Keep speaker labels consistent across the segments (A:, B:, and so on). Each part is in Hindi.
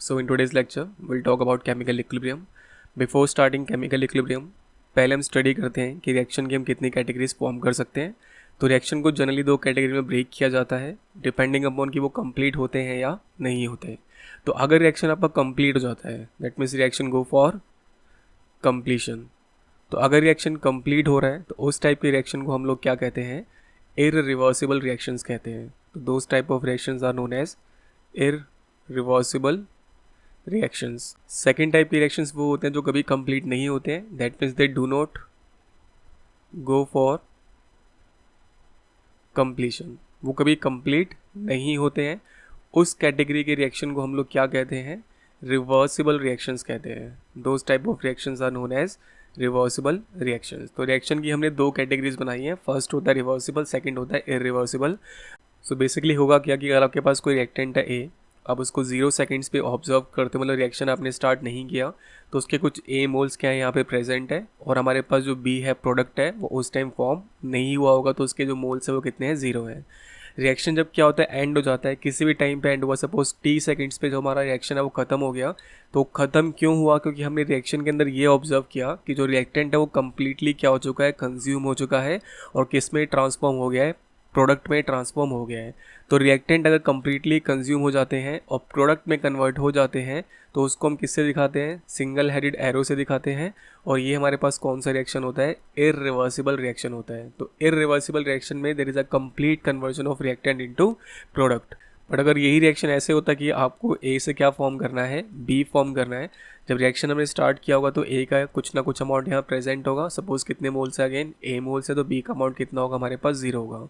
A: So in today's lecture, we'll talk about chemical equilibrium. Before starting chemical equilibrium, पहले हम स्टडी करते हैं कि रिएक्शन की हम कितनी कैटेगरीज फॉर्म कर सकते हैं. तो रिएक्शन को जनरली दो कैटेगरी में ब्रेक किया जाता है डिपेंडिंग अपॉन कि वो कंप्लीट होते हैं या नहीं होते हैं. तो अगर रिएक्शन आपका कंप्लीट हो जाता है that means reaction go for completion. तो अगर रिएक्शन कंप्लीट हो रहा है तो उस टाइप के रिएक्शन को हम लोग क्या कहते हैं, इररिवर्सिबल रिएक्शंस कहते हैं. तो those type of reactions are known as irreversible reactions. Second type के रिएक्शंस वो होते हैं जो कभी कंप्लीट नहीं होते हैं, that means they do not go for completion. वो कभी कंप्लीट नहीं होते हैं. उस कैटेगरी के रिएक्शन को हम लोग क्या कहते हैं, रिवर्सिबल रिएक्शंस कहते हैं. Those type of reactions are known as reversible reactions. तो रिएक्शन की हमने दो कैटेगरीज बनाई हैं. फर्स्ट होता है रिवर्सिबल, सेकंड होता है इररिवर्सिबल. सो बेसिकली होगा क्या कि अगर आपके पास कोई रिएक्टेंट है ए, आप उसको 0 सेकेंड्स पे ऑब्जर्व करते हो, मतलब रिएक्शन आपने स्टार्ट नहीं किया तो उसके कुछ ए मोल्स क्या है यहाँ पे प्रेजेंट है और हमारे पास जो बी है प्रोडक्ट है वो उस टाइम फॉर्म नहीं हुआ होगा, तो उसके जो मोल्स है वो कितने हैं, 0 है. रिएक्शन जब क्या होता है एंड हो जाता है, किसी भी टाइम पे एंड हुआ, सपोज टी सेकंड्स पे जो हमारा रिएक्शन है वो ख़त्म हो गया. तो ख़त्म क्यों हुआ, क्योंकि हमने रिएक्शन के अंदर ये ऑब्जर्व किया कि जो रिएक्टेंट है वो कम्प्लीटली क्या हो चुका है, कंज्यूम हो चुका है और किस में ट्रांसफॉर्म हो गया है, प्रोडक्ट में ट्रांसफॉर्म हो गया है. तो रिएक्टेंट अगर कम्प्लीटली कंज्यूम हो जाते हैं और प्रोडक्ट में कन्वर्ट हो जाते हैं तो उसको हम किससे दिखाते हैं, सिंगल हेडेड एरो से दिखाते हैं. और ये हमारे पास कौन सा रिएक्शन होता है, इररिवर्सिबल रिएक्शन होता है. तो इररिवर्सिबल रिएक्शन में there is a complete conversion of reactant into product. But अगर यही रिएक्शन ऐसे होता कि आपको ए से क्या फॉर्म करना है, बी फॉर्म करना है, जब रिएक्शन हमने स्टार्ट किया होगा तो ए का कुछ ना कुछ अमाउंट यहाँ प्रेजेंट होगा. सपोज कितने मोल्स है, अगेन ए मोल्स है, तो बी का अमाउंट कितना होगा, हमारे पास 0 होगा.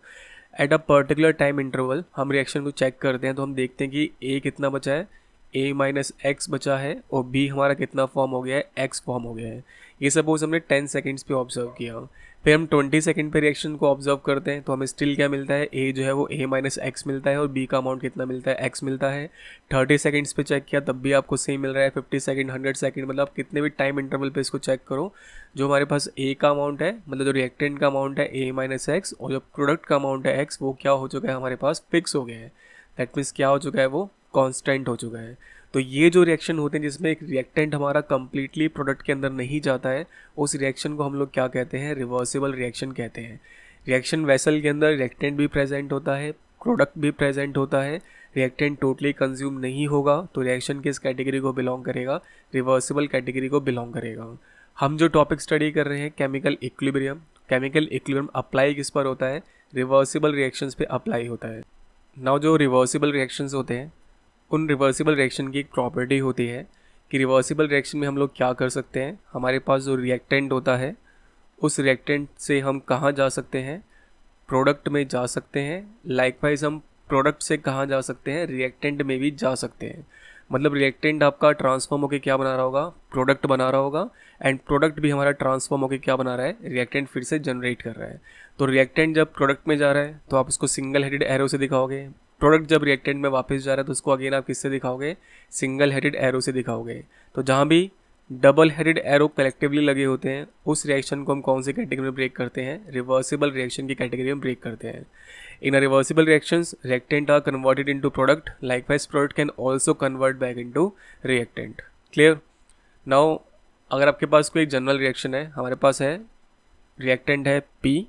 A: Eight a particular time interval हम रिएक्शन को चेक करते हैं तो हम देखते हैं कि ए कितना बचा है, ए माइनस एक्स बचा है और बी हमारा कितना फॉर्म हो गया है, एक्स फॉर्म हो गया है. ये सपोज हमने 10 सेकेंड्स पे ऑब्जर्व किया. फिर हम 20 सेकेंड पे रिएक्शन को ऑब्जर्व करते हैं तो हमें स्टिल क्या मिलता है, ए जो है वो ए माइनस एक्स मिलता है और बी का अमाउंट कितना मिलता है, एक्स मिलता है. 30 सेकेंड्स पे चेक किया तब भी आपको सेम मिल रहा है. 50 सेकेंड, 100 सेकेंड, मतलब आप कितने भी टाइम इंटरवल पे इसको चेक करो, जो हमारे पास ए का अमाउंट है, मतलब जो रिएक्टेंट का अमाउंट है ए माइनस एक्स, और जो प्रोडक्ट का अमाउंट है एक्स, वो क्या हो चुका है, हमारे पास फिक्स हो गया है. दैट मीन्स क्या हो चुका है, वो कांस्टेंट हो चुका है. तो ये जो रिएक्शन होते हैं जिसमें एक रिएक्टेंट हमारा कंप्लीटली प्रोडक्ट के अंदर नहीं जाता है, उस रिएक्शन को हम लोग क्या कहते हैं, रिवर्सिबल रिएक्शन कहते हैं. रिएक्शन वेसल के अंदर रिएक्टेंट भी प्रेजेंट होता है, प्रोडक्ट भी प्रेजेंट होता है. रिएक्टेंट टोटली कंज्यूम नहीं होगा तो रिएक्शन किस कैटेगरी को बिलोंग करेगा, रिवर्सिबल कैटेगरी को बिलोंग करेगा. हम जो टॉपिक स्टडी कर रहे हैं chemical equilibrium, chemical equilibrium apply किस पर होता है, रिवर्सिबल रिएक्शंस पे अप्लाई होता है. नाउ जो रिवर्सिबल रिएक्शंस होते हैं, उन रिवर्सिबल रिएक्शन की एक प्रॉपर्टी होती है कि रिवर्सिबल रिएक्शन में हम लोग क्या कर सकते हैं, हमारे पास जो रिएक्टेंट होता है उस रिएक्टेंट से हम कहाँ जा सकते हैं, प्रोडक्ट में जा सकते हैं. लाइकवाइज हम प्रोडक्ट से कहाँ जा सकते हैं, रिएक्टेंट में भी जा सकते हैं. मतलब रिएक्टेंट आपका ट्रांसफॉर्म होकर क्या बना रहा होगा, प्रोडक्ट बना रहा होगा, एंड प्रोडक्ट भी हमारा ट्रांसफॉर्म होकर क्या बना रहा है, रिएक्टेंट फिर से जनरेट कर रहा है. तो रिएक्टेंट जब प्रोडक्ट में जा रहा है तो आप उसको सिंगल हेडेड एरो से दिखाओगे. प्रोडक्ट जब रिएक्टेंट में वापस जा रहा है तो उसको अगेन आप किससे दिखाओगे, सिंगल हेडेड एरो से दिखाओगे. तो जहाँ भी डबल हेडेड एरो कलेक्टिवली लगे होते हैं उस रिएक्शन को हम कौन सी कैटेगरी में ब्रेक करते हैं, रिवर्सिबल रिएक्शन की कैटेगरी में ब्रेक करते हैं. In a reversible reactions reactant are converted into product, likewise product can also convert back into reactant. Clear. Now अगर आपके पास कोई जनरल रिएक्शन है, हमारे पास है रिएक्टेंट है P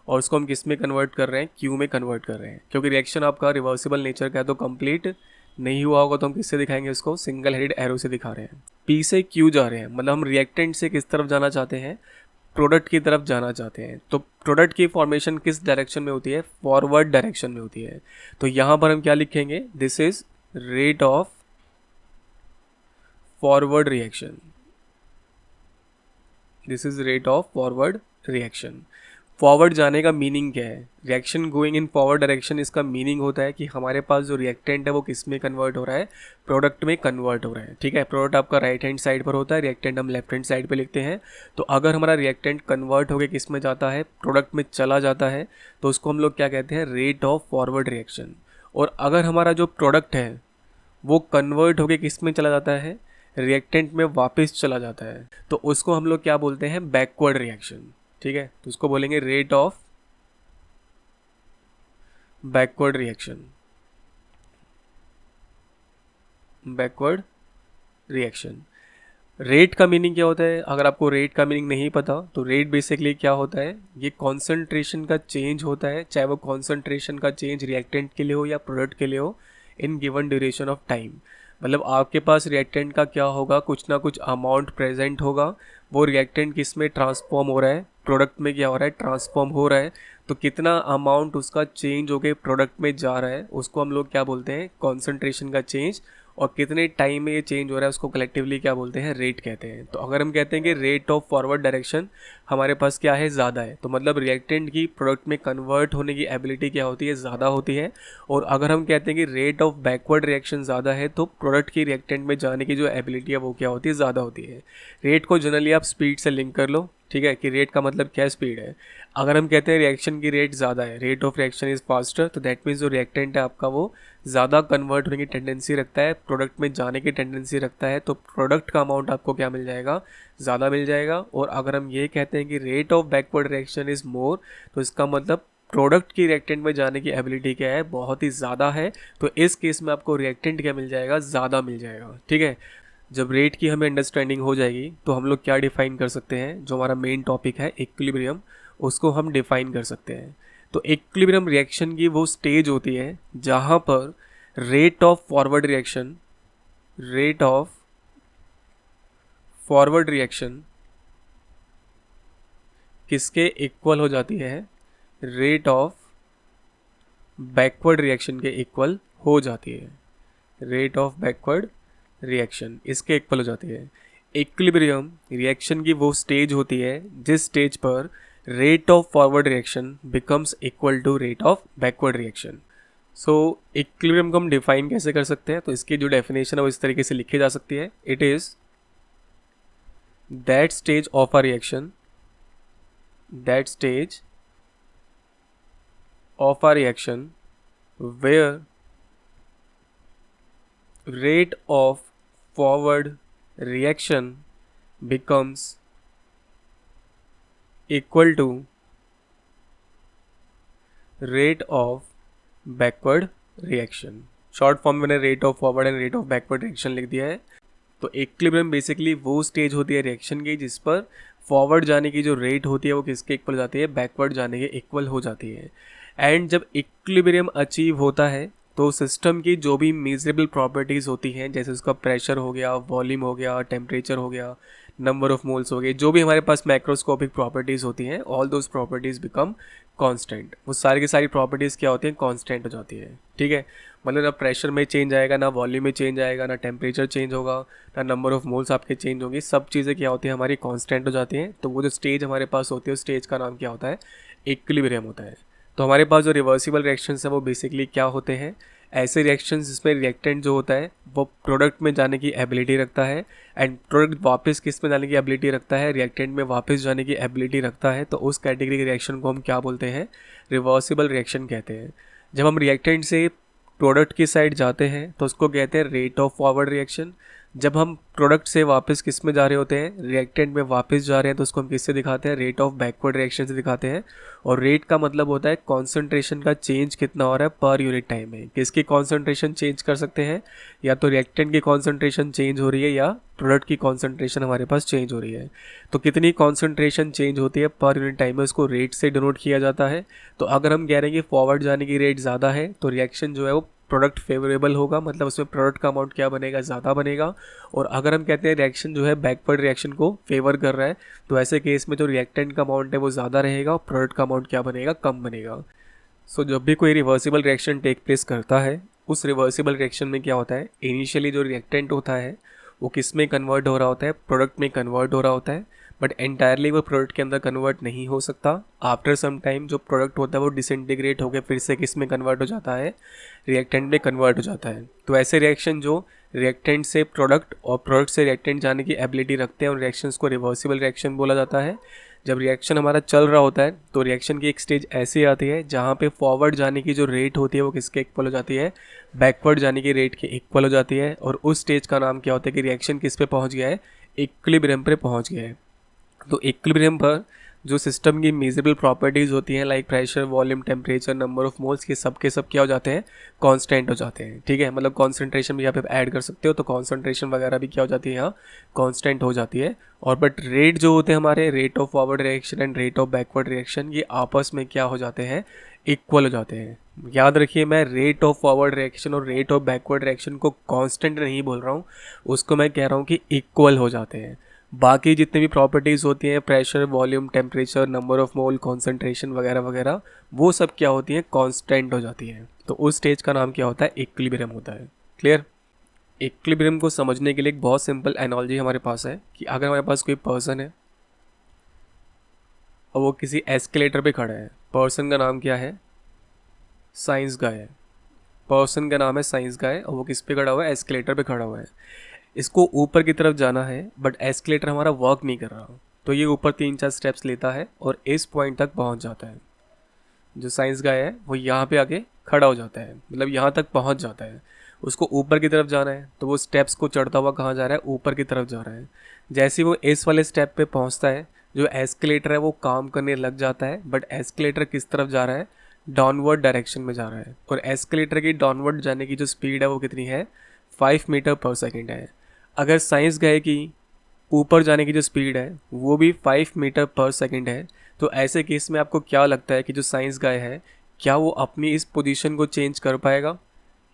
A: और उसको हम किस में कन्वर्ट कर रहे हैं, Q में कन्वर्ट कर रहे हैं. क्योंकि रिएक्शन आपका रिवर्सिबल नेचर का है तो कंप्लीट नहीं हुआ होगा तो हम किससे दिखाएंगे, उसको सिंगल हेडेड एरो से दिखा रहे हैं. P से Q जा रहे हैं, मतलब हम रिएक्टेंट से किस तरफ जाना चाहते हैं, प्रोडक्ट की तरफ जाना चाहते हैं. तो प्रोडक्ट की फॉर्मेशन किस डायरेक्शन में होती है, फॉरवर्ड डायरेक्शन में होती है. तो यहाँ पर हम क्या लिखेंगे, this is rate of forward reaction. This is rate of forward reaction. Forward जाने का मीनिंग क्या है, reaction going in forward direction, इसका मीनिंग होता है कि हमारे पास जो रिएक्टेंट है वो किस में कन्वर्ट हो रहा है, प्रोडक्ट में कन्वर्ट हो रहा है. ठीक है, प्रोडक्ट आपका राइट हैंड साइड पर होता है, रिएक्टेंट हम लेफ्ट हैंड साइड पे लिखते हैं. तो अगर हमारा रिएक्टेंट कन्वर्ट होकर किस में जाता है, प्रोडक्ट में चला जाता है, तो उसको हम लोग क्या कहते हैं, रेट ऑफ फॉरवर्ड रिएक्शन. और अगर हमारा जो प्रोडक्ट है वो कन्वर्ट होकर किस में चला जाता है, रिएक्टेंट में वापस चला जाता है, तो उसको हम लोग क्या बोलते हैं, बैकवर्ड रिएक्शन. ठीक है, तो उसको बोलेंगे rate of backward reaction. Backward reaction. Rate का मीनिंग क्या होता है? अगर आपको रेट का मीनिंग नहीं पता तो रेट बेसिकली क्या होता है, ये कॉन्सेंट्रेशन का चेंज होता है, चाहे वो कॉन्सेंट्रेशन का चेंज रिएक्टेंट के लिए हो या प्रोडक्ट के लिए हो, in given duration of time. मतलब आपके पास रिएक्टेंट का क्या होगा, कुछ ना कुछ अमाउंट प्रेजेंट होगा, वो रिएक्टेंट किस में ट्रांसफॉर्म हो रहा है, प्रोडक्ट में क्या हो रहा है, ट्रांसफॉर्म हो रहा है, तो कितना अमाउंट उसका चेंज होके प्रोडक्ट में जा रहा है उसको हम लोग क्या बोलते हैं, कॉन्सेंट्रेशन का चेंज। और कितने टाइम में ये चेंज हो रहा है उसको कलेक्टिवली क्या बोलते हैं, रेट कहते हैं। तो अगर हम कहते हैं कि रेट ऑफ फॉरवर्ड डायरेक्शन हमारे पास क्या है, ज़्यादा है, तो मतलब रिएक्टेंट की प्रोडक्ट में कन्वर्ट होने की एबिलिटी क्या होती है, ज़्यादा होती है। और अगर हम कहते हैं कि रेट ऑफ बैकवर्ड रिएक्शन ज़्यादा है तो प्रोडक्ट की रिएक्टेंट में जाने की जो एबिलिटी है वो क्या होती है, ज़्यादा होती है। रेट को जनरली आप स्पीड से लिंक कर लो, ठीक है, कि रेट का मतलब क्या, स्पीड है। अगर हम कहते हैं रिएक्शन की रेट ज़्यादा है, rate of reaction is faster, तो दैट मीन्स जो रिएक्टेंट है आपका वो ज़्यादा कन्वर्ट होने की टेंडेंसी रखता है, प्रोडक्ट में जाने की टेंडेंसी रखता है, तो प्रोडक्ट का अमाउंट आपको क्या मिल जाएगा, ज़्यादा मिल जाएगा। और अगर हम ये कहते हैं कि rate of backward reaction is more, तो इसका मतलब प्रोडक्ट की रिएक्टेंट में जाने की एबिलिटी क्या है, बहुत ही ज़्यादा है। तो इस केस में आपको रिएक्टेंट क्या मिल जाएगा, ज़्यादा मिल जाएगा, ठीक है। जब रेट की हमें अंडरस्टैंडिंग हो जाएगी तो हम लोग क्या डिफ़ाइन कर सकते हैं, जो हमारा मेन टॉपिक है इक्विलिब्रियम, उसको हम डिफ़ाइन कर सकते हैं। तो इक्विलिब्रियम रिएक्शन की वो स्टेज होती है जहाँ पर रेट ऑफ फॉरवर्ड रिएक्शन किसके इक्वल हो जाती है, रेट ऑफ बैकवर्ड रिएक्शन के इक्वल हो जाती है। रेट ऑफ बैकवर्ड रिएक्शन इसके इक्वल हो जाती है। इक्विलिब्रियम रिएक्शन की वो स्टेज होती है जिस स्टेज पर rate of forward reaction becomes equal to rate of backward reaction. So equilibrium को हम डिफाइन कैसे कर सकते हैं, तो इसकी जो डेफिनेशन है वो इस तरीके से लिखी जा सकती है। It is that stage of a reaction where rate of forward reaction becomes equal to rate of backward reaction। Short form मैंने rate of forward and rate of backward reaction लिख दिया है। तो इक्विलिब्रियम बेसिकली वो स्टेज होती है रिएक्शन की जिस पर फॉरवर्ड जाने की जो रेट होती है वो किसके इक्वल हो जाती है, बैकवर्ड जाने के इक्वल हो जाती है। एंड जब इक्विलिब्रियम अचीव होता है तो सिस्टम की जो भी मेजरेबल प्रॉपर्टीज़ होती हैं, जैसे उसका प्रेशर हो गया, वॉल्यूम हो गया, टेम्परेचर हो गया, नंबर ऑफ मोल्स हो गए, जो भी हमारे पास मैक्रोस्कोपिक प्रॉपर्टीज़ होती हैं, all those properties become constant. वो सारी की सारी प्रॉपर्टीज़ क्या होती हैं, कांस्टेंट हो जाती है, ठीक है। मतलब ना प्रेशर में चेंज आएगा, ना वॉल्यूम में चेंज आएगा, ना टेम्परेचर चेंज होगा, ना नंबर ऑफ मोल्स आपके चेंज होंगे, सब चीज़ें क्या होती हैं, हमारी कांस्टेंट हो जाती हैं। तो वो जो स्टेज हमारे पास होती है उस स्टेज का नाम क्या होता है, इक्विलिब्रियम होता है। तो हमारे पास जो रिवर्सिबल रिएक्शंस हैं वो बेसिकली क्या होते हैं, ऐसे रिएक्शंस जिसमें रिएक्टेंट जो होता है वो प्रोडक्ट में जाने की एबिलिटी रखता है एंड प्रोडक्ट वापस किस में जाने की एबिलिटी रखता है, रिएक्टेंट में वापस जाने की एबिलिटी रखता है। तो उस कैटेगरी के रिएक्शन को हम क्या बोलते हैं, रिवर्सिबल रिएक्शन कहते हैं। जब हम रिएक्टेंट से प्रोडक्ट की साइड जाते हैं तो उसको कहते हैं रेट ऑफ फॉरवर्ड रिएक्शन। जब हम प्रोडक्ट से वापस किस में जा रहे होते हैं, रिएक्टेंट में वापस जा रहे हैं, तो उसको हम किससे दिखाते हैं, रेट ऑफ बैकवर्ड रिएक्शन से दिखाते हैं। और रेट का मतलब होता है कॉन्सेंट्रेशन का चेंज कितना हो रहा है पर यूनिट टाइम में। किसकी कॉन्सेंट्रेशन चेंज कर सकते हैं, या तो रिएक्टेंट की कॉन्सेंट्रेशन चेंज हो रही है या प्रोडक्ट की कॉन्सेंट्रेशन हमारे पास चेंज हो रही है। तो कितनी कॉन्सेंट्रेशन चेंज होती है पर यूनिट टाइम में, उसको रेट से डिनोट किया जाता है। तो अगर हम कह रहे हैं कि फॉरवर्ड जाने की रेट ज़्यादा है तो रिएक्शन जो है वो प्रोडक्ट फेवरेबल होगा, मतलब उसमें प्रोडक्ट का अमाउंट क्या बनेगा, ज़्यादा बनेगा। और अगर हम कहते हैं रिएक्शन जो है बैकवर्ड रिएक्शन को फेवर कर रहा है तो ऐसे केस में जो रिएक्टेंट का अमाउंट है वो ज़्यादा रहेगा और प्रोडक्ट का अमाउंट क्या बनेगा, कम बनेगा। सो जब भी कोई रिवर्सिबल रिएक्शन टेक प्लेस करता है उस रिवर्सिबल रिएक्शन में क्या होता है, इनिशियली जो रिएक्टेंट होता है वो किस में कन्वर्ट हो रहा होता है, प्रोडक्ट में कन्वर्ट हो रहा होता है, बट एंटायरली वो प्रोडक्ट के अंदर कन्वर्ट नहीं हो सकता। आफ्टर सम टाइम जो प्रोडक्ट होता है वो डिसइंटीग्रेट होकर फिर से किस में कन्वर्ट हो जाता है, रिएक्टेंट में कन्वर्ट हो जाता है। तो ऐसे रिएक्शन जो रिएक्टेंट से प्रोडक्ट और प्रोडक्ट से रिएक्टेंट जाने की एबिलिटी रखते हैं उन रिएक्शंस को रिवर्सिबल रिएक्शन बोला जाता है। जब रिएक्शन हमारा चल रहा होता है तो रिएक्शन की एक स्टेज ऐसी आती है जहाँ पे फॉरवर्ड जाने की जो रेट होती है वो किसके इक्वल हो जाती है, बैकवर्ड जाने की रेट के इक्वल हो जाती है। और उस स्टेज का नाम क्या होता है कि रिएक्शन किस पे पहुँच गया है, इक्विलिब्रियम पे पहुँच गया है। तो इक्विलिब्रियम पर जो सिस्टम की मेजरेबल प्रॉपर्टीज़ होती हैं like pressure, volume, temperature, number of moles, ये सब के सब क्या हो जाते हैं, कांस्टेंट हो जाते हैं। ठीक है, मतलब कॉन्सेंट्रेशन भी यहाँ पे ऐड कर सकते हो, तो कॉन्सेंट्रेशन वगैरह भी क्या हो जाती है यहाँ, कांस्टेंट हो जाती है। और बट रेट जो होते हैं हमारे, rate of forward reaction and rate of backward reaction, ये आपस में क्या हो जाते हैं, इक्वल हो जाते हैं। याद रखिए, मैं रेट ऑफ फॉरवर्ड रिएक्शन और रेट ऑफ बैकवर्ड रिएक्शन को कांस्टेंट नहीं बोल रहा हूँ, उसको मैं कह रहा हूँ कि इक्वल हो जाते हैं। बाकी जितनी भी प्रॉपर्टीज़ होती हैं, pressure, volume, temperature, number of mole, concentration वगैरह वगैरह, वो सब क्या होती हैं, कांस्टेंट हो जाती हैं। तो उस स्टेज का नाम क्या होता है, इक्विलिब्रियम होता है। क्लियर? इक्विलिब्रियम को समझने के लिए एक बहुत सिंपल एनालॉजी हमारे पास है कि अगर हमारे पास कोई पर्सन है और वो किसी एस्केलेटर पे खड़ा है, पर्सन का नाम क्या है, साइंस गाय है। पर्सन का नाम है साइंस गाय और वो किस पे खड़ा हुआ है, एस्केलेटर पे खड़ा हुआ है। इसको ऊपर की तरफ जाना है बट एस्केलेटर हमारा वर्क नहीं कर रहा, तो ये ऊपर 3-4 स्टेप्स लेता है और इस पॉइंट तक पहुंच जाता है। जो साइंस गाय है वो यहाँ पे आके खड़ा हो जाता है, मतलब यहाँ तक पहुँच जाता है। उसको ऊपर की तरफ जाना है तो वो स्टेप्स को चढ़ता हुआ कहाँ जा रहा है, ऊपर की तरफ जा रहा है। जैसे ही वो इस वाले स्टेप पे पहुँचता है, जो एस्केलेटर है वो काम करने लग जाता है, बट एस्केलेटर किस तरफ जा रहा है, डाउनवर्ड डायरेक्शन में जा रहा है। और एस्केलेटर की डाउनवर्ड जाने की जो स्पीड है वो कितनी है, 5 मीटर पर सेकेंड है। अगर साइंस गाय की ऊपर जाने की जो स्पीड है वो भी 5 मीटर पर सेकेंड है, तो ऐसे केस में आपको क्या लगता है कि जो साइंस गाय है, क्या वो अपनी इस पोजीशन को चेंज कर पाएगा?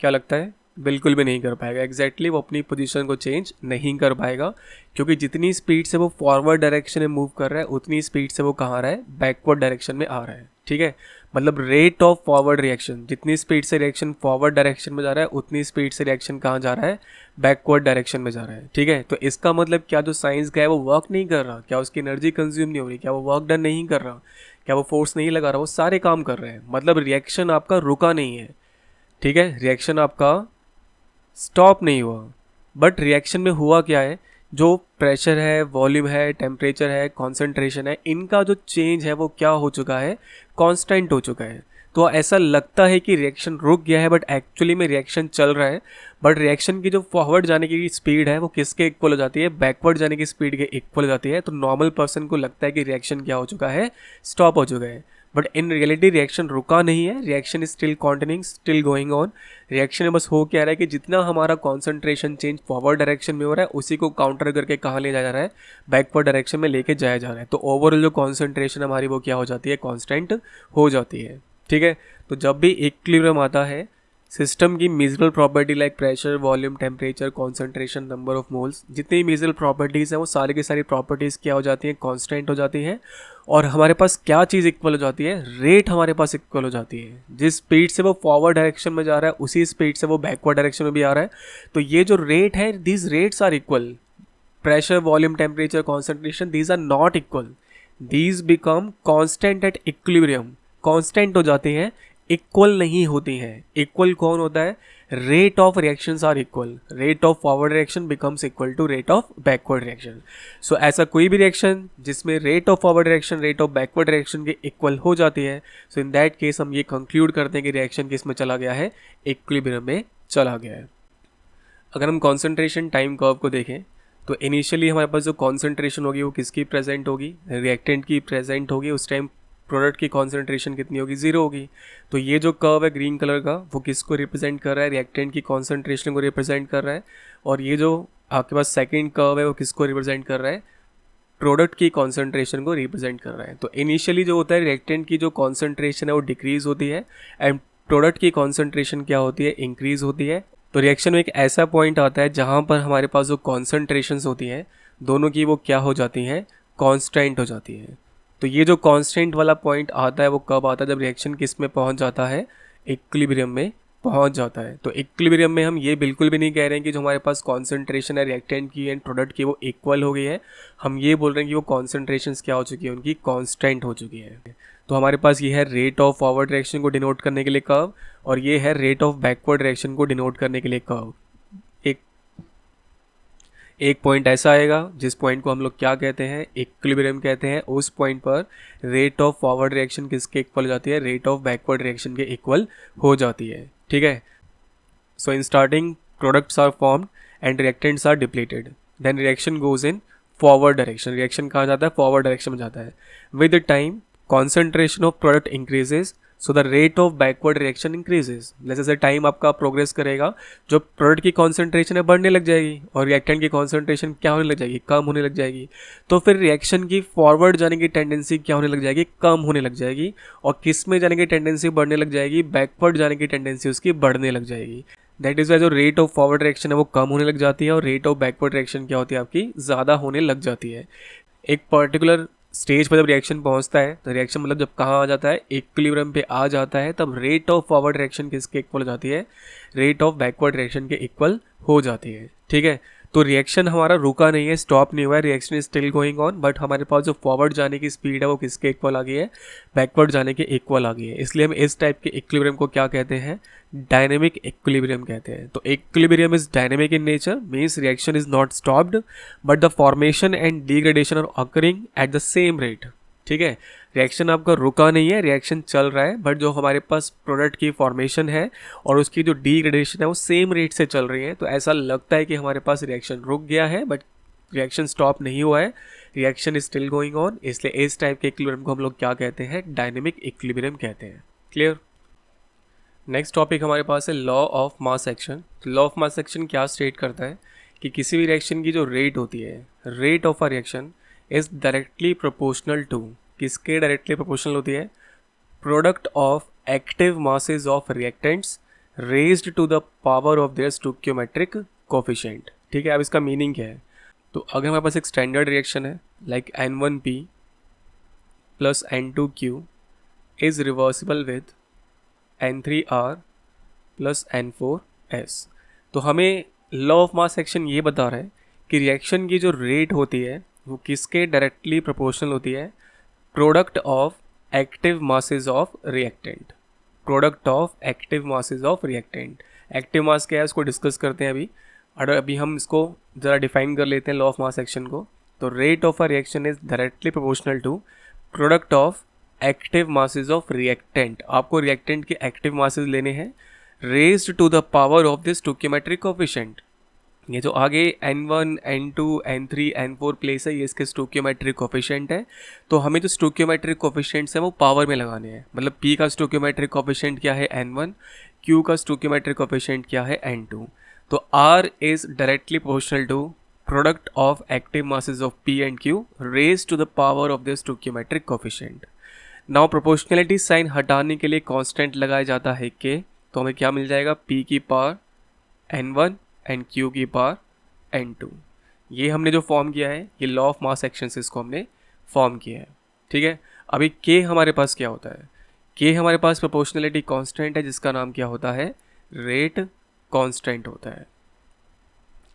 A: क्या लगता है? बिल्कुल भी नहीं कर पाएगा। एग्जैक्टली वो अपनी पोजीशन को चेंज नहीं कर पाएगा, क्योंकि जितनी स्पीड से वो फॉरवर्ड डायरेक्शन में मूव कर रहा है उतनी स्पीड से वो कहाँ आ रहा है, बैकवर्ड डायरेक्शन में आ रहा है। ठीक है, मतलब रेट ऑफ फॉरवर्ड रिएक्शन, जितनी स्पीड से रिएक्शन फॉरवर्ड डायरेक्शन में जा रहा है उतनी स्पीड से रिएक्शन कहाँ जा रहा है, बैकवर्ड डायरेक्शन में जा रहा है। ठीक है, तो इसका मतलब क्या, जो साइंस का है वो वर्क नहीं कर रहा, क्या उसकी एनर्जी कंज्यूम नहीं हो रही, क्या वो वर्क डन नहीं कर रहा, क्या वो फोर्स नहीं लगा रहा, वो सारे काम कर रहे हैं। मतलब रिएक्शन आपका रुका नहीं है। ठीक है, रिएक्शन आपका स्टॉप नहीं हुआ, बट रिएक्शन में हुआ क्या है, जो प्रेशर है, वॉल्यूम है, टेम्परेचर है, कॉन्सेंट्रेशन है, इनका जो चेंज है वो क्या हो चुका है, कांस्टेंट हो चुका है। तो ऐसा लगता है कि रिएक्शन रुक गया है, बट एक्चुअली में रिएक्शन चल रहा है। बट रिएक्शन की जो फॉरवर्ड जाने की स्पीड है वो किसके इक्वल हो जाती है, बैकवर्ड जाने की स्पीड के इक्वल हो जाती है। तो नॉर्मल पर्सन को लगता है कि रिएक्शन क्या हो चुका है, स्टॉप हो चुका है, बट इन रियलिटी रिएक्शन रुका नहीं है, reaction is still continuing, still going on. Reaction में बस हो क्या रहा है कि जितना हमारा कॉन्सेंट्रेशन चेंज फॉरवर्ड डायरेक्शन में हो रहा है उसी को काउंटर करके कहाँ ले जाया जा रहा है, बैकवर्ड डायरेक्शन में लेके जाया जा रहा है। तो ओवरऑल जो कॉन्सेंट्रेशन हमारी वो क्या हो जाती है, कांस्टेंट हो जाती है। ठीक है, तो जब भी इक्विलिब्रियम आता है, सिस्टम की measurable property like pressure, volume, temperature, concentration, number of moles, जितनी मेजरेबल प्रॉपर्टीज़ हैं वो सारी की सारी प्रॉपर्टीज़ क्या हो जाती हैं, कांस्टेंट हो जाती हैं। और हमारे पास क्या चीज़ इक्वल हो जाती है, रेट हमारे पास इक्वल हो जाती है। जिस स्पीड से वो फॉरवर्ड डायरेक्शन में जा रहा है उसी स्पीड से वो बैकवर्ड डायरेक्शन में भी आ रहा है। तो ये जो रेट है, these rates are equal. Pressure, volume, temperature, concentration, these are not equal, these become constant at equilibrium. Constant हो जाते हैं, इक्वल नहीं होती हैं। इक्वल कौन होता है, rate of reactions are equal, rate of forward reaction becomes equal to rate of backward reaction. So ऐसा कोई भी रिएक्शन जिसमें rate of forward reaction rate of backward reaction के इक्वल हो जाती है, सो इन दैट केस हम ये कंक्लूड करते हैं कि रिएक्शन किस में चला गया है, इक्विलिब्रियम में चला गया है। अगर हम कॉन्सेंट्रेशन टाइम कर्व को देखें तो इनिशियली हमारे पास जो कॉन्सेंट्रेशन होगी वो किसकी प्रेजेंट होगी, रिएक्टेंट की प्रेजेंट होगी। उस टाइम प्रोडक्ट की कॉन्सेंट्रेशन कितनी होगी, 0 होगी। तो ये जो कर्व है ग्रीन कलर का वो किसको रिप्रेजेंट कर रहा है, रिएक्टेंट की कॉन्सेंट्रेशन को रिप्रेजेंट कर रहा है। और ये जो आपके पास सेकंड कर्व है वो किसको रिप्रेजेंट कर रहा है, प्रोडक्ट की कॉन्सेंट्रेशन को रिप्रेजेंट कर रहा है। तो इनिशियली जो होता है रिएक्टेंट की जो कॉन्सेंट्रेशन है वो डिक्रीज होती है एंड प्रोडक्ट की कॉन्सेंट्रेशन क्या होती है, इंक्रीज होती है। तो रिएक्शन में एक ऐसा पॉइंट आता है जहाँ पर हमारे पास जो कॉन्सेंट्रेशंस होती हैं दोनों की वो क्या हो जाती हैं, कांस्टेंट हो जाती है। तो ये जो कांस्टेंट वाला पॉइंट आता है वो कब आता है, जब रिएक्शन किस में पहुंच जाता है, इक्विलिब्रियम में पहुंच जाता है। तो इक्विलिब्रियम में हम ये बिल्कुल भी नहीं कह रहे हैं कि जो हमारे पास कॉन्सेंट्रेशन है रिएक्टेंट की एंड प्रोडक्ट की वो इक्वल हो गई है। हम ये बोल रहे हैं कि वो कॉन्सेंट्रेशंस क्या हो चुकी है, उनकी कांस्टेंट हो चुकी है। तो हमारे पास ये है रेट ऑफ फॉरवर्ड रिएक्शन को डिनोट करने के लिए कर्व, और ये है रेट ऑफ बैकवर्ड रिएक्शन को डिनोट करने के लिए कर्व। एक पॉइंट ऐसा आएगा जिस पॉइंट को हम लोग क्या कहते हैं, इक्विलिब्रियम कहते हैं। उस पॉइंट पर रेट ऑफ फॉरवर्ड रिएक्शन किसके इक्वल हो जाती है, रेट ऑफ बैकवर्ड रिएक्शन के इक्वल हो जाती है। ठीक है, so in starting products are formed and reactants are depleted, then reaction goes in forward direction, reaction कहाँ जाता है, फॉरवर्ड डायरेक्शन में जाता है। With time concentration of product increases so the rate of backward reaction increases. जैसे जैसे टाइम आपका प्रोग्रेस करेगा, जो प्रोडक्ट की कॉन्सेंट्रेशन है बढ़ने लग जाएगी और रिएक्टेंट की कॉन्सेंट्रेशन क्या होने लग जाएगी, कम होने लग जाएगी। तो फिर रिएक्शन की फॉरवर्ड जाने की टेंडेंसी क्या होने लग जाएगी, कम होने लग जाएगी। और किस में जाने की टेंडेंसी बढ़ने लग जाएगी, बैकवर्ड जाने की टेंडेंसी उसकी बढ़ने लग जाएगी। दैट इज़ वाई जो रेट ऑफ फॉरवर्ड रिएक्शन है वो कम होने लग जाती है और रेट ऑफ बैकवर्ड रिएक्शन क्या होती है आपकी, ज़्यादा होने लग जाती है। एक पर्टिकुलर स्टेज पर जब रिएक्शन पहुंचता है तो रिएक्शन मतलब जब कहाँ आ जाता है, इक्विलिब्रियम पे आ जाता है, तब रेट ऑफ फॉरवर्ड रिएक्शन किसके इक्वल हो जाती है, रेट ऑफ बैकवर्ड रिएक्शन के इक्वल हो जाती है। ठीक है, तो रिएक्शन हमारा रुका नहीं है, स्टॉप नहीं हुआ है, reaction is still going on, but हमारे पास जो फॉरवर्ड जाने की स्पीड है वो किसके इक्वल आ गई है, बैकवर्ड जाने के इक्वल आ गई है। इसलिए हम इस टाइप के इक्विलिब्रियम को क्या कहते हैं, डायनेमिक इक्विलिब्रियम कहते हैं। तो equilibrium is dynamic in nature, means reaction is not stopped but the formation and degradation are occurring at the same rate. ठीक है, रिएक्शन आपका रुका नहीं है, रिएक्शन चल रहा है, बट जो हमारे पास प्रोडक्ट की फॉर्मेशन है और उसकी जो डिग्रेडेशन है वो सेम रेट से चल रही है। तो ऐसा लगता है कि हमारे पास रिएक्शन रुक गया है, बट रिएक्शन स्टॉप नहीं हुआ है, reaction is still going on. इसलिए इस टाइप के इक्विलिब्रियम को हम लोग क्या कहते हैं, डायनेमिक इक्विलिब्रियम कहते हैं। क्लियर। नेक्स्ट टॉपिक हमारे पास है law of mass action. Law of mass action क्या स्टेट करता है कि किसी भी रिएक्शन की जो रेट होती है, rate of a reaction is directly proportional to, किसके डायरेक्टली प्रोपोर्शनल होती है, product of active masses of reactants raised to the power of their stoichiometric coefficient. ठीक है, अब इसका मीनिंग क्या है, तो अगर हमारे पास एक स्टैंडर्ड रिएक्शन है like N1P plus N2Q is reversible with N3R plus N4S, तो हमें लॉ ऑफ मास एक्शन ये बता रहा है कि रिएक्शन की जो रेट होती है वो किसके डायरेक्टली प्रोपोर्शनल होती है, product of active masses of reactant, product of active masses of reactant. Active mass क्या है उसको डिस्कस करते हैं अभी, और अभी हम इसको ज़रा डिफाइन कर लेते हैं लॉ ऑफ मास एक्शन को। तो rate of a reaction is directly proportional to product of active masses of reactant. आपको रिएक्टेंट के एक्टिव मासेज लेने हैं raised to the power of this stoichiometric coefficient. ये जो आगे N1, N2, N3, N4 place है, ये इसके स्टोइकियोमेट्रिक कोफिशिएंट है। तो हमें जो स्टोइकियोमेट्रिक कोफिशिएंट्स हैं वो पावर में लगाने हैं, मतलब P का स्टोइकियोमेट्रिक कोफिशिएंट क्या है N1, Q का स्टोइकियोमेट्रिक कोफिशिएंट क्या है N2। तो R is directly proportional to product of active masses of P and Q raised to the power of the stoichiometric coefficient. Now proportionality sign हटाने के लिए कांस्टेंट लगाया जाता है K, तो हमें क्या मिल जाएगा, P की पावर N1 एंड Q की पावर N2। ये हमने जो फॉर्म किया है, ये लॉ ऑफ मास एक्शन से इसको हमने फॉर्म किया है। ठीक है, अभी K हमारे पास क्या होता है, K हमारे पास प्रोपोर्शनैलिटी कांस्टेंट है जिसका नाम क्या होता है, रेट कांस्टेंट होता है।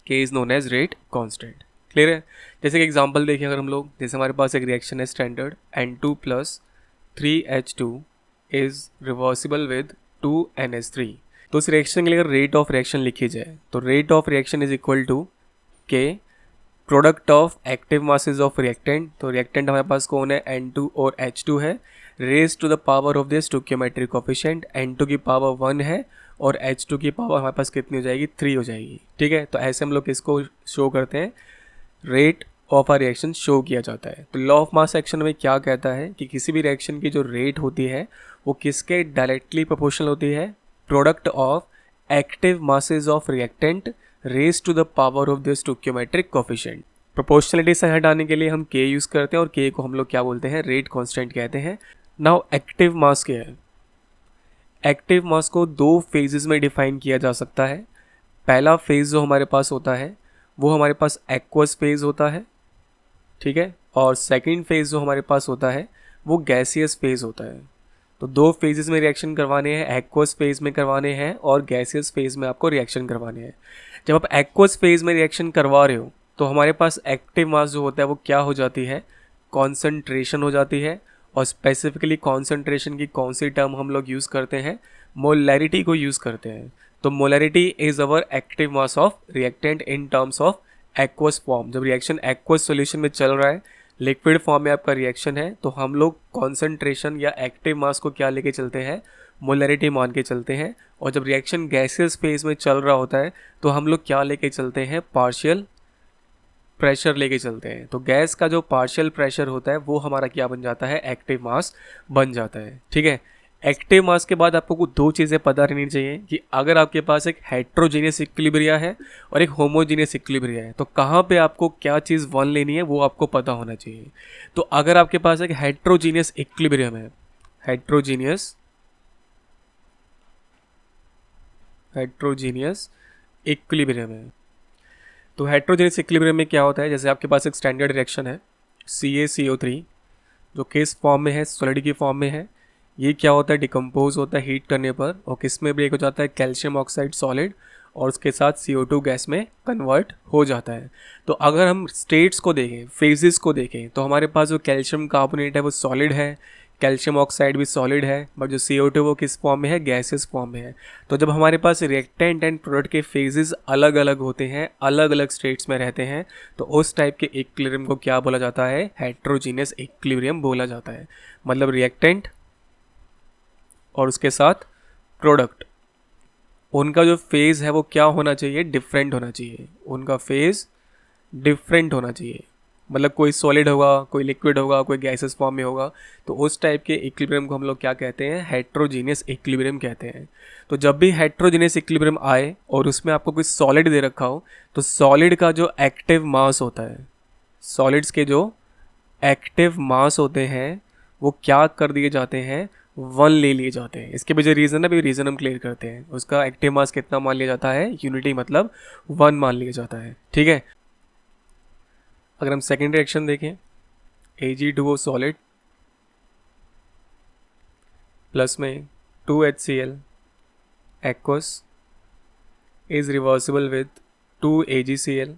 A: K is known as rate constant. Clear है। जैसे कि एग्जांपल देखें अगर हम लोग, जैसे हमारे पास एक रिएक्शन है standard N2 plus 3H2 is reversible with 2NH3। तो इस रिएक्शन के लिए अगर रेट ऑफ रिएक्शन लिखी जाए तो rate of reaction is equal to K product of active masses of reactant. तो रिएक्टेंट हमारे पास कौन है, N2 और H2 है, raise to the power of the stoichiometric coefficient N2 की पावर 1 है और H2 की पावर हमारे पास कितनी हो जाएगी, 3 हो जाएगी। ठीक है, तो ऐसे हम लोग इसको शो करते हैं, rate of a reaction show किया जाता है। तो लॉ ऑफ मास एक्शन में क्या कहता है कि किसी भी रिएक्शन की जो रेट होती है वो किसके डायरेक्टली प्रोपोर्शनल होती है, product of active masses of reactant raise to the power of the stoichiometric coefficient. Proportionality से हटाने के लिए हम K यूज़ करते हैं और K को हम लोग क्या बोलते हैं, रेट कांस्टेंट कहते हैं। नाउ एक्टिव मास क्या है, एक्टिव मास को दो फेजेस में डिफाइन किया जा सकता है। पहला फेज जो हमारे पास होता है वो हमारे पास एक्वस फेज होता है, ठीक है, और सेकंड फेज जो हमारे पास होता है वो गैसियस फेज होता है। तो दो फेजेस में रिएक्शन करवाने हैं, एक्वस फेज में करवाने हैं और गैसियस फेज में आपको रिएक्शन करवाने हैं। जब आप एक्वस फेज में रिएक्शन करवा रहे हो तो हमारे पास एक्टिव मास जो होता है वो क्या हो जाती है, कॉन्सेंट्रेशन हो जाती है। और स्पेसिफिकली कॉन्सेंट्रेशन की कौन सी टर्म हम लोग यूज़ करते हैं, मोलैरिटी को यूज़ करते हैं। तो molarity is our active mass of reactant in terms of aqueous form. जब रिएक्शन एक्वस सॉल्यूशन में चल रहा है, लिक्विड फॉर्म में आपका रिएक्शन है, तो हम लोग कॉन्सेंट्रेशन या एक्टिव मास को क्या लेके चलते हैं, मोलैरिटी मान के चलते हैं। और जब रिएक्शन गैसियस फेज में चल रहा होता है तो हम लोग क्या लेके चलते हैं, पार्शियल प्रेशर लेके चलते हैं, तो गैस का जो पार्शियल प्रेशर होता है वो हमारा क्या बन जाता है, एक्टिव मास बन जाता है। ठीक है, एक्टिव मास के बाद आपको कुछ दो चीज़ें पता रहनी चाहिए कि अगर आपके पास एक हेट्रोजीनियस इक्विलिब्रिया है और एक होमोजीनियस इक्विलिब्रिया है, तो कहाँ पे आपको क्या चीज़ वन लेनी है वो आपको पता होना चाहिए। तो अगर आपके पास एक हेट्रोजीनियस इक्विलिब्रियम है, हेट्रोजीनियस इक्विलिब्रियम है, तो हेट्रोजीनियस इक्विलिब्रियम में क्या होता है, जैसे आपके पास एक स्टैंडर्ड रिएक्शन है CaCO3 जो किस फॉर्म में है, सॉलिड की फॉर्म में है। ये क्या होता है, डिकम्पोज होता है हीट करने पर और किस में ब्रेक हो जाता है, कैल्शियम ऑक्साइड सॉलिड और उसके साथ CO2 गैस में कन्वर्ट हो जाता है। तो अगर हम स्टेट्स को देखें, फेजेस को देखें, तो हमारे पास जो कैल्शियम कार्बोनेट है वो सॉलिड है, कैल्शियम ऑक्साइड भी सॉलिड है, बट जो CO2 वो किस फॉर्म में है, गैसेस फॉर्म में है। तो जब हमारे पास रिएक्टेंट एंड प्रोडक्ट के फेजेस अलग अलग होते हैं, अलग अलग स्टेट्स में रहते हैं, तो उस टाइप के इक्विलिब्रियम को क्या बोला जाता है, हेट्रोजीनियस इक्विलिब्रियम बोला जाता है। मतलब रिएक्टेंट और उसके साथ प्रोडक्ट, उनका जो फेज़ है वो क्या होना चाहिए, डिफरेंट होना चाहिए, उनका फेज़ डिफरेंट होना चाहिए। मतलब कोई सॉलिड होगा, कोई लिक्विड होगा, कोई गैसेस फॉर्म में होगा, तो उस टाइप के इक्विलिब्रियम को हम लोग क्या कहते हैं, हेट्रोजीनियस इक्विलिब्रियम कहते हैं। तो जब भी हेट्रोजीनियस इक्विलिब्रियम आए और उसमें आपको कोई सॉलिड दे रखा हो, तो सॉलिड का जो एक्टिव मास होता है, सॉलिड्स के जो एक्टिव मास होते हैं वो क्या कर दिए जाते हैं, वन ले लिए जाते हैं। इसके पीछे रीज़न है, अभी रीज़न हम क्लियर करते हैं। उसका एक्टिव मास कितना मान लिया जाता है, यूनिटी मतलब 1 मान लिया जाता है। ठीक है, अगर हम सेकेंड रिएक्शन देखें, Ag2O सॉलिड प्लस में 2HCl aqueous is reversible with 2AgCl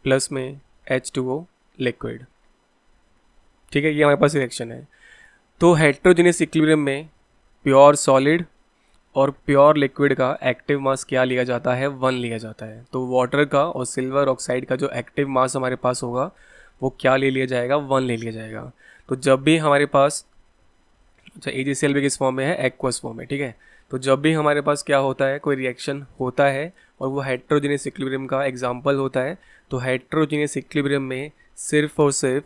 A: plus में H2O लिक्विड। ठीक है, ये हमारे पास रिएक्शन है। तो हेट्रोजीनियस इक्विलिब्रियम में प्योर सॉलिड और प्योर लिक्विड का एक्टिव मास क्या लिया जाता है, 1 लिया जाता है। तो वाटर का और सिल्वर ऑक्साइड का जो एक्टिव मास हमारे पास होगा वो क्या ले लिया जाएगा, 1 ले लिया जाएगा। तो जब भी हमारे पास, अच्छा AgCl भी किस फॉर्म में है, एक्वस फॉर्म में। ठीक है, तो जब भी हमारे पास क्या होता है, कोई रिएक्शन होता है और वो हेट्रोजीनियस इक्विलिब्रियम का एग्जाम्पल होता है, तो हेट्रोजीनियस इक्विलिब्रियम में सिर्फ और सिर्फ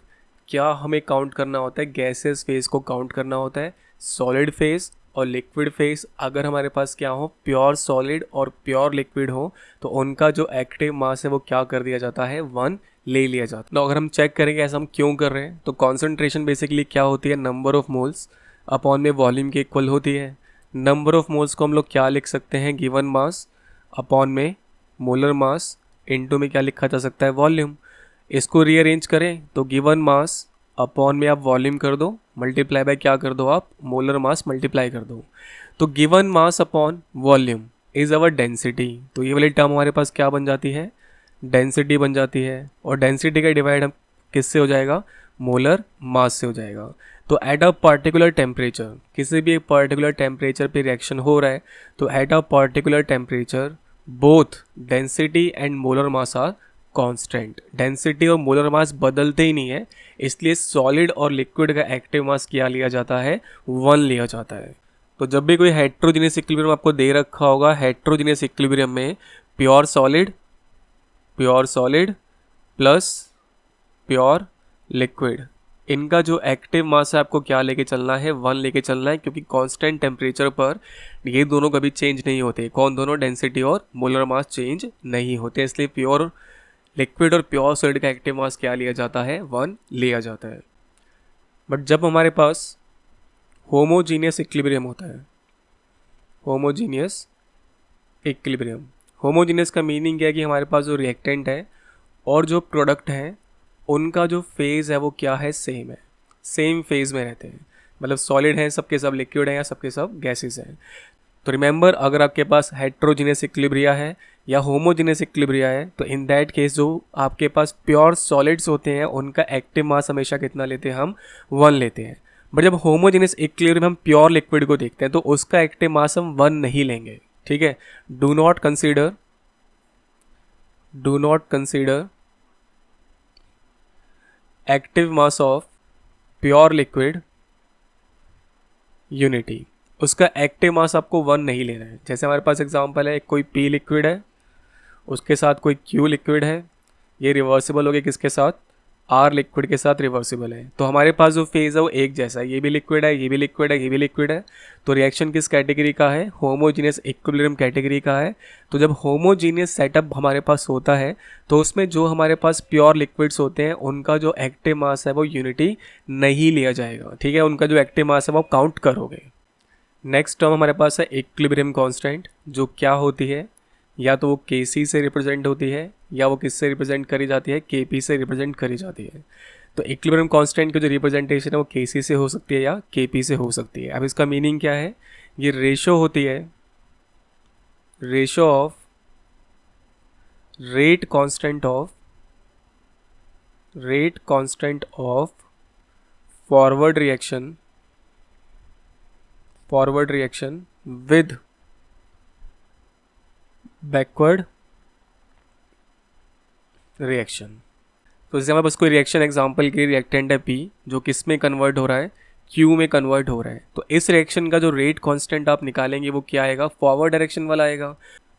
A: क्या हमें काउंट करना होता है, गैसेस फेज को काउंट करना होता है, सॉलिड फेज और लिक्विड फेज। अगर हमारे पास क्या हो, प्योर सॉलिड और प्योर लिक्विड हो, तो उनका जो एक्टिव मास है वो क्या कर दिया जाता है, 1 ले लिया जाता है। तो अगर हम चेक करेंगे ऐसा हम क्यों कर रहे हैं, तो कॉन्सेंट्रेशन बेसिकली क्या होती है, नंबर ऑफ मोल्स अपॉन में वॉल्यूम के इक्वल होती है। नंबर ऑफ मोल्स को हम लोग क्या लिख सकते हैं, गिवन मास अपॉन में मोलर मास इनटू में क्या लिखा जा सकता है, वॉल्यूम। इसको रीअरेंज करें तो गिवन मास अपॉन में आप वॉल्यूम कर दो, मल्टीप्लाई बाय क्या कर दो, आप मोलर मास मल्टीप्लाई कर दो। तो given mass upon volume is our density. तो ये वाली टर्म हमारे पास क्या बन जाती है, डेंसिटी बन जाती है। और डेंसिटी का डिवाइड हम किससे हो जाएगा, मोलर मास से हो जाएगा। तो एट अ पर्टिकुलर टेम्परेचर, किसी भी एक पर्टिकुलर टेम्परेचर पे रिएक्शन हो रहा है, तो at a particular temperature both density and molar mass are constant. Density और मोलर मास बदलते ही नहीं है, इसलिए सॉलिड और लिक्विड का एक्टिव मास क्या लिया जाता है, 1 लिया जाता है। तो जब भी कोई हेट्रोजीनियस इक्विलिब्रियम आपको दे रखा होगा, हेट्रोजीनियस इक्विलिब्रियम में pure solid plus pure liquid, इनका जो एक्टिव मास है आपको क्या लेके चलना है, 1 लेके चलना है, क्योंकि कांस्टेंट टेम्परेचर पर ये दोनों कभी चेंज नहीं होते। कौन दोनों, डेंसिटी और मोलर मास चेंज नहीं होते, इसलिए प्योर लिक्विड और प्योर सॉलिड का एक्टिव मास क्या लिया जाता है, 1 लिया जाता है। बट जब हमारे पास होमोजीनियस इक्विलिब्रियम होता है, होमोजीनियस इक्विलिब्रियम, होमोजीनियस का मीनिंग क्या है कि हमारे पास जो रिएक्टेंट है और जो प्रोडक्ट है उनका जो फेज़ है वो क्या है, सेम है, सेम फेज़ में रहते हैं। मतलब सॉलिड हैं सबके सब, लिक्विड हैं या सबके सब गैसेस हैं। तो रिमेंबर, अगर आपके पास हेट्रोजीनियस इक्विलिब्रिया है या होमोजीनियस इक्विलिब्रिया है, तो इन दैट केस जो आपके पास प्योर सॉलिड्स होते हैं उनका एक्टिव मास हमेशा कितना लेते हैं, हम 1 लेते हैं। बट जब होमोजीनियस इक्विलिब्रियम हम प्योर लिक्विड को देखते हैं तो उसका एक्टिव मास हम 1 नहीं लेंगे। ठीक है, do not consider active mass of pure liquid unity. उसका एक्टिव मास आपको 1 नहीं लेना है। जैसे हमारे पास एग्जांपल है, कोई P लिक्विड है, उसके साथ कोई Q लिक्विड है, ये रिवर्सिबल हो गया किसके साथ, आर लिक्विड के साथ रिवर्सिबल है। तो हमारे पास जो फेज़ है वो एक जैसा है, ये भी लिक्विड है, ये भी लिक्विड है, ये भी लिक्विड है। तो रिएक्शन किस कैटेगरी का है, होमोजीनियस इक्विलिब्रियम कैटेगरी का है। तो जब होमोजीनियस सेटअप हमारे पास होता है तो उसमें जो हमारे पास प्योर लिक्विड्स होते हैं उनका जो एक्टिव मास है वो यूनिटी नहीं लिया जाएगा, ठीक है, उनका जो एक्टिव मास है वो आप काउंट करोगे। नेक्स्ट टर्म हमारे पास है इक्विलिब्रियम कांस्टेंट, जो क्या होती है, या तो वो Kc से रिप्रेजेंट होती है या वो किससे रिप्रेजेंट करी जाती है, Kp से रिप्रेजेंट करी जाती है। तो इक्विलिब्रियम कांस्टेंट की जो रिप्रेजेंटेशन है वो Kc से हो सकती है या Kp से हो सकती है। अब इसका मीनिंग क्या है, ये रेशो होती है, ratio of rate constant of forward reaction with backward reaction. तो जैसे हमारे पास कोई रिएक्शन एग्जांपल के रिएक्टेंट है P, जो किस में कन्वर्ट हो रहा है, Q में कन्वर्ट हो रहा है। तो इस रिएक्शन का जो रेट कांस्टेंट आप निकालेंगे वो क्या आएगा, फॉरवर्ड डायरेक्शन वाला आएगा।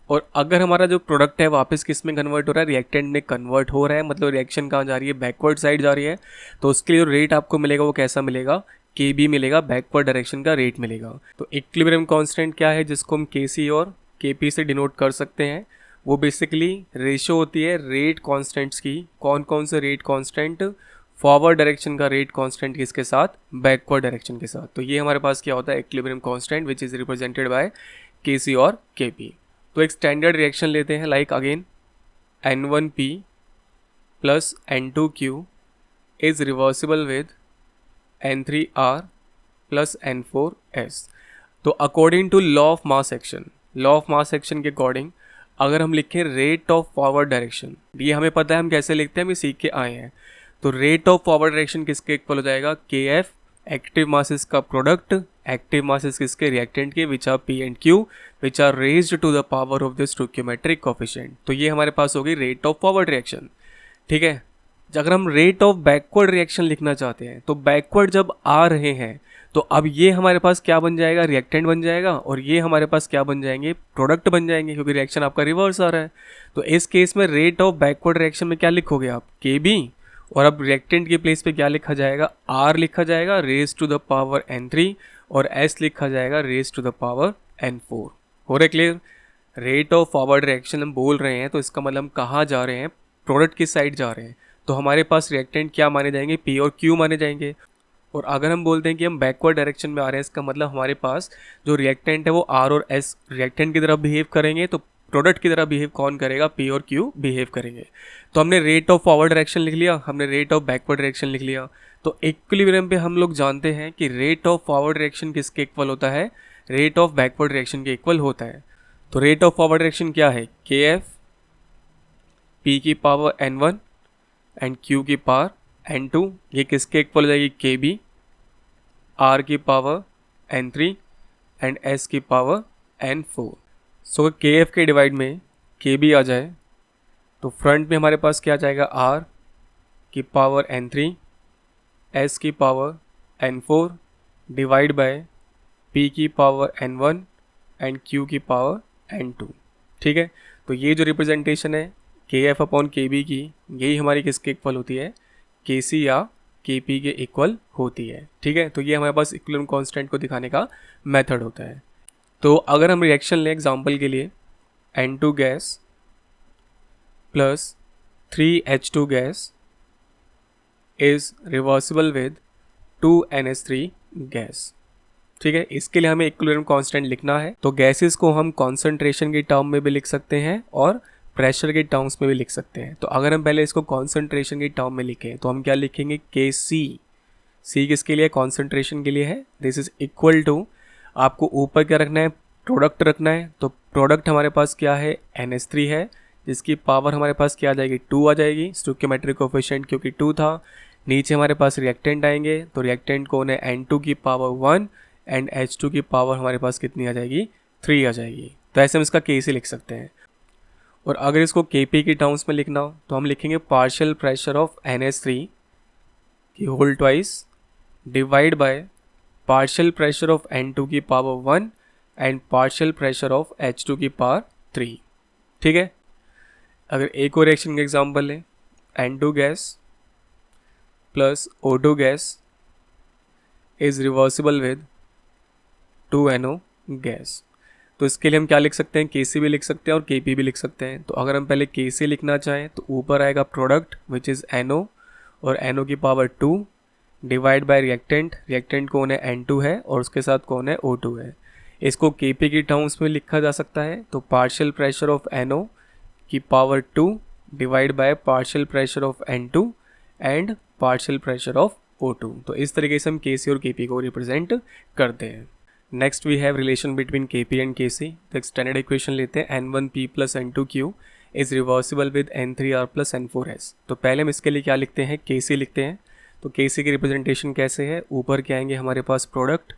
A: और अगर हमारा जो प्रोडक्ट है वापस किस में कन्वर्ट हो रहा है, रिएक्टेंट में कन्वर्ट हो रहा है, मतलब रिएक्शन कहाँ जा रही है, बैकवर्ड साइड जा रही है। तो उसके लिए जो रेट आपको मिलेगा वो कैसा मिलेगा, Kb मिलेगा, बैकवर्ड डायरेक्शन का रेट मिलेगा। तो इक्विलिब्रियम कांस्टेंट क्या है जिसको हम Kc और Kp से डिनोट कर सकते हैं, वो बेसिकली रेशो होती है रेट कांस्टेंट्स की। कौन कौन से रेट कांस्टेंट, फॉरवर्ड डायरेक्शन का रेट कांस्टेंट किसके साथ, बैकवर्ड डायरेक्शन के साथ। तो ये हमारे पास क्या होता है, equilibrium constant which is represented by Kc और Kp। तो एक स्टैंडर्ड रिएक्शन लेते हैं, like again N1P plus N2Q is reversible with N3R plus N4S। तो according to law of mass action के अकॉर्डिंग अगर हम लिखें रेट ऑफ फॉरवर्ड डायरेक्शन, ये हमें पता है हम कैसे लिखते हैं, हम ये सीख के आए हैं। तो रेट ऑफ फॉरवर्ड डायरेक्शन किसके इक्वल हो जाएगा, KF एक्टिव मासेस का प्रोडक्ट, एक्टिव मासेस किसके, रिएक्टेंट के, which are P and Q which are raised to the power of the stoichiometric coefficient. तो ये हमारे पास होगी रेट ऑफ फॉरवर्ड रिएक्शन, ठीक है। अगर हम रेट ऑफ बैकवर्ड रिएक्शन लिखना चाहते हैं तो बैकवर्ड जब आ रहे हैं तो अब ये हमारे पास क्या बन जाएगा, रिएक्टेंट बन जाएगा, और ये हमारे पास क्या बन जाएंगे, प्रोडक्ट बन जाएंगे, क्योंकि रिएक्शन आपका रिवर्स आ रहा है। तो इस केस में रेट ऑफ बैकवर्ड रिएक्शन में क्या लिखोगे आप, Kb, और अब रिएक्टेंट के प्लेस पे क्या लिखा जाएगा, R लिखा जाएगा raise to the power N3, और S लिखा जाएगा raise to the power N4। हो रहा है clear. Rate of forward reaction हम बोल रहे हैं तो इसका मतलब हम कहाँ जा रहे हैं, प्रोडक्ट की साइड जा रहे हैं। तो हमारे पास रिएक्टेंट क्या माने जाएंगे, P और Q माने जाएंगे। और अगर हम बोलते हैं कि हम बैकवर्ड डायरेक्शन में आ रहे हैं, इसका मतलब हमारे पास जो रिएक्टेंट है वो R और S रिएक्टेंट की तरफ बिहेव करेंगे, तो प्रोडक्ट की तरफ बिहेव कौन करेगा, P और Q बिहेव करेंगे। तो हमने रेट ऑफ फॉरवर्ड डायरेक्शन लिख लिया, हमने रेट ऑफ बैकवर्ड डायरेक्शन लिख लिया। तो इक्विलिब्रियम पे हम लोग जानते हैं कि रेट ऑफ फॉरवर्ड डायरेक्शन किसके इक्वल होता है, रेट ऑफ बैकवर्ड डायरेक्शन के इक्वल होता है। तो रेट ऑफ फॉरवर्ड डायरेक्शन क्या है, KF P की पावर N1 एंड Q की पावर N2, ये किसके इक्वल हो जाएगी, KB R की पावर N3 एंड S की पावर N4। सो KF के डिवाइड में KB आ जाए तो फ्रंट में हमारे पास क्या आ जाएगा, R की पावर N3, S की power N4 divide bye P की पावर N1 एंड Q की पावर N2, ठीक है। तो ये जो रिप्रेजेंटेशन है KF अपॉन KB की, यही हमारी किसके इक्वल होती है, KC या KP के इक्वल होती है, ठीक है। तो ये हमारे पास इक्विलिब्रियम कांस्टेंट को दिखाने का मेथड होता है। तो अगर हम रिएक्शन लें एग्जांपल के लिए, N2 gas plus 3H2 gas is reversible with 2NH3 gas, ठीक है। इसके लिए हमें इक्विलिब्रियम कांस्टेंट लिखना है। तो गैसेस को हम कॉन्सेंट्रेशन के टर्म में भी लिख सकते हैं और प्रेशर के टर्म्स में भी लिख सकते हैं। तो अगर हम पहले इसको कॉन्सेंट्रेशन के टर्म में लिखें तो हम क्या लिखेंगे, KC, C किसके लिए, कॉन्सेंट्रेशन के लिए है। दिस इज इक्वल टू, आपको ऊपर क्या रखना है, प्रोडक्ट रखना है। तो प्रोडक्ट हमारे पास क्या है, NH3 है, जिसकी पावर हमारे पास क्या आ जाएगी, 2 आ जाएगी, स्टोइकियोमेट्रिक कोएफिशिएंट क्योंकि 2 था। नीचे हमारे पास रिएक्टेंट आएंगे, तो रिएक्टेंट कौन है, N2 की पावर 1 एंड H2 की पावर हमारे पास कितनी आ जाएगी, 3 आ जाएगी। तो ऐसे हम इसका KC लिख सकते हैं। और अगर इसको KP की टर्म्स में लिखना हो तो हम लिखेंगे पार्शियल प्रेशर ऑफ NH3 की whole twice divide by partial pressure of N2 की power 1 and partial pressure of H2 की पावर 3, ठीक है। अगर एक और रिएक्शन का एग्जांपल लें, N2 gas plus O2 gas is reversible with 2NO gas। तो इसके लिए हम क्या लिख सकते हैं, KC भी लिख सकते हैं और KP भी लिख सकते हैं। तो अगर हम पहले KC लिखना चाहें तो ऊपर आएगा प्रोडक्ट विच इज़ NO और NO की पावर 2 डिवाइड बाय रिएक्टेंट कौन है, N2 है और उसके साथ कौन है, O2 है। इसको KP की टर्म्स में लिखा जा सकता है, तो पार्शियल प्रेशर ऑफ NO की power 2 divide by partial pressure of N2 and partial pressure of O2। तो इस तरीके से हम KC और KP को रिप्रेजेंट करते हैं। Next we have relation between KP and KC। तो एक स्टैंडर्ड इक्वेशन लेते हैं, N1P plus N2Q is reversible with N3R plus N4S। तो पहले हम इसके लिए क्या लिखते हैं, KC लिखते हैं। तो KC की रिप्रेजेंटेशन कैसे है, ऊपर क्या आएंगे हमारे पास प्रोडक्ट,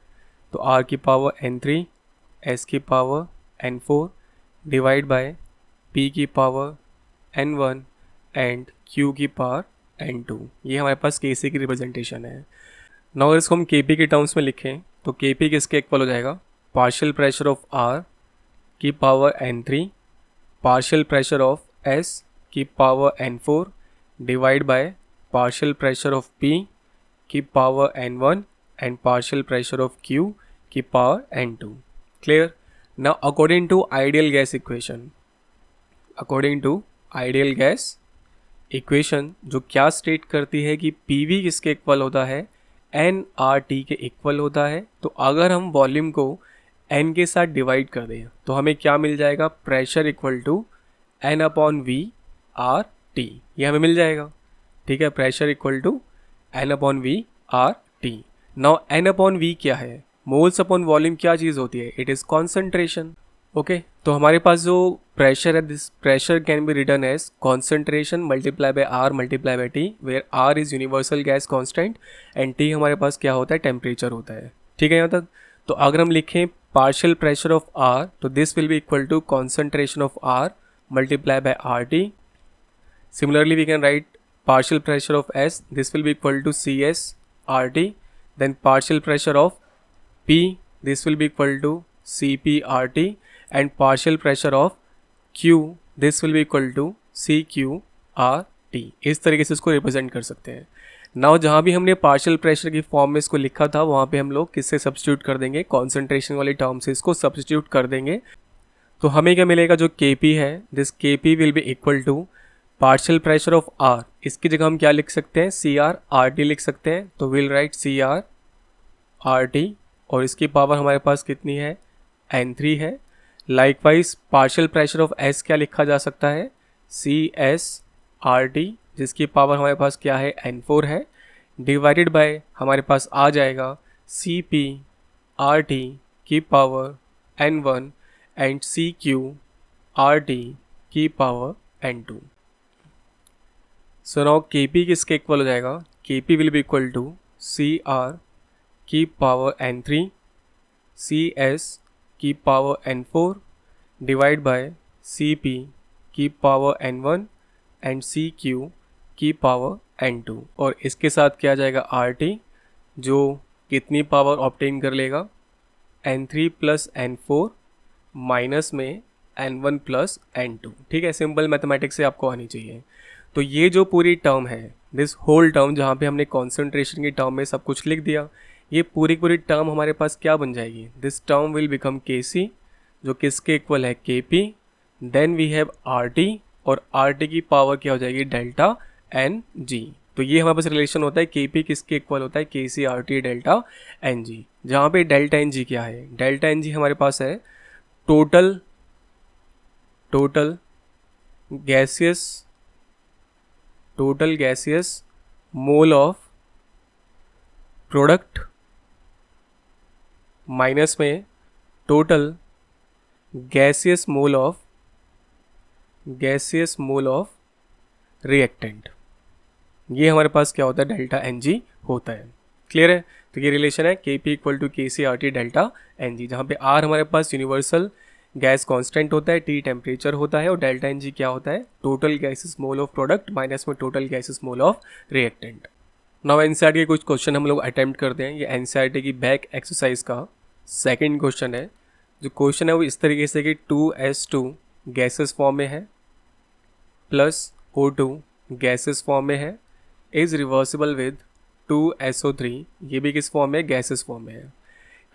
A: तो R की पावर N3, S की power N4 divide bye P की पावर N1 एंड Q की पावर N2। ये हमारे पास KC की रिप्रेजेंटेशन है। नाउ अगर इसको हम KP के टर्म्स में लिखें तो KP किसके इक्वल हो जाएगा, पार्शियल प्रेशर ऑफ R की power N3 partial pressure of S की power N4 divide by partial pressure of P की power N1 and partial pressure of Q की power N2। Clear. Now according to ideal gas equation, according to ideal gas equation जो क्या स्टेट करती है कि PV किसके इक्वल होता है, nRT के इक्वल होता है। तो अगर हम वॉल्यूम को n के साथ डिवाइड कर दें तो हमें क्या मिल जाएगा, प्रेशर इक्वल टू N/V/RT, ये हमें मिल जाएगा। ठीक है, pressure equal to N/V/RT। Now N/V क्या है, मोल्स अपॉन वॉल्यूम क्या चीज़ होती है, इट इज़ कॉन्सेंट्रेशन। ओके, तो हमारे पास जो प्रेशर है, this pressure can be written as concentration multiply by R multiply by T, where R is universal gas constant and T हमारे पास क्या होता है, टेम्परेचर होता है। ठीक है यहाँ तक। तो अगर हम लिखें पार्शियल प्रेशर ऑफ R, तो this will be equal to concentration of R multiply by RT। Similarly we can write partial pressure of S, this will be equal to CS RT, then partial pressure of P, this will be equal to CP RT, and partial pressure of Q, this will be equal to CQ RT। इस तरीके से इसको रिप्रेजेंट कर सकते हैं। नाउ जहाँ भी हमने पार्शियल प्रेशर की फॉर्म में इसको लिखा था वहाँ पे हम लोग किससे सब्स्टिट्यूट कर देंगे, कॉन्सेंट्रेशन वाली टर्म से इसको सब्स्टिट्यूट कर देंगे। तो हमें क्या मिलेगा, जो KP है, this KP will be equal to partial pressure of R, इसकी जगह हम क्या लिख सकते हैं, CR RT लिख सकते हैं। तो विल राइट CR RT और इसकी पावर हमारे पास कितनी है, N3 है। Likewise partial pressure of S क्या लिखा जा सकता है, CS RT, जिसकी पावर हमारे पास क्या है, N4 है, डिवाइडेड बाय हमारे पास आ जाएगा CP RT की power N1 and CQ RT की power N2। So now KP किसके इक्वल हो जाएगा, KP will be equal to CR की पावर N3 CS की power N4 divide by CP की पावर N1 एंड CQ की पावर N2, और इसके साथ क्या जाएगा RT, जो कितनी पावर ऑब्टेन कर लेगा, N3 प्लस N4 माइनस में N1 प्लस N2। ठीक है, सिंपल मैथमेटिक्स से आपको आनी चाहिए। तो ये जो पूरी टर्म है, दिस होल टर्म, जहाँ पे हमने कॉन्सेंट्रेशन की टर्म में सब कुछ लिख दिया, ये पूरी टर्म हमारे पास क्या बन जाएगी, this term will become KC, जो किसके इक्वल है, KP। Then we have RT, और RT की पावर क्या हो जाएगी, डेल्टा NG। तो ये हमारे पास रिलेशन होता है, KP किसके इक्वल होता है, KC RT डेल्टा NG, जहाँ पे डेल्टा NG क्या है, डेल्टा NG हमारे पास है total gaseous mole of product minus में total gaseous mole of reactant. ये हमारे पास क्या होता है, डेल्टा NG होता है। क्लियर है। तो ये रिलेशन है KP equal to KC RT delta NG, जहाँ पे R हमारे पास यूनिवर्सल गैस कांस्टेंट होता है, T टेम्परेचर होता है, और डेल्टा NG क्या होता है, total gases mole of product minus में total gases mole of reactant. Now NCERT के कुछ क्वेश्चन हम लोग अटेम्प्ट करते हैं। ये NCERT की बैक एक्सरसाइज का सेकंड क्वेश्चन है। जो क्वेश्चन है वो इस तरीके से कि 2S2 गैसेस फॉर्म में है प्लस O2 गैसेस फॉर्म में है, इज़ रिवर्सिबल विद 2SO3, ये भी किस फॉर्म में, गैसेस फॉर्म में है।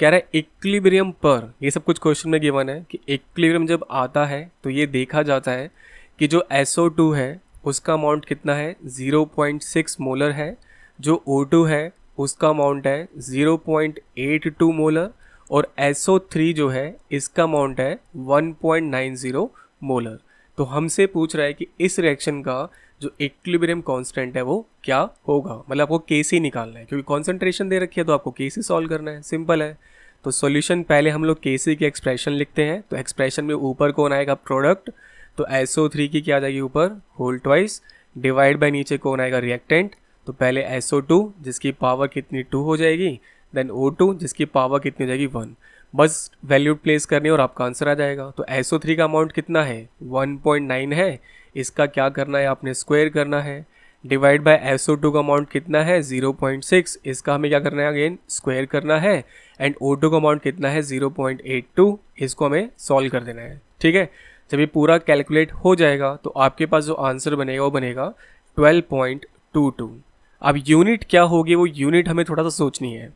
A: कह रहा है इक्विलिब्रियम पर, ये सब कुछ क्वेश्चन में गिवन है कि इक्विलिब्रियम जब आता है तो ये देखा जाता है कि जो SO2 है उसका अमाउंट कितना है, 0.6 मोलर है, जो O2 है उसका अमाउंट है 0.82 मोलर, और SO3 जो है इसका अमाउंट है 1.90 मोलर। तो हमसे पूछ रहा है कि इस रिएक्शन का जो इक्विलिब्रियम कांस्टेंट है वो क्या होगा, मतलब आपको केसी निकालना है, क्योंकि कॉन्सेंट्रेशन दे रखी है तो आपको केसी सॉल्व करना है, सिंपल है। तो सॉल्यूशन पहले हम लोग केसी की एक्सप्रेशन लिखते हैं, तो एक्सप्रेशन में ऊपर कौन आएगा, प्रोडक्ट, तो SO3 की क्या आ जाएगी ऊपर, होल ट्वाइस, डिवाइड बाय नीचे कौन आएगा, रिएक्टेंट, तो पहले SO2 जिसकी पावर कितनी 2 हो जाएगी, देन O2 जिसकी पावर कितनी हो जाएगी 1, बस वैल्यू प्लेस करनी और आपका आंसर आ जाएगा। तो SO3 का अमाउंट कितना है, 1.9 है, इसका क्या करना है, आपने स्क्वायर करना है, डिवाइड बाय SO2 का अमाउंट कितना है 0.6, इसका हमें क्या करना है, अगेन स्क्वायर करना है, एंड O2 का अमाउंट कितना है 0.82, इसको हमें सॉल्व कर देना है। ठीक है, जब ये पूरा कैलकुलेट हो जाएगा तो आपके पास जो आंसर बनेगा वो बनेगा 12.22। अब यूनिट क्या होगी, वो यूनिट हमें थोड़ा सा सोचनी है,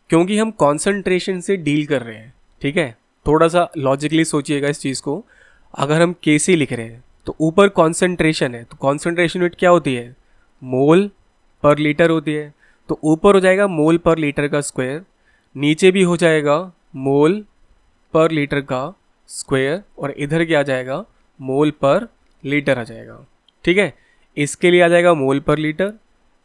A: क्योंकि हम कॉन्सेंट्रेशन से डील कर रहे हैं। ठीक है, थोड़ा सा लॉजिकली सोचिएगा इस चीज़ को। अगर हम केसी लिख रहे हैं तो ऊपर कॉन्सेंट्रेशन है, तो कॉन्सेंट्रेशन यूनिट क्या होती है, मोल पर लीटर होती है, तो ऊपर हो जाएगा मोल पर लीटर का स्क्वायर, नीचे भी हो जाएगा मोल पर लीटर का स्क्वायर, और इधर क्या आ जाएगा, मोल पर लीटर आ जाएगा। ठीक है, इसके लिए आ जाएगा मोल पर लीटर,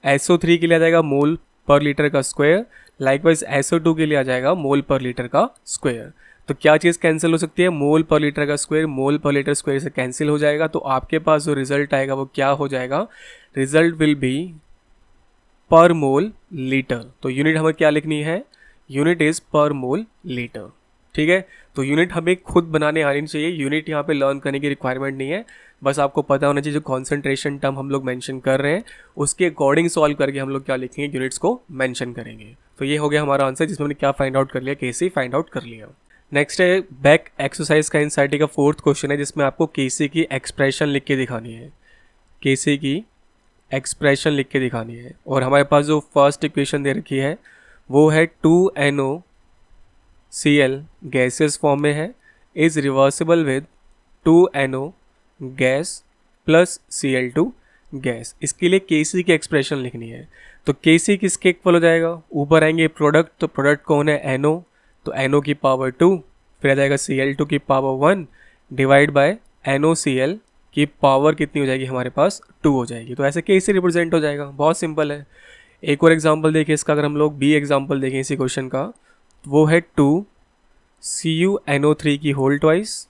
A: SO3 के लिए आ जाएगा मोल पर लीटर का स्क्वायर, लाइकवाइज SO2 के लिए आ जाएगा मोल पर लीटर का स्क्वायर। तो क्या चीज़ कैंसिल हो सकती है, मोल पर लीटर का square mole per litre square से कैंसिल हो जाएगा, तो आपके पास जो रिजल्ट आएगा वो क्या हो जाएगा, रिजल्ट विल बी पर मोल लीटर। तो यूनिट हमें क्या लिखनी है, यूनिट इज़ पर मोल लीटर। ठीक है, तो यूनिट हमें खुद बनाने आनी चाहिए, यूनिट यहाँ पे लर्न करने की रिक्वायरमेंट नहीं है, बस आपको पता होना चाहिए जो कॉन्सेंट्रेशन टर्म हम लोग मेंशन कर रहे हैं उसके अकॉर्डिंग सॉल्व करके हम लोग क्या लिखेंगे, यूनिट्स को मेंशन करेंगे। तो ये हो गया हमारा आंसर, जिसमें हमने क्या फाइंड आउट कर लिया, केसी फाइंड आउट कर लिया। नेक्स्ट है बैक एक्सरसाइज का एनसीईआरटी का 4th क्वेश्चन है, जिसमें आपको केसी की एक्सप्रेशन लिख के दिखानी है, केसी की एक्सप्रेशन लिख के दिखानी है। और हमारे पास जो फर्स्ट इक्वेशन दे रखी है वो है 2NoCl गैसेस फॉर्म में है, is reversible with 2NO gas plus Cl2 gas. इसके लिए Kc की एक्सप्रेशन लिखनी है, तो Kc किसके इक्वल हो जाएगा, ऊपर आएंगे प्रोडक्ट, तो प्रोडक्ट कौन है, NO, तो NO की पावर 2, फिर आ जाएगा Cl2 की पावर 1, डिवाइड बाय NoCl की पावर कितनी हो जाएगी हमारे पास 2 हो जाएगी। तो ऐसे Kc रिप्रेजेंट हो जाएगा, बहुत सिंपल है। एक और एग्जाम्पल देखिए इसका, अगर हम लोग बी एग्जाम्पल देखें इसी क्वेश्चन का, वो है 2CuNO3 की होल ट्वाइस,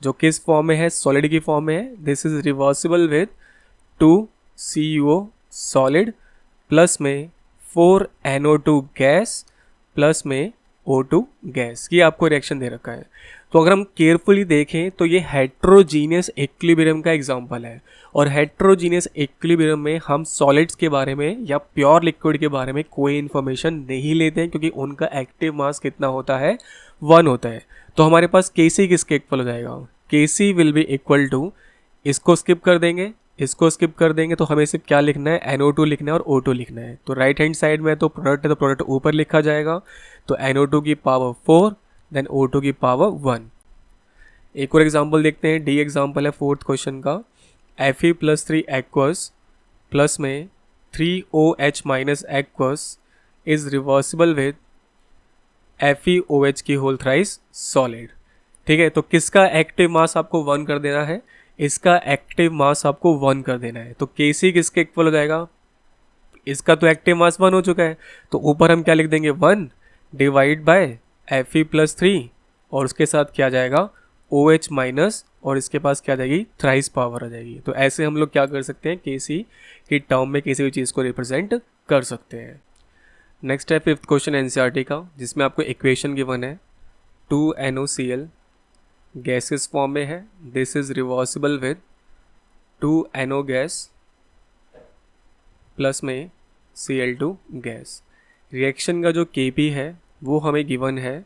A: जो किस फॉर्म में है, सॉलिड की फॉर्म में है, this is reversible with 2CuO solid plus में 4NO2 गैस प्लस में O2 गैस। ये आपको रिएक्शन दे रखा है। तो अगर हम केयरफुली देखें तो ये हेट्रोजीनियस इक्विलिब्रियम का एग्जांपल है, और हेट्रोजीनियस इक्विलिब्रियम में हम सॉलिड्स के बारे में या प्योर लिक्विड के बारे में कोई इन्फॉर्मेशन नहीं लेते हैं, क्योंकि उनका एक्टिव मास कितना होता है, 1 होता है। तो हमारे पास Kc किसके इक्वल हो जाएगा, Kc will be equal to, इसको स्किप कर देंगे, इसको स्किप कर देंगे, तो हमें सिर्फ क्या लिखना है, NO2 लिखना है और O2 लिखना है। तो राइट हैंड साइड में तो प्रोडक्ट है, तो प्रोडक्ट ऊपर लिखा जाएगा, तो NO2 की पावर 4 देन O2 की पावर 1। एक और एग्जांपल देखते हैं, डी एग्जांपल है 4th क्वेश्चन का, Fe+3 एक्वस प्लस में 3OH minus aqueous is reversible with FeOH की होल थ्राइस सॉलिड। ठीक है, तो किसका एक्टिव मास आपको 1 कर देना है, इसका एक्टिव मास आपको 1 कर देना है। तो Kc किसके इक्वल हो जाएगा, इसका तो एक्टिव मास 1 हो चुका है, तो ऊपर हम क्या लिख देंगे 1 डिवाइड बाय Fe+3, और उसके साथ क्या जाएगा OH माइनस, और इसके पास क्या आ जाएगी, थ्राइस पावर आ जाएगी। तो ऐसे हम लोग क्या कर सकते हैं, Kc की टर्म में किसी भी चीज़ को रिप्रेजेंट कर सकते हैं। नेक्स्ट है 5th क्वेश्चन एनसीईआरटी का, जिसमें आपको इक्वेशन गिवन है 2NoCl गैसेस फॉर्म में है, this is reversible with 2NO gas plus में Cl2 गैस। रिएक्शन का जो Kp है वो हमें गिवन है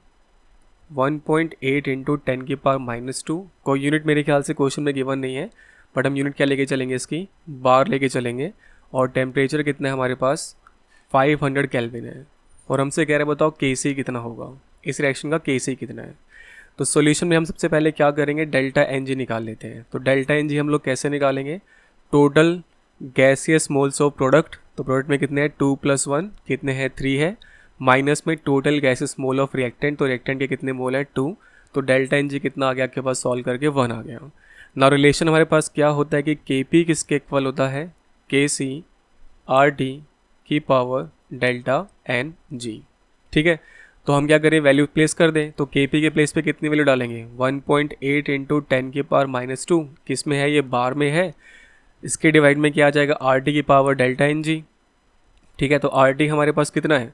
A: 1.8 × 10⁻²। कोई यूनिट मेरे ख्याल से क्वेश्चन में गिवन नहीं है, बट हम यूनिट क्या लेके चलेंगे, इसकी बार लेके चलेंगे। और टेम्परेचर कितना है हमारे पास, 500 केल्विन है। और हमसे कह रहे हैं बताओ केसी कितना होगा, इस रिएक्शन का केसी कितना है। तो सॉल्यूशन में हम सबसे पहले क्या करेंगे, डेल्टा एन जी निकाल लेते हैं। तो डेल्टा एन जी हम लोग कैसे निकालेंगे, total gaseous moles of product, तो प्रोडक्ट में कितने हैं 2 + 1 कितने हैं 3 है, माइनस में total gaseous mole of reactant, तो रिएक्टेंट के कितने मोल हैं 2, तो डेल्टा एन जी कितना आ गया आपके पास, सॉल्व करके 1 आ गया। ना रिलेशन हमारे पास क्या होता है कि के पी किसके इक्वल होता है, के सी आर टी की पावर डेल्टा एन जी। ठीक है, तो हम क्या करें, वैल्यू प्लेस कर दें। तो के पी के प्लेस पे कितनी वैल्यू डालेंगे, 1.8 × 10⁻², किस में है, ये बार में है। इसके डिवाइड में क्या आ जाएगा, आर टी की पावर डेल्टा एन जी। ठीक है, तो आर टी हमारे पास कितना है,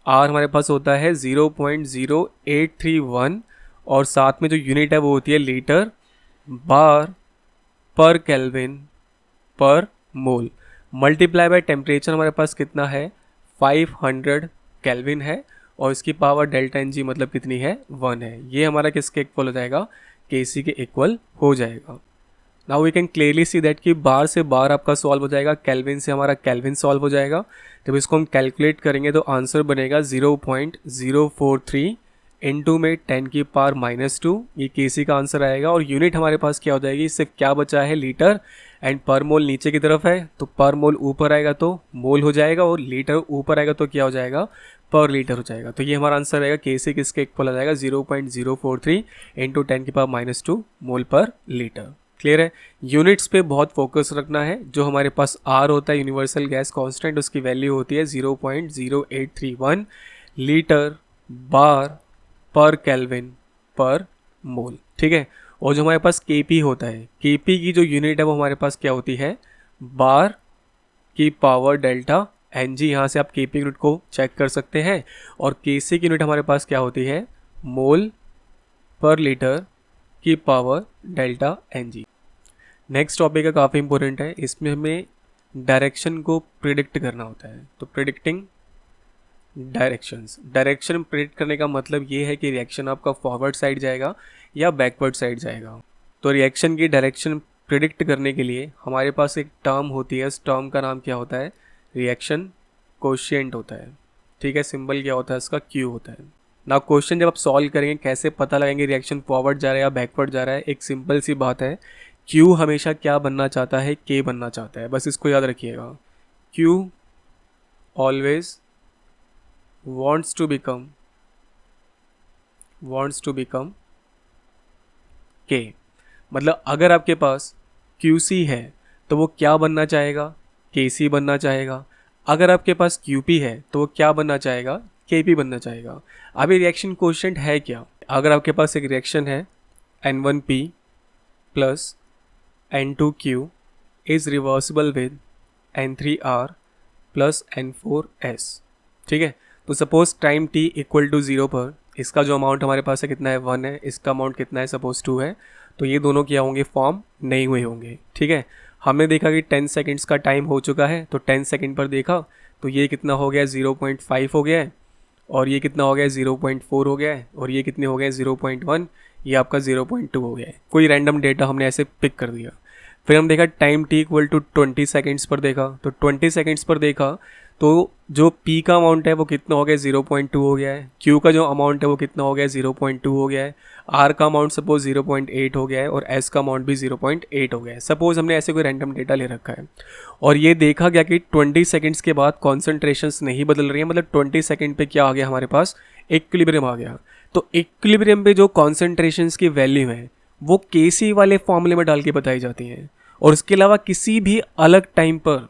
A: आर हमारे पास होता है 0.0831 और साथ में जो यूनिट है वो होती है लीटर बार पर केल्विन पर मोल, मल्टीप्लाई बाय टेम्परेचर हमारे पास कितना है 500 केल्विन है, और इसकी पावर डेल्टा एन जी मतलब कितनी है 1 है। ये हमारा किसके इक्वल हो जाएगा, के सी के इक्वल हो जाएगा। Now we can clearly see that कि बार से बार आपका सॉल्व हो जाएगा, केल्विन से हमारा केल्विन सॉल्व हो जाएगा। जब इसको हम कैलकुलेट करेंगे तो आंसर बनेगा 0.043 इनटू में 10⁻²। ये केसी का आंसर आएगा। और यूनिट हमारे पास क्या हो जाएगी, इससे क्या बचा है लीटर, एंड पर मोल नीचे की तरफ है तो पर मोल ऊपर आएगा तो मोल हो जाएगा, और लीटर ऊपर आएगा तो क्या हो जाएगा, पर लीटर हो जाएगा। तो ये हमारा आंसर रहेगा, केसी किसके इक्वल आ जाएगा 0.043 इंटू 10⁻² मोल पर लीटर। क्लियर है, यूनिट्स पे बहुत फोकस रखना है। जो हमारे पास आर होता है यूनिवर्सल गैस कांस्टेंट, उसकी वैल्यू होती है 0.0831 लीटर बार पर केल्विन पर मोल। ठीक है, और जो हमारे पास केपी होता है, केपी की जो यूनिट है वो हमारे पास क्या होती है, बार की पावर डेल्टा एन जी। यहाँ से आप केपी यूनिट को चेक कर सकते हैं। और केसी की यूनिट हमारे पास क्या होती है, मोल पर लीटर की power delta N G. Next topic है, काफ़ी इंपॉर्टेंट है, इसमें हमें डायरेक्शन को प्रिडिक्ट करना होता है। तो प्रिडिक्टिंग डायरेक्शंस, डायरेक्शन प्रिडिक्ट करने का मतलब ये है कि रिएक्शन आपका फॉरवर्ड साइड जाएगा या बैकवर्ड साइड जाएगा। तो रिएक्शन की डायरेक्शन प्रिडिक्ट करने के लिए हमारे पास एक टर्म होती है, इस टर्म का नाम क्या होता है, रिएक्शन कोशिएंट होता है। ठीक है, सिंबल क्या होता है इसका, क्यू होता है ना। क्वेश्चन जब आप सॉल्व करेंगे कैसे पता लगाएंगे रिएक्शन फॉरवर्ड जा रहा है या बैकवर्ड जा रहा है, एक सिंपल सी बात है, क्यू हमेशा क्या बनना चाहता है, के बनना चाहता है, बस इसको याद रखिएगा। Q always wants to become K। मतलब अगर आपके पास QC है तो वो क्या बनना चाहेगा, KC बनना चाहेगा। अगर आपके पास QP है तो वो क्या बनना चाहेगा, KP बनना चाहेगा। अभी रिएक्शन कोएफिशिएंट है क्या, अगर आपके पास एक रिएक्शन है N1P plus N2Q is reversible with N3R plus N4S। ठीक है, तो suppose time t equal to 0 पर इसका जो अमाउंट हमारे पास है कितना है 1 है, इसका अमाउंट कितना है सपोज 2 है, तो ये दोनों क्या होंगे, फॉर्म नहीं हुए होंगे। ठीक है, हमने देखा कि 10 सेकंड्स का टाइम हो चुका है, तो 10 सेकंड पर देखा तो ये कितना हो गया 0.5 हो गया है, और ये कितना हो गया 0.4 हो गया है, और ये कितने हो गए 0.1, ये आपका 0.2 हो गया है। कोई रैंडम डेटा हमने ऐसे पिक कर दिया। फिर हम देखा time t equal to 20 seconds पर देखा, तो 20 सेकेंड्स पर देखा तो जो P का अमाउंट है वो कितना हो गया 0.2 हो गया है, Q का जो अमाउंट है वो कितना हो गया 0.2 हो गया है, R का अमाउंट सपोज 0.8 हो गया है, और S का अमाउंट भी 0.8 हो गया है। सपोज हमने ऐसे कोई रैंडम डेटा ले रखा है और ये देखा गया कि 20 सेकेंड्स के बाद कॉन्सेंट्रेशंस नहीं बदल रही है, मतलब 20 सेकेंड पे क्या आ गया हमारे पास, इक्विलिब्रियम आ गया। तो इक्विलिब्रियम पे जो कॉन्सेंट्रेशंस की वैल्यू है वो केसी वाले फॉर्मूले में डाल के बताई जाती हैं, और इसके अलावा किसी भी अलग टाइम पर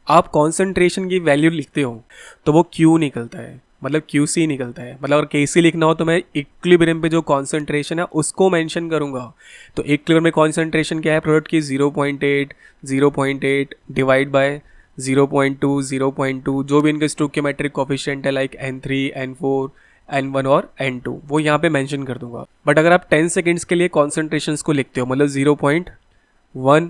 A: आप कॉन्सेंट्रेशन की वैल्यू लिखते हो तो वो क्यू निकलता है, मतलब QC निकलता है। मतलब अगर KC लिखना हो तो मैं इक्विलिब्रियम पे जो कॉन्सेंट्रेशन है उसको मेंशन करूंगा। तो इक्विलिब्रियम में कॉन्सेंट्रेशन क्या है प्रोडक्ट की 0.8 डिवाइड बाय 0.2 जो भी इनके स्टोइकियोमेट्रिक कोएफिशिएंट है लाइक N3 N4 N1 और N2 वो यहाँ पे मेंशन कर दूंगा। बट अगर आप 10 सेकेंड्स के लिए कॉन्सेंट्रेशंस को लिखते हो मतलब 0.1,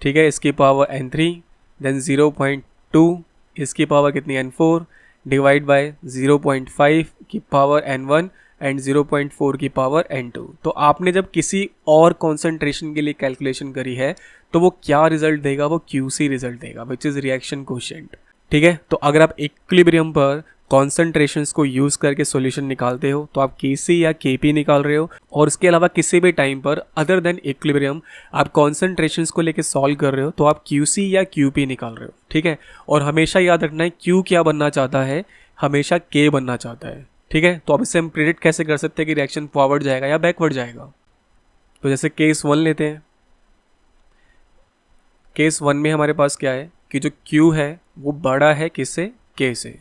A: ठीक है, इसकी पावर N3, देन 0.2 इसकी पावर कितनी N4 डिवाइड बाय 0.5 की पावर N1 एंड 0.4 की पावर n2। तो आपने जब किसी और कॉन्सेंट्रेशन के लिए कैलकुलेशन करी है तो वो क्या रिजल्ट देगा, वो QC रिजल्ट देगा, विच इज़ रिएक्शन कोशिएंट। ठीक है, तो अगर आप इक्विलिब्रियम पर कॉन्सेंट्रेशंस को यूज़ करके सॉल्यूशन निकालते हो तो आप KC या KP निकाल रहे हो, और इसके अलावा किसी भी टाइम पर अदर देन इक्विलिब्रियम आप कॉन्सेंट्रेशंस को लेके सॉल्व कर रहे हो तो आप QC या QP निकाल रहे हो। ठीक है, और हमेशा याद रखना है Q क्या बनना चाहता है, हमेशा K बनना चाहता है। ठीक है, तो अब इससे हम प्रेडिक्ट कैसे कर सकते हैं कि रिएक्शन फॉरवर्ड जाएगा या बैकवर्ड जाएगा। तो जैसे केस 1 लेते हैं। केस 1 में हमारे पास क्या है कि जो Q है वो बड़ा है किससे, K से।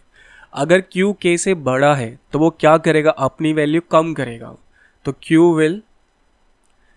A: अगर Q K से बड़ा है तो वो क्या करेगा, अपनी वैल्यू कम करेगा, तो Q विल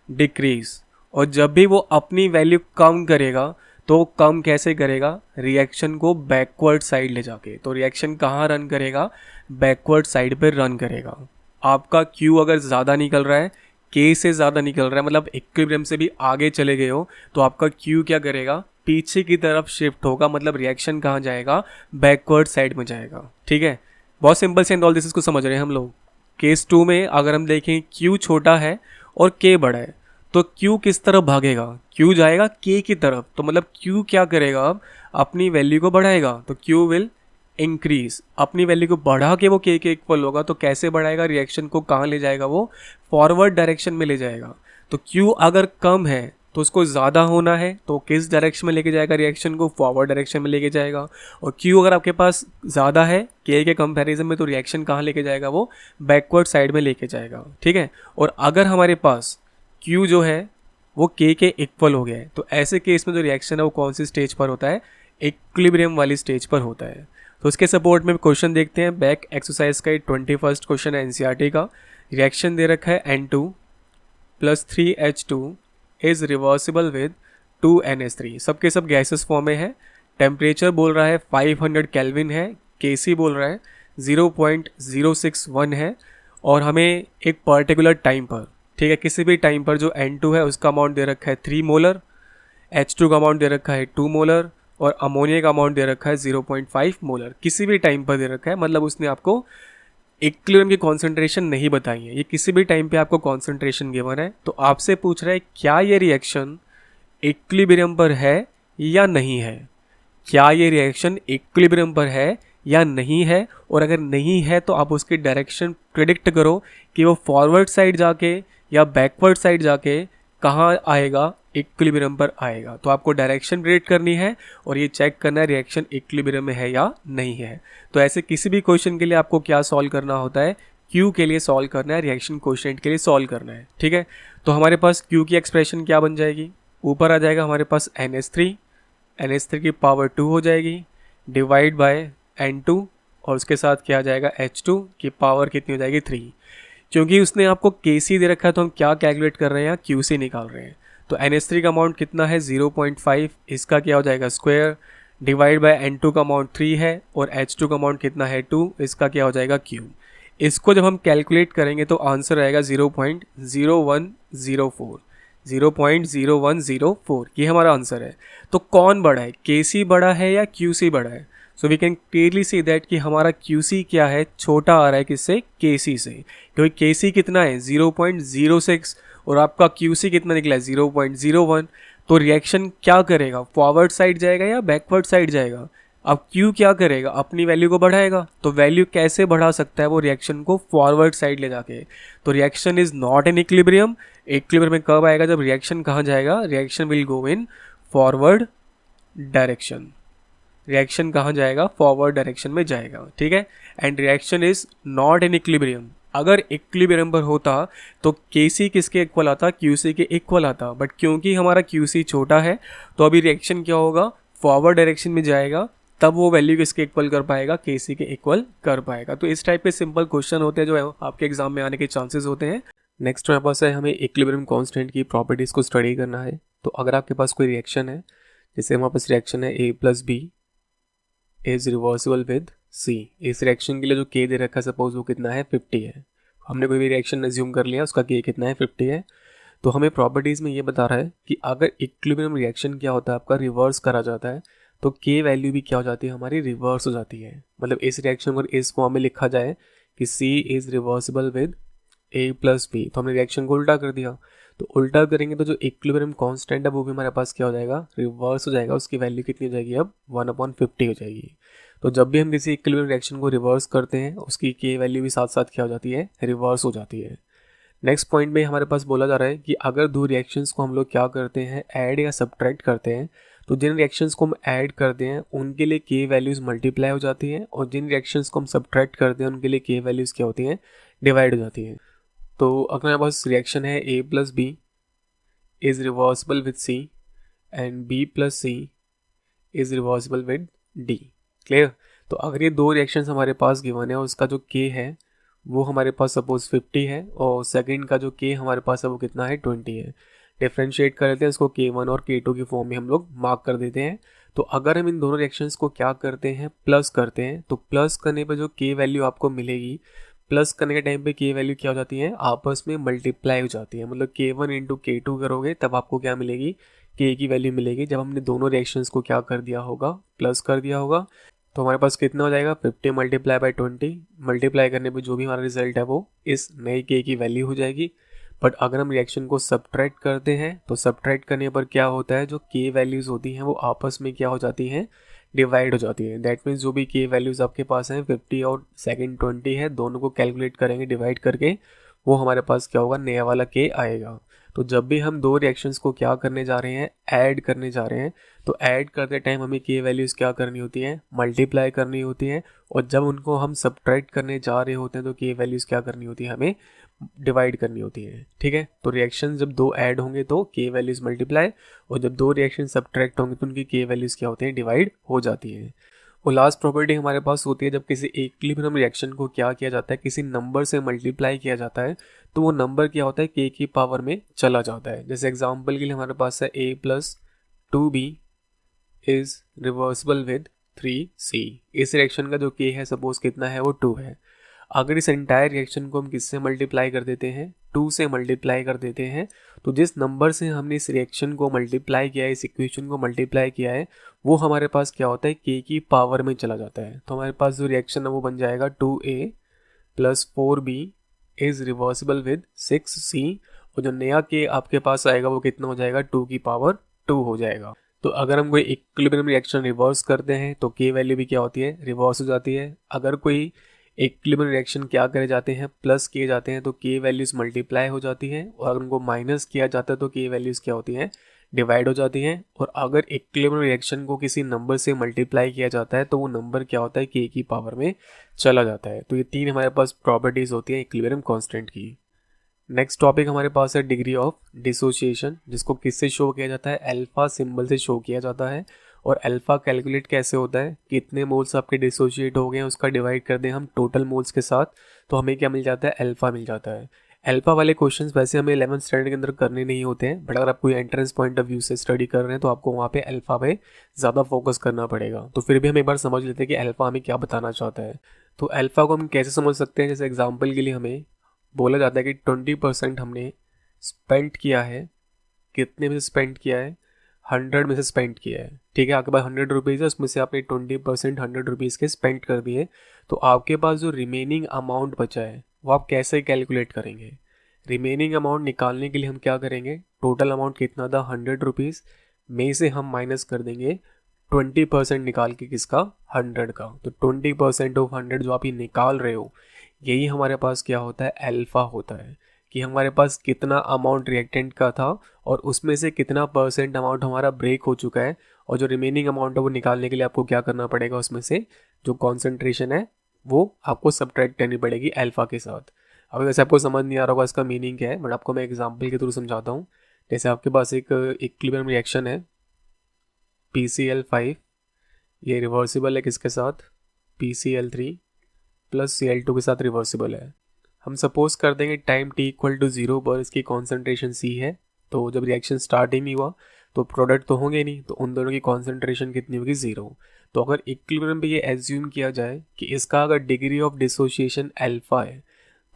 A: डिक्रीज। और जब भी वो अपनी वैल्यू कम करेगा तो वो कम कैसे करेगा, रिएक्शन को बैकवर्ड साइड ले जाके। तो रिएक्शन कहाँ रन करेगा, बैकवर्ड साइड पे रन करेगा। आपका Q अगर ज़्यादा निकल रहा है, K से ज़्यादा निकल रहा है, मतलब इक्विलिब्रियम से भी आगे चले गए हो, तो आपका Q क्या करेगा, पीछे की तरफ शिफ्ट होगा, मतलब रिएक्शन कहाँ जाएगा, बैकवर्ड साइड में जाएगा। ठीक है, बहुत सिंपल से ऑल दिस इसको समझ रहे हैं हम लोग। केस 2 में अगर हम देखें Q छोटा है और K बड़ा है तो Q किस तरफ भागेगा, Q जाएगा K की तरफ। तो मतलब Q क्या करेगा, अब अपनी वैल्यू को बढ़ाएगा, तो Q विल इंक्रीज। अपनी वैल्यू को बढ़ा के वो K के इक्वल होगा, तो कैसे बढ़ाएगा, रिएक्शन को कहाँ ले जाएगा, वो फॉरवर्ड डायरेक्शन में ले जाएगा। तो Q अगर कम है तो उसको ज़्यादा होना है, तो किस डायरेक्शन में लेके जाएगा, रिएक्शन को फॉरवर्ड डायरेक्शन में लेके जाएगा। और Q अगर आपके पास ज़्यादा है K के कंपैरिजन में, तो रिएक्शन कहाँ लेके जाएगा, वो बैकवर्ड साइड में लेके जाएगा। ठीक है, और अगर हमारे पास Q जो है वो K के इक्वल हो गया है, तो ऐसे केस में जो रिएक्शन है वो कौन सी स्टेज पर होता है, इक्विलिब्रियम वाली स्टेज पर होता है। तो उसके सपोर्ट में क्वेश्चन देखते हैं। बैक एक्सरसाइज का 21st क्वेश्चन है NCERT का। रिएक्शन दे रखा है N2 + 3H2 is reversible with 2NH3। सबके सब गैसेस फॉर्म में है। टेम्परेचर बोल रहा है 500 केल्विन है, KC बोल रहा है 0.061 है, और हमें एक पर्टिकुलर टाइम पर, ठीक है, किसी भी टाइम पर जो N2 है उसका अमाउंट दे रखा है 3 मोलर, H2 का अमाउंट दे रखा है 2 मोलर, और अमोनिया का अमाउंट दे रखा है 0.5 मोलर। किसी भी टाइम पर दे रखा है, मतलब उसने आपको इक्विलिब्रियम की कॉन्सेंट्रेशन नहीं बताई है, ये किसी भी टाइम पे आपको कॉन्सेंट्रेशन गिवन है। तो आपसे पूछ रहा है क्या ये रिएक्शन इक्विलिब्रियम पर है या नहीं है, क्या ये रिएक्शन इक्विलिब्रियम पर है या नहीं है। और अगर नहीं है तो आप उसकी डायरेक्शन प्रिडिक्ट करो कि वो फॉरवर्ड साइड जाके या बैकवर्ड साइड जाके कहाँ आएगा, इक्विलिब्रियम पर आएगा। तो आपको डायरेक्शन प्रिडिक्ट करनी है और ये चेक करना है रिएक्शन इक्विलिब्रियम में है या नहीं है। तो ऐसे किसी भी क्वेश्चन के लिए आपको क्या सॉल्व करना होता है, Q के लिए सॉल्व करना है, रिएक्शन कोएफिशिएंट के लिए सॉल्व करना है। ठीक है, तो हमारे पास Q की एक्सप्रेशन क्या बन जाएगी, ऊपर आ जाएगा हमारे पास NH3 की पावर 2 हो जाएगी, डिवाइड बाय N2, और उसके साथ क्या आ जाएगा, H2 की पावर कितनी हो जाएगी, 3। क्योंकि उसने आपको KC दे रखा है तो हम क्या कैलकुलेट कर रहे हैं, QC निकाल रहे हैं। तो NH3 का अमाउंट कितना है 0.5, इसका क्या हो जाएगा स्क्वायर, डिवाइड बाय N2 का अमाउंट 3 है, और H2 का अमाउंट कितना है 2, इसका क्या हो जाएगा क्यूब। इसको जब हम कैलकुलेट करेंगे तो आंसर आएगा 0.0104, ये हमारा आंसर है। तो कौन बड़ा है, KC बड़ा है या QC बड़ा है। So we can clearly see that कि हमारा QC क्या है, छोटा आ रहा है किससे, KC से, क्योंकि KC कितना है 0.06 और आपका QC कितना निकला है 0.01। तो रिएक्शन क्या करेगा, फॉरवर्ड साइड जाएगा या बैकवर्ड साइड जाएगा। अब Q क्या करेगा, अपनी वैल्यू को बढ़ाएगा। तो वैल्यू कैसे बढ़ा सकता है, वो रिएक्शन को फॉरवर्ड साइड ले जाके। तो reaction is not in equilibrium. Equilibrium में कब आएगा, जब रिएक्शन कहाँ जाएगा, reaction will go in forward direction. Reaction कहाँ जाएगा, फॉरवर्ड डायरेक्शन में जाएगा। ठीक है, and reaction is not in equilibrium. अगर इक्विलिब्रियम पर होता तो KC किसके इक्वल आता, QC के इक्वल आता, बट क्योंकि हमारा QC छोटा है तो अभी रिएक्शन क्या होगा, फॉरवर्ड डायरेक्शन में जाएगा, तब वो वैल्यू किसके इक्वल कर पाएगा, KC के इक्वल कर पाएगा। तो इस टाइप के सिंपल क्वेश्चन होते हैं जो आपके एग्जाम में आने के चांसेस होते हैं। नेक्स्ट हमारे पास है, हमें इक्विलिब्रियम कांस्टेंट की प्रॉपर्टीज़ को स्टडी करना है। तो अगर आपके पास कोई रिएक्शन है, जैसे हमारे पास रिएक्शन है A + B is reversible with C। इस रिएक्शन के लिए जो K दे रखा है, सपोज वो कितना है 50 है। हमने कोई भी रिएक्शन एज्यूम कर लिया, उसका K कितना है 50 है। तो हमें प्रॉपर्टीज़ में ये बता रहा है कि अगर इक्विलिब्रियम रिएक्शन क्या होता है, आपका रिवर्स करा जाता है, तो K वैल्यू भी क्या हो जाती है, हमारी रिवर्स हो जाती है। मतलब इस रिएक्शन को इस फॉर्म में लिखा जाए कि C is reversible with A plus B, तो हमने रिएक्शन को उल्टा कर दिया। तो उल्टा करेंगे तो जो इक्विलिब्रियम कांस्टेंट है वो भी हमारे पास क्या हो जाएगा, रिवर्स हो जाएगा। उसकी वैल्यू कितनी हो जाएगी, अब 1/50 हो जाएगी। तो जब भी हम किसी इक्विलिब्रियम रिएक्शन को रिवर्स करते हैं उसकी के वैल्यू भी साथ साथ क्या हो जाती है, रिवर्स हो जाती है। नेक्स्ट पॉइंट में हमारे पास बोला जा रहा है कि अगर दो रिएक्शंस को हम लोग क्या करते हैं, ऐड या सब्ट्रैक्ट करते हैं, तो जिन रिएक्शंस को हम ऐड करते हैं उनके लिए के वैल्यूज़ मल्टीप्लाई हो जाती हैं, और जिन रिएक्शंस को हम सब्ट्रैक्ट करते हैं उनके लिए के वैल्यूज़ क्या होती हैं, डिवाइड हो जाती हैं। तो अगर हमारे पास रिएक्शन है A plus B is reversible with C and B plus C is reversible with D, clear. तो अगर ये दो रिएक्शंस हमारे पास गिवन है और उसका जो के है वो हमारे पास सपोज 50 है और सेकंड का जो के हमारे पास है वो कितना है, 20 है। डिफ्रेंशिएट कर लेते हैं इसको, K1 और K2 की फॉर्म में हम लोग मार्क कर देते हैं। तो अगर हम इन दोनों रिएक्शंस को क्या करते हैं, प्लस करते हैं, तो प्लस करने पर जो के वैल्यू आपको मिलेगी, प्लस करने के टाइम पे के वैल्यू क्या हो जाती है, आपस में मल्टीप्लाई हो जाती है। मतलब K1 इंटू K2 करोगे तब आपको क्या मिलेगी, के की वैल्यू मिलेगी, जब हमने दोनों रिएक्शंस को क्या कर दिया होगा, प्लस कर दिया होगा। तो हमारे पास कितना हो जाएगा, 50 मल्टीप्लाई बाई 20, मल्टीप्लाई करने पे जो भी हमारा रिजल्ट है वो इस नई के की वैल्यू हो जाएगी। बट अगर हम रिएक्शन को सब्ट्रैक्ट करते हैं तो सब्ट्रैक्ट करने पर क्या होता है, जो के वैल्यूज़ होती हैं वो आपस में क्या हो जाती हैं, डिवाइड हो जाती है। दैट मीन्स जो भी के वैल्यूज़ आपके पास हैं 50 और सेकंड 20 है, दोनों को कैलकुलेट करेंगे डिवाइड करके, वो हमारे पास क्या होगा, नया वाला के आएगा। तो जब भी हम दो रिएक्शंस को क्या करने जा रहे हैं, ऐड करने जा रहे हैं, तो ऐड करते टाइम हमें के वैल्यूज़ क्या करनी होती है, मल्टीप्लाई करनी होती है। और जब उनको हम सब्ट्रैक्ट करने जा रहे होते हैं तो के वैल्यूज़ क्या करनी होती है, हमें डिवाइड करनी होती है। ठीक है, तो रिएक्शन जब दो ऐड होंगे तो के वैल्यूज़ मल्टीप्लाई, और जब दो रिएक्शन सब्ट्रैक्ट होंगे तो उनकी के वैल्यूज़ क्या होती हैं, डिवाइड हो जाती हैं। और लास्ट प्रॉपर्टी हमारे पास होती है, जब किसी इक्विलिब्रियम रिएक्शन को क्या किया जाता है, किसी नंबर से मल्टीप्लाई किया जाता है, तो वो नंबर क्या होता है, के की पावर में चला जाता है। जैसे एग्जांपल के लिए हमारे पास है a plus 2b is reversible with 3c। इस रिएक्शन का जो के है सपोज कितना है, वो 2 है। अगर इस एंटायर रिएक्शन को हम किससे मल्टीप्लाई कर देते हैं, 2 से मल्टीप्लाई कर देते हैं, तो जिस नंबर से हमने इस रिएक्शन को मल्टीप्लाई किया है, इस इक्वेशन को मल्टीप्लाई किया है, वो हमारे पास क्या होता है, के की पावर में चला जाता है। तो हमारे पास जो रिएक्शन है वो बन जाएगा 2a plus 4b is reversible with 6c, और जो नया के आपके पास आएगा वो कितना हो जाएगा, 2 की पावर 2 हो जाएगा। तो अगर हम कोई इक्विलिब्रियम रिएक्शन रिवर्स करते हैं तो के वैल्यू भी क्या होती है, रिवर्स हो जाती है। अगर कोई इक्विलिब्रियम रिएक्शन क्या करे जाते हैं, प्लस किए जाते हैं, तो के वैल्यूज़ मल्टीप्लाई हो जाती हैं, और अगर उनको माइनस किया जाता है तो के वैल्यूज़ क्या होती हैं, डिवाइड हो जाती हैं। और अगर इक्विलिब्रियम रिएक्शन को किसी नंबर से मल्टीप्लाई किया जाता है तो वो नंबर क्या होता है, के की पावर में चला जाता है। तो ये तीन हमारे पास प्रॉपर्टीज़ होती हैं इक्विलिब्रियम कांस्टेंट की। नेक्स्ट टॉपिक हमारे पास है डिग्री ऑफ डिसोसिएशन, जिसको किससे शो किया जाता है, अल्फा सिंबल से शो किया जाता है। और अल्फा कैलकुलेट कैसे होता है, कितने मोल्स आपके डिसोशिएट हो गए हैं उसका डिवाइड कर दें हम टोटल मोल्स के साथ, तो हमें क्या मिल जाता है, अल्फा मिल जाता है। अल्फा वाले क्वेश्चंस वैसे हमें 11th स्टैंडर्ड के अंदर करने नहीं होते हैं, बट अगर आप कोई एंट्रेंस पॉइंट ऑफ व्यू से स्टडी कर रहे हैं तो आपको वहाँ पे अल्फा पे ज़्यादा फोकस करना पड़ेगा। तो फिर भी हम एक बार समझ लेते हैं कि अल्फा हमें क्या बताना चाहता है। तो अल्फा को हम कैसे समझ सकते हैं, जैसे एग्जाम्पल के लिए हमें बोला जाता है कि 20% हमने स्पेंड किया है, कितने में से स्पेंड किया है, 100 में से स्पेंड किया है। ठीक है, आपके पास 100 रुपीज़ है, उसमें से आपने 20% 100 रुपीज़ के स्पेंड कर दिए, तो आपके पास जो रिमेनिंग अमाउंट बचा है वो आप कैसे कैलकुलेट करेंगे। रिमेनिंग अमाउंट निकालने के लिए हम क्या करेंगे, टोटल अमाउंट कितना था 100 रुपीज़ में से हम माइनस कर देंगे 20% निकाल के, किसका, 100 का। तो 20% ऑफ 100 जो आप ये निकाल रहे हो, यही हमारे पास क्या होता है, अल्फा होता है। कि हमारे पास कितना अमाउंट रिएक्टेंट का था और उसमें से कितना परसेंट अमाउंट हमारा ब्रेक हो चुका है, और जो रिमेनिंग अमाउंट है वो निकालने के लिए आपको क्या करना पड़ेगा, उसमें से जो कॉन्सेंट्रेशन है वो आपको सब्ट्रैक्ट करनी पड़ेगी अल्फा के साथ। अब वैसे आपको समझ नहीं आ रहा होगा इसका मीनिंग क्या है, बट आपको मैं एग्जाम्पल के थ्रू समझाता हूँ। जैसे आपके पास एक इक्विलिब्रियम रिएक्शन है PCl5, ये रिवर्सिबल है किसके साथ, PCl3 प्लस Cl2 के साथ रिवर्सिबल है। हम सपोज कर देंगे टाइम t इक्वल टू 0 पर इसकी कॉन्सेंट्रेशन C है। तो जब रिएक्शन स्टार्ट ही नहीं हुआ तो प्रोडक्ट तो होंगे नहीं, तो उन दोनों की कॉन्सेंट्रेशन कितनी होगी, 0। तो अगर इक्विलिब्रियम पे ये एज्यूम किया जाए कि इसका अगर डिग्री ऑफ डिसोसिएशन अल्फा है,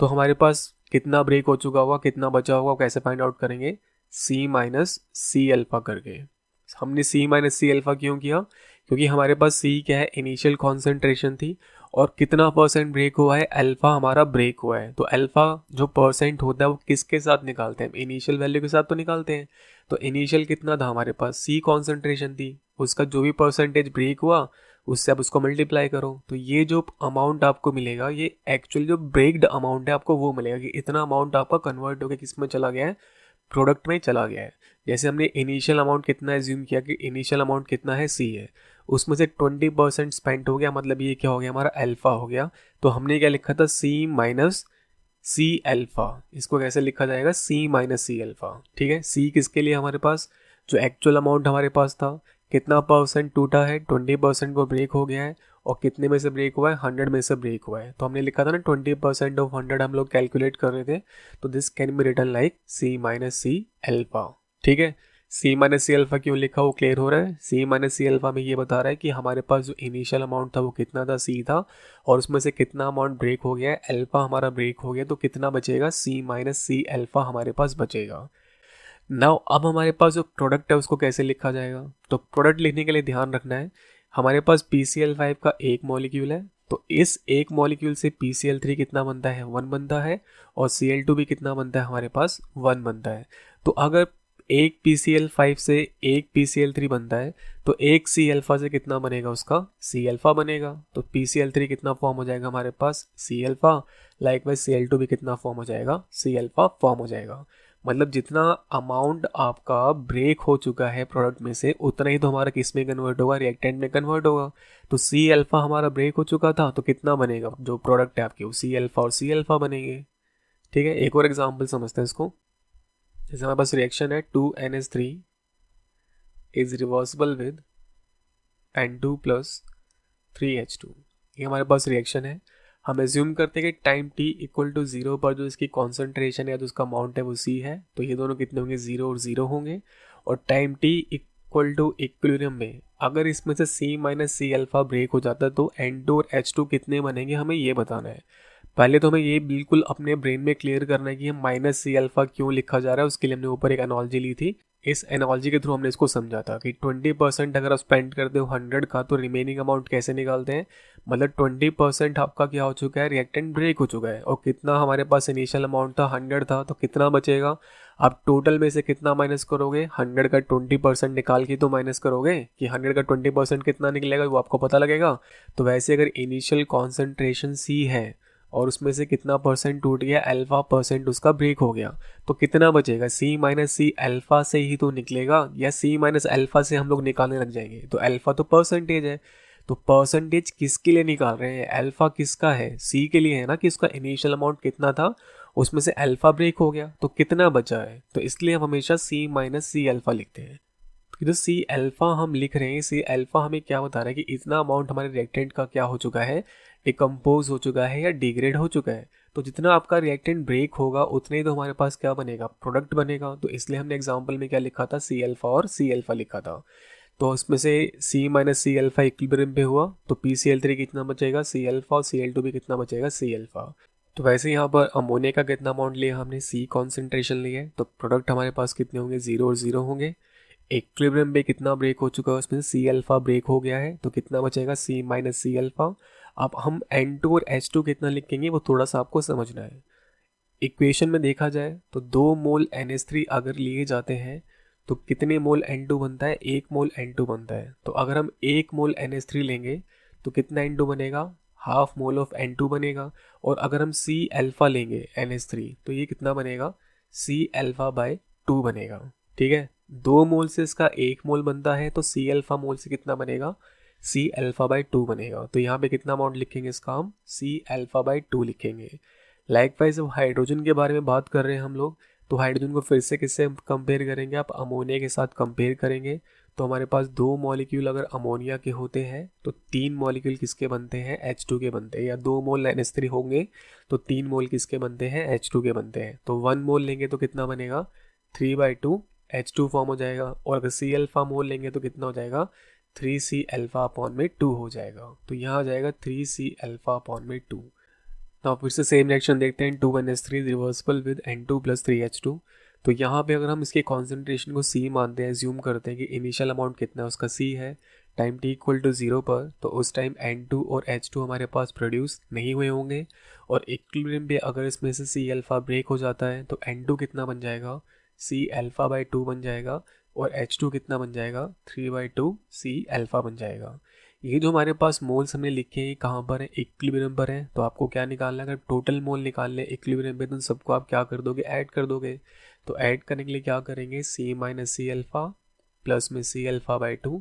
A: तो हमारे पास कितना ब्रेक हो चुका होगा, कितना बचा होगा, कैसे फाइंड आउट करेंगे, C माइनस C अल्फा करके। हमने C माइनस C अल्फा क्यों किया, क्योंकि हमारे पास C क्या है, इनिशियल कॉन्सेंट्रेशन थी, और कितना परसेंट ब्रेक हुआ है, अल्फ़ा हमारा ब्रेक हुआ है। तो अल्फ़ा जो परसेंट होता है वो किसके साथ निकालते हैं, इनिशियल वैल्यू के साथ तो निकालते हैं। तो इनिशियल कितना था हमारे पास, सी कॉन्सेंट्रेशन थी, उसका जो भी परसेंटेज ब्रेक हुआ उससे आप उसको मल्टीप्लाई करो। तो ये जो अमाउंट आपको मिलेगा ये एक्चुअली जो ब्रेक्ड अमाउंट है आपको वो मिलेगा कि इतना अमाउंट आपका कन्वर्ट होकर किस में चला गया है, प्रोडक्ट में चला गया है। जैसे हमने इनिशियल अमाउंट कितना एज्यूम किया कि इनिशियल अमाउंट कितना है, सी है, उसमें से 20% स्पेंड हो गया, मतलब ये क्या हो गया हमारा अल्फ़ा हो गया। तो हमने क्या लिखा था, सी माइनस सी अल्फ़ा। इसको कैसे लिखा जाएगा, सी माइनस सी अल्फ़ा। ठीक है, सी किसके लिए, हमारे पास जो एक्चुअल अमाउंट हमारे पास था, कितना परसेंट टूटा है, 20% वो ब्रेक हो गया है, और कितने में से ब्रेक हुआ है, 100 में से ब्रेक हुआ है। तो हमने लिखा था ना 20% ऑफ 100 हम लोग कैलकुलेट कर रहे थे, तो this can be written like C minus C alpha. ठीक है, सी माइनस सी अल्फ़ा क्यों लिखा वो क्लियर हो रहा है। सी माइनस सी अल्फ़ा में ये बता रहा है कि हमारे पास जो इनिशियल अमाउंट था वो कितना था, सी था, और उसमें से कितना अमाउंट ब्रेक हो गया है, अल्फ़ा हमारा ब्रेक हो गया, तो कितना बचेगा, सी माइनस सी अल्फ़ा हमारे पास बचेगा। नाउ अब हमारे पास जो प्रोडक्ट है उसको कैसे लिखा जाएगा। तो प्रोडक्ट लिखने के लिए ध्यान रखना है, हमारे पास PCl5 का एक मॉलिक्यूल है, तो इस एक मॉलिक्यूल से PCl3 कितना बनता है, 1 बनता है, और Cl2 भी कितना बनता है हमारे पास, 1 बनता है। तो अगर एक PCl5 से एक PCl3 बनता है तो एक C अल्फ़ा से कितना बनेगा, उसका C अल्फ़ा बनेगा। तो PCl3 कितना फॉर्म हो जाएगा हमारे पास, C अल्फ़ा। लाइकवाइज Cl2 भी कितना फॉर्म हो जाएगा, C अल्फ़ा फॉर्म हो जाएगा। मतलब जितना अमाउंट आपका ब्रेक हो चुका है प्रोडक्ट में से, उतना ही तो हमारा किस में कन्वर्ट होगा, रिएक्टेंट में कन्वर्ट होगा। तो C अल्फ़ा हमारा ब्रेक हो चुका था, तो कितना बनेगा, जो प्रोडक्ट है आपके वो C अल्फ़ा और C अल्फ़ा बनेंगे। ठीक है, एक और एग्जांपल समझते हैं इसको। जैसे हमारे पास रिएक्शन है 2NH3 is reversible with N2 plus 3H2। ये हमारे पास रिएक्शन है। हम एज्यूम करते हैं कि टाइम t इक्वल टू 0 पर जो इसकी कॉन्सेंट्रेशन या जो उसका अमाउंट है वो C है, तो ये दोनों कितने होंगे, 0 और 0 होंगे। और time t equal to equilibrium में अगर इसमें से C minus C alpha break हो जाता है तो N2 और H2 कितने बनेंगे, हमें ये बताना है। पहले तो हमें ये बिल्कुल अपने ब्रेन में क्लियर करना है कि हम माइनस सी अल्फ़ा क्यों लिखा जा रहा है। उसके लिए हमने ऊपर एक एनालॉजी ली थी, इस एनालॉजी के थ्रू हमने इसको समझा था कि 20% अगर आप स्पेंड करते हो 100 का, तो रिमेनिंग अमाउंट कैसे निकालते हैं, मतलब 20% आपका क्या हो चुका है, रिएक्टेंट ब्रेक हो चुका है, और कितना हमारे पास इनिशियल अमाउंट था, 100 था, तो कितना बचेगा। आप टोटल में से कितना माइनस करोगे, 100 का 20% निकाल के तो माइनस करोगे कि 100 का 20% कितना निकलेगा वो आपको पता लगेगा। तो वैसे अगर इनिशियल कॉन्सेंट्रेशन C है और उसमें से कितना परसेंट टूट गया, अल्फ़ा परसेंट उसका ब्रेक हो गया, तो कितना बचेगा, C माइनस सी अल्फ़ा से ही तो निकलेगा, या C माइनस अल्फ़ा से हम लोग निकालने लग जाएंगे। तो अल्फ़ा तो परसेंटेज है, तो परसेंटेज किसके लिए निकाल रहे हैं, अल्फ़ा किसका है, C के लिए है ना, कि उसका इनिशियल अमाउंट कितना था, उसमें से अल्फ़ा ब्रेक हो गया, तो कितना बचा है। तो इसलिए हम हमेशा C माइनस सी अल्फ़ा लिखते हैं। तो जो C अल्फ़ा हम लिख रहे हैं, C अल्फ़ा हमें क्या बता रहा है कि इतना अमाउंट हमारे रिएक्टेंट का क्या हो चुका है, डिकम्पोज हो चुका है या डिग्रेड हो चुका है। तो जितना आपका रिएक्टेंट ब्रेक होगा उतने ही तो हमारे पास क्या बनेगा, प्रोडक्ट बनेगा। तो इसलिए हमने एग्जांपल में क्या लिखा था, C अल्फ़ा और C अल्फ़ा लिखा था। तो इसमें से C minus C alpha equilibrium पे हुआ तो PCl3 कितना बचेगा, C अल्फ़ा, और Cl2 भी कितना बचेगा, C अल्फ़ा। तो वैसे यहाँ पर अमोनिया का कितना अमाउंट लिया हमने, C कॉन्सेंट्रेशन लिया है, तो प्रोडक्ट हमारे पास कितने होंगे, 0 और 0 होंगे। इक्विलिब्रियम पे कितना ब्रेक हो चुका है, उसमें C अल्फ़ा ब्रेक हो गया है, तो कितना बचेगा, C माइनस सी अल्फ़ा। अब हम N2 और H2 कितना लिखेंगे वो थोड़ा सा आपको समझना है। इक्वेशन में देखा जाए तो 2 मोल NH3 अगर लिए जाते हैं तो कितने मोल N2 बनता है, 1 मोल N2 बनता है। तो अगर हम 1 मोल NH3 लेंगे तो कितना N2 बनेगा, हाफ मोल ऑफ N2 बनेगा। और अगर हम C अल्फ़ा लेंगे NH3 तो ये कितना बनेगा, C अल्फ़ा बाय 2 बनेगा। ठीक है, 2 मोल से इसका 1 मोल बनता है, तो C अल्फ़ा मोल से कितना बनेगा, C अल्फ़ा बाय 2 बनेगा। तो यहाँ पे कितना अमाउंट लिखेंगे इसका, हम C अल्फ़ा बाय 2 लिखेंगे। लाइकवाइज अब हाइड्रोजन के बारे में बात कर रहे हैं हम लोग, तो हाइड्रोजन को फिर से किससे कंपेयर करेंगे, आप अमोनिया के साथ कंपेयर करेंगे। तो हमारे पास 2 मॉलिक्यूल अगर अमोनिया के होते हैं तो 3 मॉलिक्यूल किसके बनते हैं, H2 के बनते हैं। या 2 मोल NH3 होंगे तो 3 मोल किसके बनते हैं, H2 के बनते हैं। तो 1 मोल लेंगे तो कितना बनेगा, 3/2 H2 फॉर्म हो जाएगा। और अगर C अल्फ़ा मोल लेंगे तो कितना हो जाएगा, 3C अल्फ़ा अपॉन में 2 हो जाएगा। तो यहाँ आ जाएगा 3C अल्फ़ा अपॉन में 2। तो फिर से सेम रिएक्शन देखते हैं, 2NH3 reversible with N2 plus 3H2। तो यहाँ पे अगर हम इसके कॉन्सेंट्रेशन को C मानते हैं, एज्यूम करते हैं कि इनिशियल अमाउंट कितना है उसका C है, टाइम t इक्वल टू 0 पर, तो उस टाइम N2 और H2 हमारे पास प्रोड्यूस नहीं हुए होंगे, और इक्विलिब्रियम पे अगर इसमें से C अल्फ़ा ब्रेक हो जाता है तो N2 कितना बन जाएगा, C अल्फ़ा बाई 2 बन जाएगा, और H2 कितना बन जाएगा, 3/2 C अल्फ़ा बन जाएगा। ये जो हमारे पास मोल्स हमने लिखे हैं कहाँ पर है, इक्विलिब्रियम पर है। तो आपको क्या निकालना है, अगर टोटल मोल निकालने इक्विलिब्रियम पे तो सबको आप क्या कर दोगे, ऐड कर दोगे। तो ऐड करने के लिए क्या करेंगे, C minus C alpha plus में C अल्फ़ा बाई 2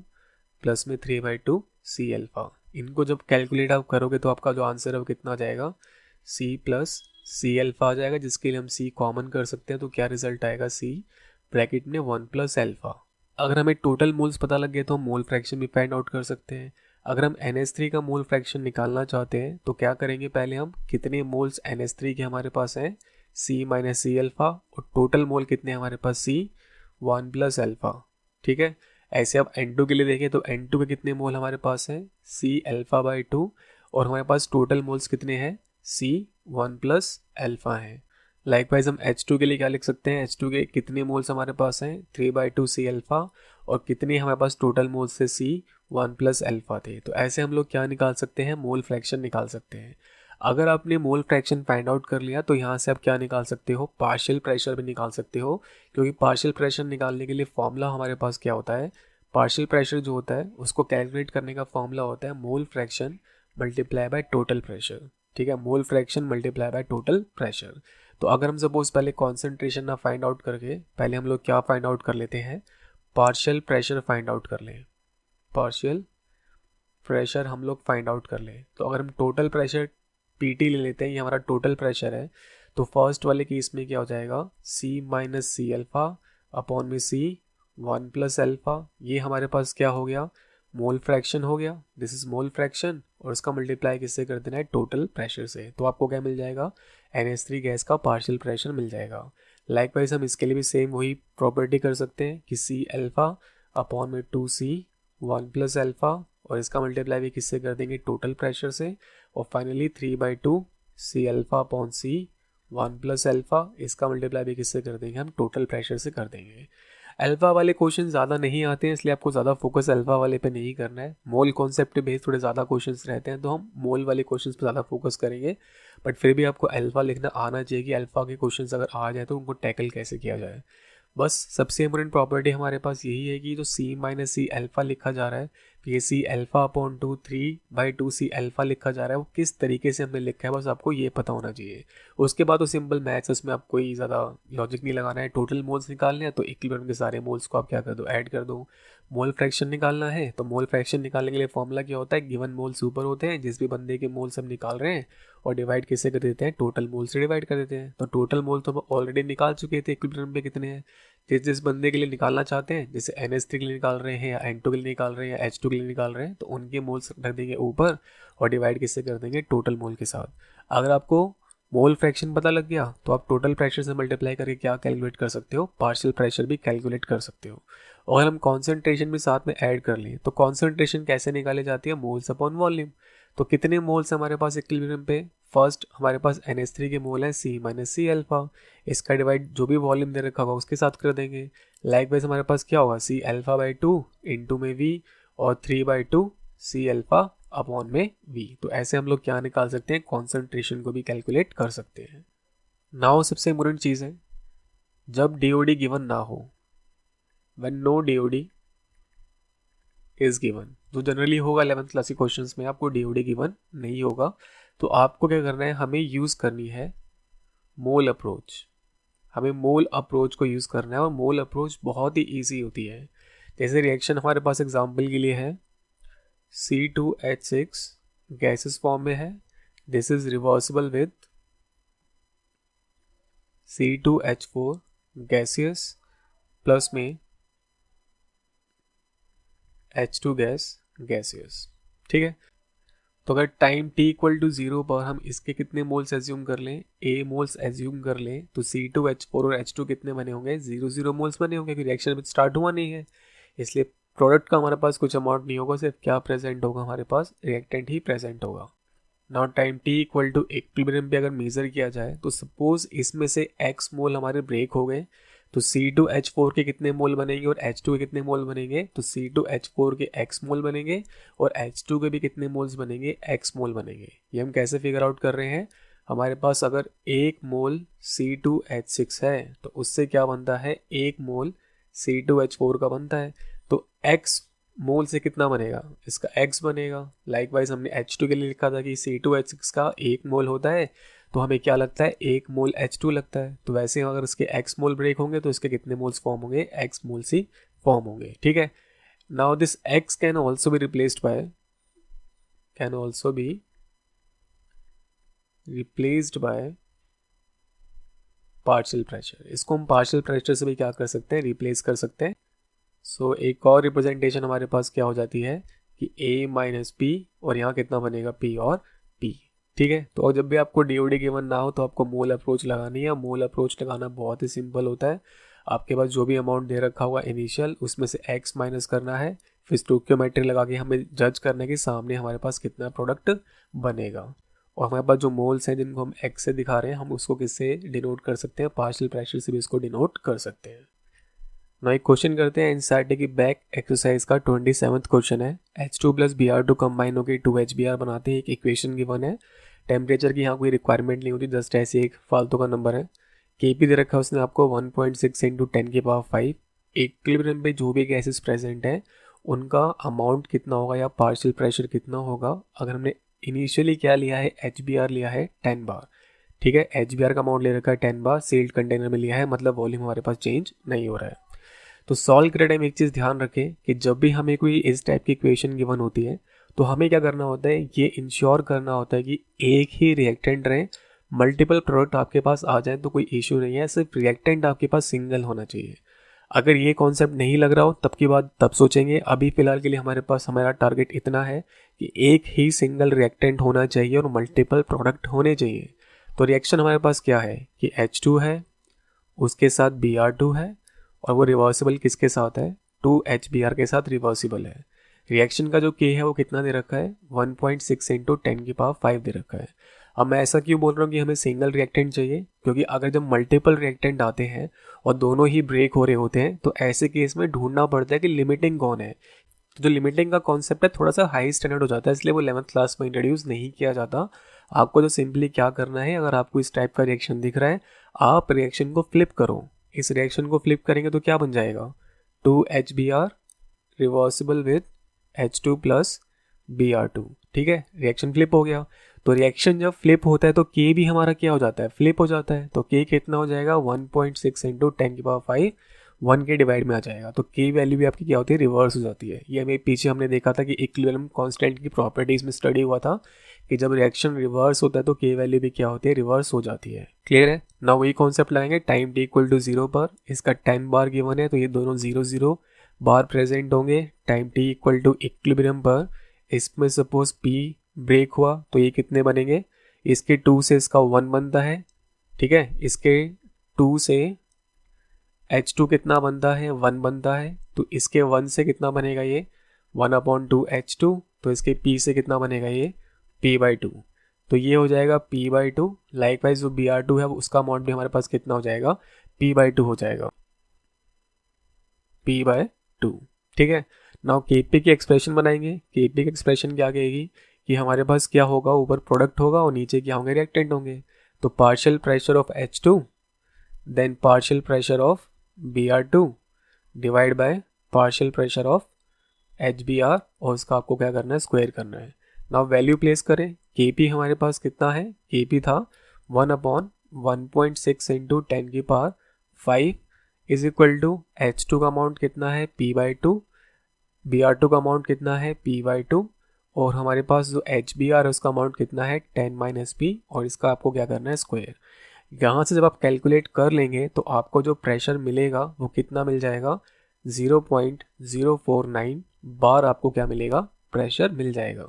A: प्लस में 3/2 C अल्फ़ा। इनको जब कैलकुलेट आप करोगे तो आपका जो आंसर है वो कितना आ जाएगा, C प्लस C अल्फ़ा आ जाएगा, जिसके लिए हम C कॉमन कर सकते हैं। तो क्या रिजल्ट आएगा, C ब्रैकेट में 1 प्लस अल्फ़ा। अगर हमें टोटल मोल्स पता लग गए तो हम मोल फ्रैक्शन भी फाइंड आउट कर सकते हैं। अगर हम NH3 का मोल फ्रैक्शन निकालना चाहते हैं तो क्या करेंगे, पहले हम कितने मोल्स NH3 के हमारे पास हैं, C माइनस सी अल्फ़ा, और टोटल मोल कितने हमारे पास, C 1 प्लस अल्फ़ा। ठीक है, ऐसे अब N2 के लिए देखें तो N2 के कितने मोल हमारे पास हैं, C अल्फ़ा बाई 2, और हमारे पास टोटल मोल्स कितने हैं, C 1 प्लस अल्फ़ा हैं। लाइकवाइज हम H2 के लिए क्या लिख सकते हैं, H2 के कितने मोल्स हमारे पास हैं, 3/2 C अल्फ़ा, और कितने हमारे पास टोटल मोल्स थे, C 1 प्लस अल्फ़ा थे। तो ऐसे हम लोग क्या निकाल सकते हैं, मोल फ्रैक्शन निकाल सकते हैं। अगर आपने मोल फ्रैक्शन फाइंड आउट कर लिया तो यहाँ से आप क्या निकाल सकते हो, पार्शियल प्रेशर भी निकाल सकते हो, क्योंकि पार्शियल प्रेशर निकालने के लिए फॉर्मूला हमारे पास क्या होता है, पार्शियल प्रेशर जो होता है उसको कैलकुलेट करने का फॉर्मूला होता है mole fraction multiply by total pressure. ठीक है, mole fraction multiply by total pressure. तो अगर हम सपोज पहले कॉन्सेंट्रेशन ना फाइंड आउट करके पहले हम लोग क्या फाइंड आउट कर लेते हैं, पार्शियल प्रेशर फाइंड आउट कर लें, पार्शियल प्रेशर हम लोग फाइंड आउट कर लें। तो अगर हम टोटल प्रेशर PT ले लेते हैं, ये हमारा टोटल प्रेशर है, तो फर्स्ट वाले केस में क्या हो जाएगा, C minus C alpha upon में C 1 प्लस अल्फ़ा। ये हमारे पास क्या हो गया, मोल फ्रैक्शन हो गया, दिस इज मोल फ्रैक्शन, और इसका मल्टीप्लाई किससे कर देना है, टोटल प्रेशर से। तो आपको क्या मिल जाएगा, NH3 गैस का पार्शियल प्रेशर मिल जाएगा। लाइकवाइज हम इसके लिए भी सेम वही प्रॉपर्टी कर सकते हैं कि C अल्फ़ा अपॉन में 2C 1 प्लस अल्फ़ा, और इसका मल्टीप्लाई भी किससे कर देंगे, टोटल प्रेशर से, और finally 3/2 C alpha upon C 1 plus alpha, इसका मल्टीप्लाई भी किससे कर देंगे, हम टोटल प्रेशर से कर देंगे। अल्फ़ा वाले क्वेश्चन ज़्यादा नहीं आते हैं, इसलिए आपको ज़्यादा फोकस अल्फ़ा वाले पे नहीं करना है। मोल कॉन्सेप्ट बेस्ड थोड़े ज़्यादा क्वेश्चंस रहते हैं, तो हम मोल वाले क्वेश्चंस पे ज़्यादा फोकस करेंगे। बट फिर भी आपको अल्फ़ा लिखना आना चाहिए कि अल्फ़ा के क्वेश्चंस अगर आ जाए तो उनको टैकल कैसे किया जाए। बस सबसे इंपॉर्टेंट प्रॉपर्टी हमारे पास यही है कि जो C माइनस सी अल्फ़ा लिखा जा रहा है, ये C alpha upon 3/2 C alpha लिखा जा रहा है, वो किस तरीके से हमने लिखा है बस आपको ये पता होना चाहिए। उसके बाद तो सिंपल मैथ्स, उसमें आप कोई ज़्यादा लॉजिक नहीं लगाना है। टोटल मोल्स निकालने हैं तो इक्विलिब्रियम के सारे मोल्स को आप क्या कर दो, ऐड कर दो। मोल फ्रैक्शन निकालना है तो मोल फ्रैक्शन निकालने के लिए फॉर्मूला क्या होता है, गिवन मोल्स ऊपर होते हैं, जिस भी बंदे के मोल्स हम निकाल रहे हैं, और डिवाइड किससे कर देते हैं, टोटल मोल से डिवाइड कर देते हैं। तो टोटल मोल तो हम ऑलरेडी निकाल चुके थे इक्विलिब्रियम पे कितने हैं, जिस बंदे के लिए निकालना चाहते हैं, जैसे NH3 के लिए निकाल रहे हैं, या N2 के लिए निकाल रहे हैं, या H2 के लिए निकाल रहे हैं, तो उनके मोल्स रख देंगे ऊपर और डिवाइड किससे कर देंगे, टोटल मोल के साथ। अगर आपको मोल फ्रैक्शन पता लग गया तो आप टोटल प्रेशर से मल्टीप्लाई करके क्या कैलकुलेट कर सकते हो, पार्शियल प्रेशर भी कैलकुलेट कर सकते हो। और अगर हम कॉन्सेंट्रेशन भी साथ में ऐड कर लें तो कॉन्सेंट्रेशन कैसे निकाली जाती है, मोल्स अपॉन वॉल्यूम। तो कितने मोल्स हमारे पास इक्विलिब्रियम पे, फर्स्ट हमारे पास NH3 के मोल हैं C माइनस सी अल्फ़ा, इसका डिवाइड जो भी वॉल्यूम दे रखा होगा उसके साथ कर देंगे। लाइकवाइज हमारे पास क्या होगा, C अल्फ़ा बाई 2 इंटू में V, और 3/2 C अल्फ़ा अपॉन में V। तो ऐसे हम लोग क्या निकाल सकते हैं, कॉन्सेंट्रेशन को भी कैलकुलेट कर सकते हैं। नाउ सबसे इम्पोर्टेंट चीज़ है, जब DOD गिवन ना हो, when no DOD is given, जो जनरली होगा 11th क्लास के क्वेश्चंस में, आपको DOD गिवन नहीं होगा, तो आपको क्या करना है, हमें यूज़ करनी है मोल अप्रोच। हमें मोल अप्रोच को यूज़ करना है, और मोल अप्रोच बहुत ही ईजी होती है। जैसे रिएक्शन हमारे पास एग्जाम्पल के लिए है, C2H6 गैसेस फॉर्म में है, this is reversible with C2H4 gaseous plus में H2 गैस गैसियस। ठीक है, तो अगर टाइम t इक्वल टू 0 पर हम इसके कितने मोल्स एज्यूम कर लें, A मोल्स एज्यूम कर लें, तो C2H4 और H2 कितने बने होंगे, 0 मोल्स बने होंगे, क्योंकि रिएक्शन अभी स्टार्ट हुआ नहीं है, इसलिए प्रोडक्ट का हमारे पास कुछ अमाउंट नहीं होगा, सिर्फ क्या प्रेजेंट होगा, हमारे पास रिएक्टेंट ही प्रेजेंट होगा। Now time t equal to equilibrium पे अगर मेजर किया जाए तो सपोज इसमें से x मोल हमारे ब्रेक हो गए, तो C2H4 के कितने मोल बनेंगे और H2 के कितने मोल बनेंगे, तो C2H4 के X मोल बनेंगे और H2 के भी कितने मोल्स बनेंगे, X मोल बनेंगे। ये हम कैसे फिगर आउट कर रहे हैं, हमारे पास अगर 1 मोल C2H6 है तो उससे क्या बनता है, 1 मोल C2H4 का बनता है। तो X मोल से कितना बनेगा, इसका X बनेगा। लाइकवाइज हमने H2 के लिए लिखा था कि C2H6 का 1 मोल होता है, तो हमें क्या लगता है, 1 मोल H2 लगता है। तो वैसे ही अगर इसके X मोल ब्रेक होंगे तो इसके कितने मोल्स फॉर्म होंगे, X मोल्स ही फॉर्म होंगे। ठीक है, now this X can also be replaced by partial pressure. इसको हम पार्शियल प्रेशर से भी क्या कर सकते हैं, रिप्लेस कर सकते हैं। सो एक और रिप्रेजेंटेशन हमारे पास क्या हो जाती है कि A माइनस P और यहाँ कितना बनेगा, P और P। ठीक है, तो जब भी आपको DOD गिवन ना हो तो आपको मोल अप्रोच लगानी है। मोल अप्रोच लगाना बहुत ही सिंपल होता है। आपके पास जो भी अमाउंट दे रखा होगा इनिशियल, उसमें से X माइनस करना है, फिर स्टोइकियोमेट्री लगा के हमें जज करने के सामने हमारे पास कितना प्रोडक्ट बनेगा। और हमारे पास जो मोल्स हैं जिनको हम X से दिखा रहे हैं, हम उसको किससे डिनोट कर सकते हैं, पार्शियल प्रेशर से भी इसको डिनोट कर सकते हैं। ना एक क्वेश्चन करते हैं, एनसीईआरटी की बैक एक्सरसाइज का 27th क्वेश्चन है। H2 प्लस Br2 कंबाइन होकर 2HBr बनाते हैं। एक इक्वेशन गिवन है, टेम्परेचर की यहाँ कोई रिक्वायरमेंट नहीं होती, जस्ट ऐसे एक फालतू का नंबर है। Kp दे रखा है उसने आपको 1.6 × 10⁵। इक्विलिब्रियम पे जो भी गैसेस प्रेजेंट है उनका अमाउंट कितना होगा या पार्शियल प्रेशर कितना होगा। अगर हमने इनिशियली क्या लिया है, HBr लिया है 10 बार। ठीक है, HBr का अमाउंट ले रखा है 10 बार, सील्ड कंटेनर में लिया है, मतलब वॉल्यूम हमारे पास चेंज नहीं हो रहा है। तो सॉल्व करते टाइम एक चीज़ ध्यान रखें कि जब भी हमें कोई इस टाइप की इक्वेशन गिवन होती है तो हमें क्या करना होता है, ये इंश्योर करना होता है कि एक ही रिएक्टेंट रहे। मल्टीपल प्रोडक्ट आपके पास आ जाए तो कोई इशू नहीं है, सिर्फ रिएक्टेंट आपके पास सिंगल होना चाहिए। अगर ये कॉन्सेप्ट नहीं लग रहा हो तब की बात तब सोचेंगे। अभी फ़िलहाल के लिए हमारे पास हमारा टारगेट इतना है कि एक ही सिंगल रिएक्टेंट होना चाहिए और मल्टीपल प्रोडक्ट होने चाहिए। तो रिएक्शन हमारे पास क्या है कि H2 है, उसके साथ Br2 है और वो रिवर्सिबल किसके साथ है, 2HBr के साथ रिवर्सिबल है। रिएक्शन का जो K है वो कितना दे रखा है, 1.6 × 10⁵ दे रखा है। अब मैं ऐसा क्यों बोल रहा हूँ कि हमें सिंगल रिएक्टेंट चाहिए, क्योंकि अगर जब मल्टीपल रिएक्टेंट आते हैं और दोनों ही ब्रेक हो रहे होते हैं तो ऐसे केस में ढूंढना पड़ता है कि लिमिटिंग कौन है। तो जो लिमिटिंग का कॉन्सेप्ट है थोड़ा सा हाई स्टैंडर्ड हो जाता है, इसलिए वो 11th क्लास में इंट्रोड्यूस नहीं किया जाता। आपको तो सिंपली क्या करना है, अगर आपको इस टाइप का रिएक्शन दिख रहा है आप रिएक्शन को फ्लिप करो। इस रिएक्शन को फ्लिप करेंगे तो क्या बन जाएगा, 2HBr reversible with H2 plus Br2। ठीक है, रिएक्शन फ्लिप हो गया। तो रिएक्शन जब फ्लिप होता है तो K भी हमारा क्या हो जाता है, फ्लिप हो जाता है। तो K कितना हो जाएगा, 1.6 × 10⁵ 1 के डिवाइड में आ जाएगा। तो K वैल्यू भी आपकी क्या होती है, रिवर्स हो जाती है। ये हमें पीछे हमने देखा था कि इक्विलिब्रियम कांस्टेंट की प्रॉपर्टीज में स्टडी हुआ था कि जब रिएक्शन रिवर्स होता है तो K वैल्यू भी क्या होती है, रिवर्स हो जाती है। क्लियर है ना, वही कॉन्सेप्ट लगाएंगे टाइम t = 0 पर। इसका 10 बार गिवन है तो ये दोनों 0 0 बार प्रेजेंट होंगे। टाइम t = इक्विलिब्रियम पर इसमें सपोज P ब्रेक हुआ तो ये कितने बनेंगे, इसके 2 से इसका 1 बनता है। ठीक है, इसके 2 से H2 कितना बनता है, 1 बनता है। तो इसके 1 से कितना बनेगा, ये 1/2 H2। तो इसके P से कितना बनेगा, ये P/2। तो ये हो जाएगा P/2। लाइकवाइज जो Br2 है उसका अमाउंट भी हमारे पास कितना हो जाएगा, P/2 हो जाएगा, P/2। ठीक है, नाउ Kp की एक्सप्रेशन बनाएंगे। Kp की एक्सप्रेशन क्या कहेगी कि हमारे पास क्या होगा, ऊपर प्रोडक्ट होगा और नीचे क्या होंगे, रिएक्टेंट होंगे। तो partial pressure of H2 then partial pressure of Br2 divide by partial pressure of HBr और उसका आपको क्या करना है, स्क्वायर करना है। नाउ वैल्यू प्लेस करें। Kp हमारे पास कितना है, Kp था 1/1.6 × 10⁵ इज इक्वल टू H2 का अमाउंट कितना है, P/2, Br2 का अमाउंट कितना है, P/2 और हमारे पास जो HBr है उसका अमाउंट कितना है, 10 - P और इसका आपको क्या करना है, स्क्वायर। यहाँ से जब आप कैलकुलेट कर लेंगे तो आपको जो प्रेशर मिलेगा वो कितना मिल जाएगा, 0.049 बार आपको क्या मिलेगा, प्रेशर मिल जाएगा।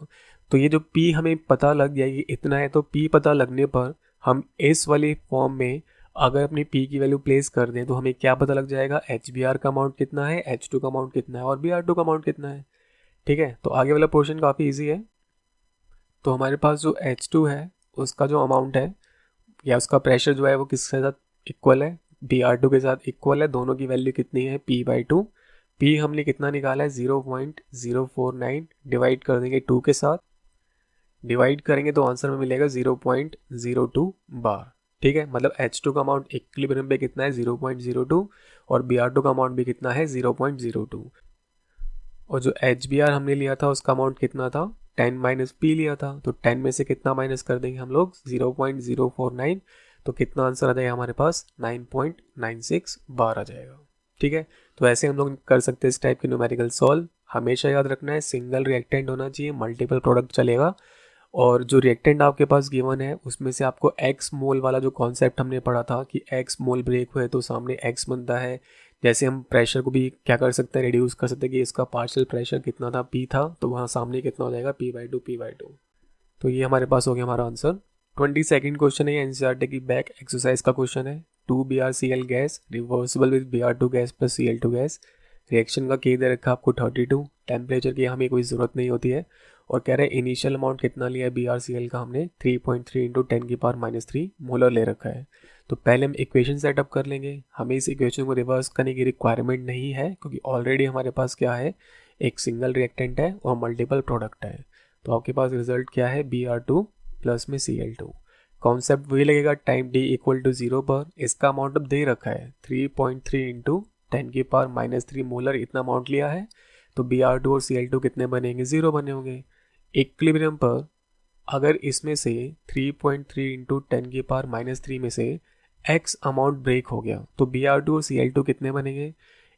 A: तो ये जो P हमें पता लग गया ये इतना है, तो P पता लगने पर हम इस वाली फॉर्म में अगर अपनी P की वैल्यू प्लेस कर दें तो हमें क्या पता लग जाएगा, HBr का अमाउंट कितना है, H2 का अमाउंट कितना है और Br2 का अमाउंट कितना है। ठीक है, तो आगे वाला पोर्शन काफ़ी ईजी है। तो हमारे पास जो H2 है उसका जो अमाउंट है या उसका प्रेशर जो है वो किसके साथ इक्वल है, Br2 के साथ इक्वल है, दोनों की वैल्यू कितनी है P/2। P हमने कितना निकाला है 0.049, डिवाइड कर देंगे 2 के साथ, डिवाइड करेंगे तो आंसर में मिलेगा 0.02 बार। ठीक है, मतलब H2 का अमाउंट इक्विलिब्रियम पे कितना है 0.02 और Br2 का अमाउंट भी कितना है 0.02। और जो HBr हमने लिया था उसका अमाउंट कितना था 10 - P लिया था, तो 10 में से कितना माइनस कर देंगे हम लोग 0.049, तो कितना आंसर आ जाएगा हमारे पास 9.96 बार आ जाएगा। ठीक है, तो ऐसे हम लोग कर सकते हैं इस टाइप के न्यूमेरिकल सॉल्व। हमेशा याद रखना है सिंगल रिएक्टेंट होना चाहिए, मल्टीपल प्रोडक्ट चलेगा, और जो रिएक्टेंट आपके पास गिवन है उसमें से आपको एक्स मोल वाला जो कॉन्सेप्ट हमने पढ़ा था कि एक्स मोल ब्रेक हुए तो सामने एक्स बनता है। जैसे हम प्रेशर को भी क्या कर सकते हैं, रिड्यूस कर सकते हैं कि इसका पार्शियल प्रेशर कितना था P था, तो वहाँ सामने कितना हो जाएगा P/2। तो ये हमारे पास हो गया हमारा आंसर। 22nd क्वेश्चन है एनसीईआरटी की बैक एक्सरसाइज का क्वेश्चन है। 2BrCl gas reversible with Br2 gas plus Cl2 gas, reaction का के दे रखा है आपको 32, टेम्परेचर की हमें कोई ज़रूरत नहीं होती है, और कह रहे हैं इनिशियल अमाउंट कितना लिया है BrCl का, हमने 3.3 × 10⁻³ मोलर ले रखा है। तो पहले हम इक्वेशन सेटअप कर लेंगे, हमें इस इक्वेशन को रिवर्स करने की रिक्वायरमेंट नहीं है क्योंकि ऑलरेडी हमारे पास क्या है, एक सिंगल रिएक्टेंट है और मल्टीपल प्रोडक्ट है। तो आपके पास रिजल्ट क्या है Br2 प्लस में Cl2। कॉन्सेप्ट वही लगेगा टाइम t = 0 पर। इसका अमाउंट अब दे रखा है 3.3 × 10⁻³ मोलर, इतना अमाउंट लिया है, तो Br2 और Cl2 कितने बनेंगे 0 बने होंगे। इक्विलिब्रियम पर अगर इसमें से 3.3 × 10⁻³ में से x अमाउंट ब्रेक हो गया तो Br2 और Cl2 कितने बनेंगे,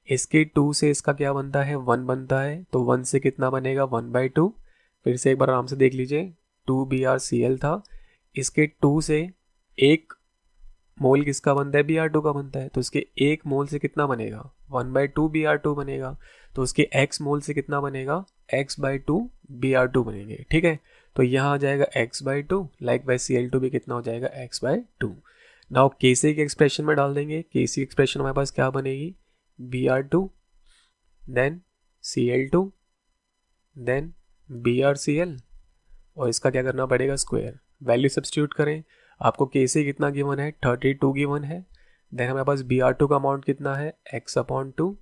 A: इसके 2 से इसका क्या बनता है 1 बनता है, तो 1 से कितना बनेगा 1/2। फिर से एक बार आराम से देख लीजिए, 2BrCl था, इसके 2 से 1 मोल किसका बनता है Br2 का बनता है, तो इसके 1 मोल से कितना बनेगा 1/2 Br2 बनेगा, तो उसके x मोल से कितना बनेगा x/2 Br2 बनेंगे। ठीक है, तो यहाँ आ जाएगा x/2, लाइकवाइज Cl2 भी कितना हो जाएगा x/2। नाउ Kc के एक्सप्रेशन में डाल देंगे, Kc एक्सप्रेशन हमारे पास क्या बनेगी Br2 then Cl2 then BrCl, और इसका क्या करना पड़ेगा स्क्वायर, वैल्यू सब्स्टिट्यूट करें। आपको Kc कितना गिवन है 32 गिवन है, देन हमारे पास Br2 का अमाउंट कितना है x/2,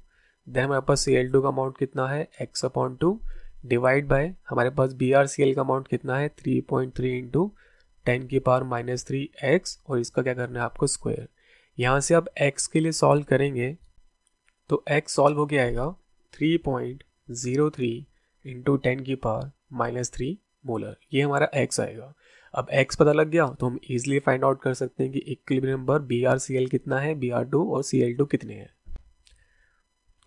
A: देन हमारे पास Cl2 का अमाउंट कितना है x/2, डिवाइड बाय हमारे पास BrCl का अमाउंट कितना है 3.3 × 10⁻³ x, और इसका क्या करना है आपको स्क्वायर। यहाँ से आप x के लिए सॉल्व करेंगे तो x सॉल्व हो गया आएगा 3.03 × 10⁻³ मोलर, ये हमारा x आएगा। अब x पता लग गया तो हम इजीली फाइंड आउट कर सकते हैं कि इक्विलिब्रियम पर BrCl कितना है, Br2 और Cl2 कितने हैं।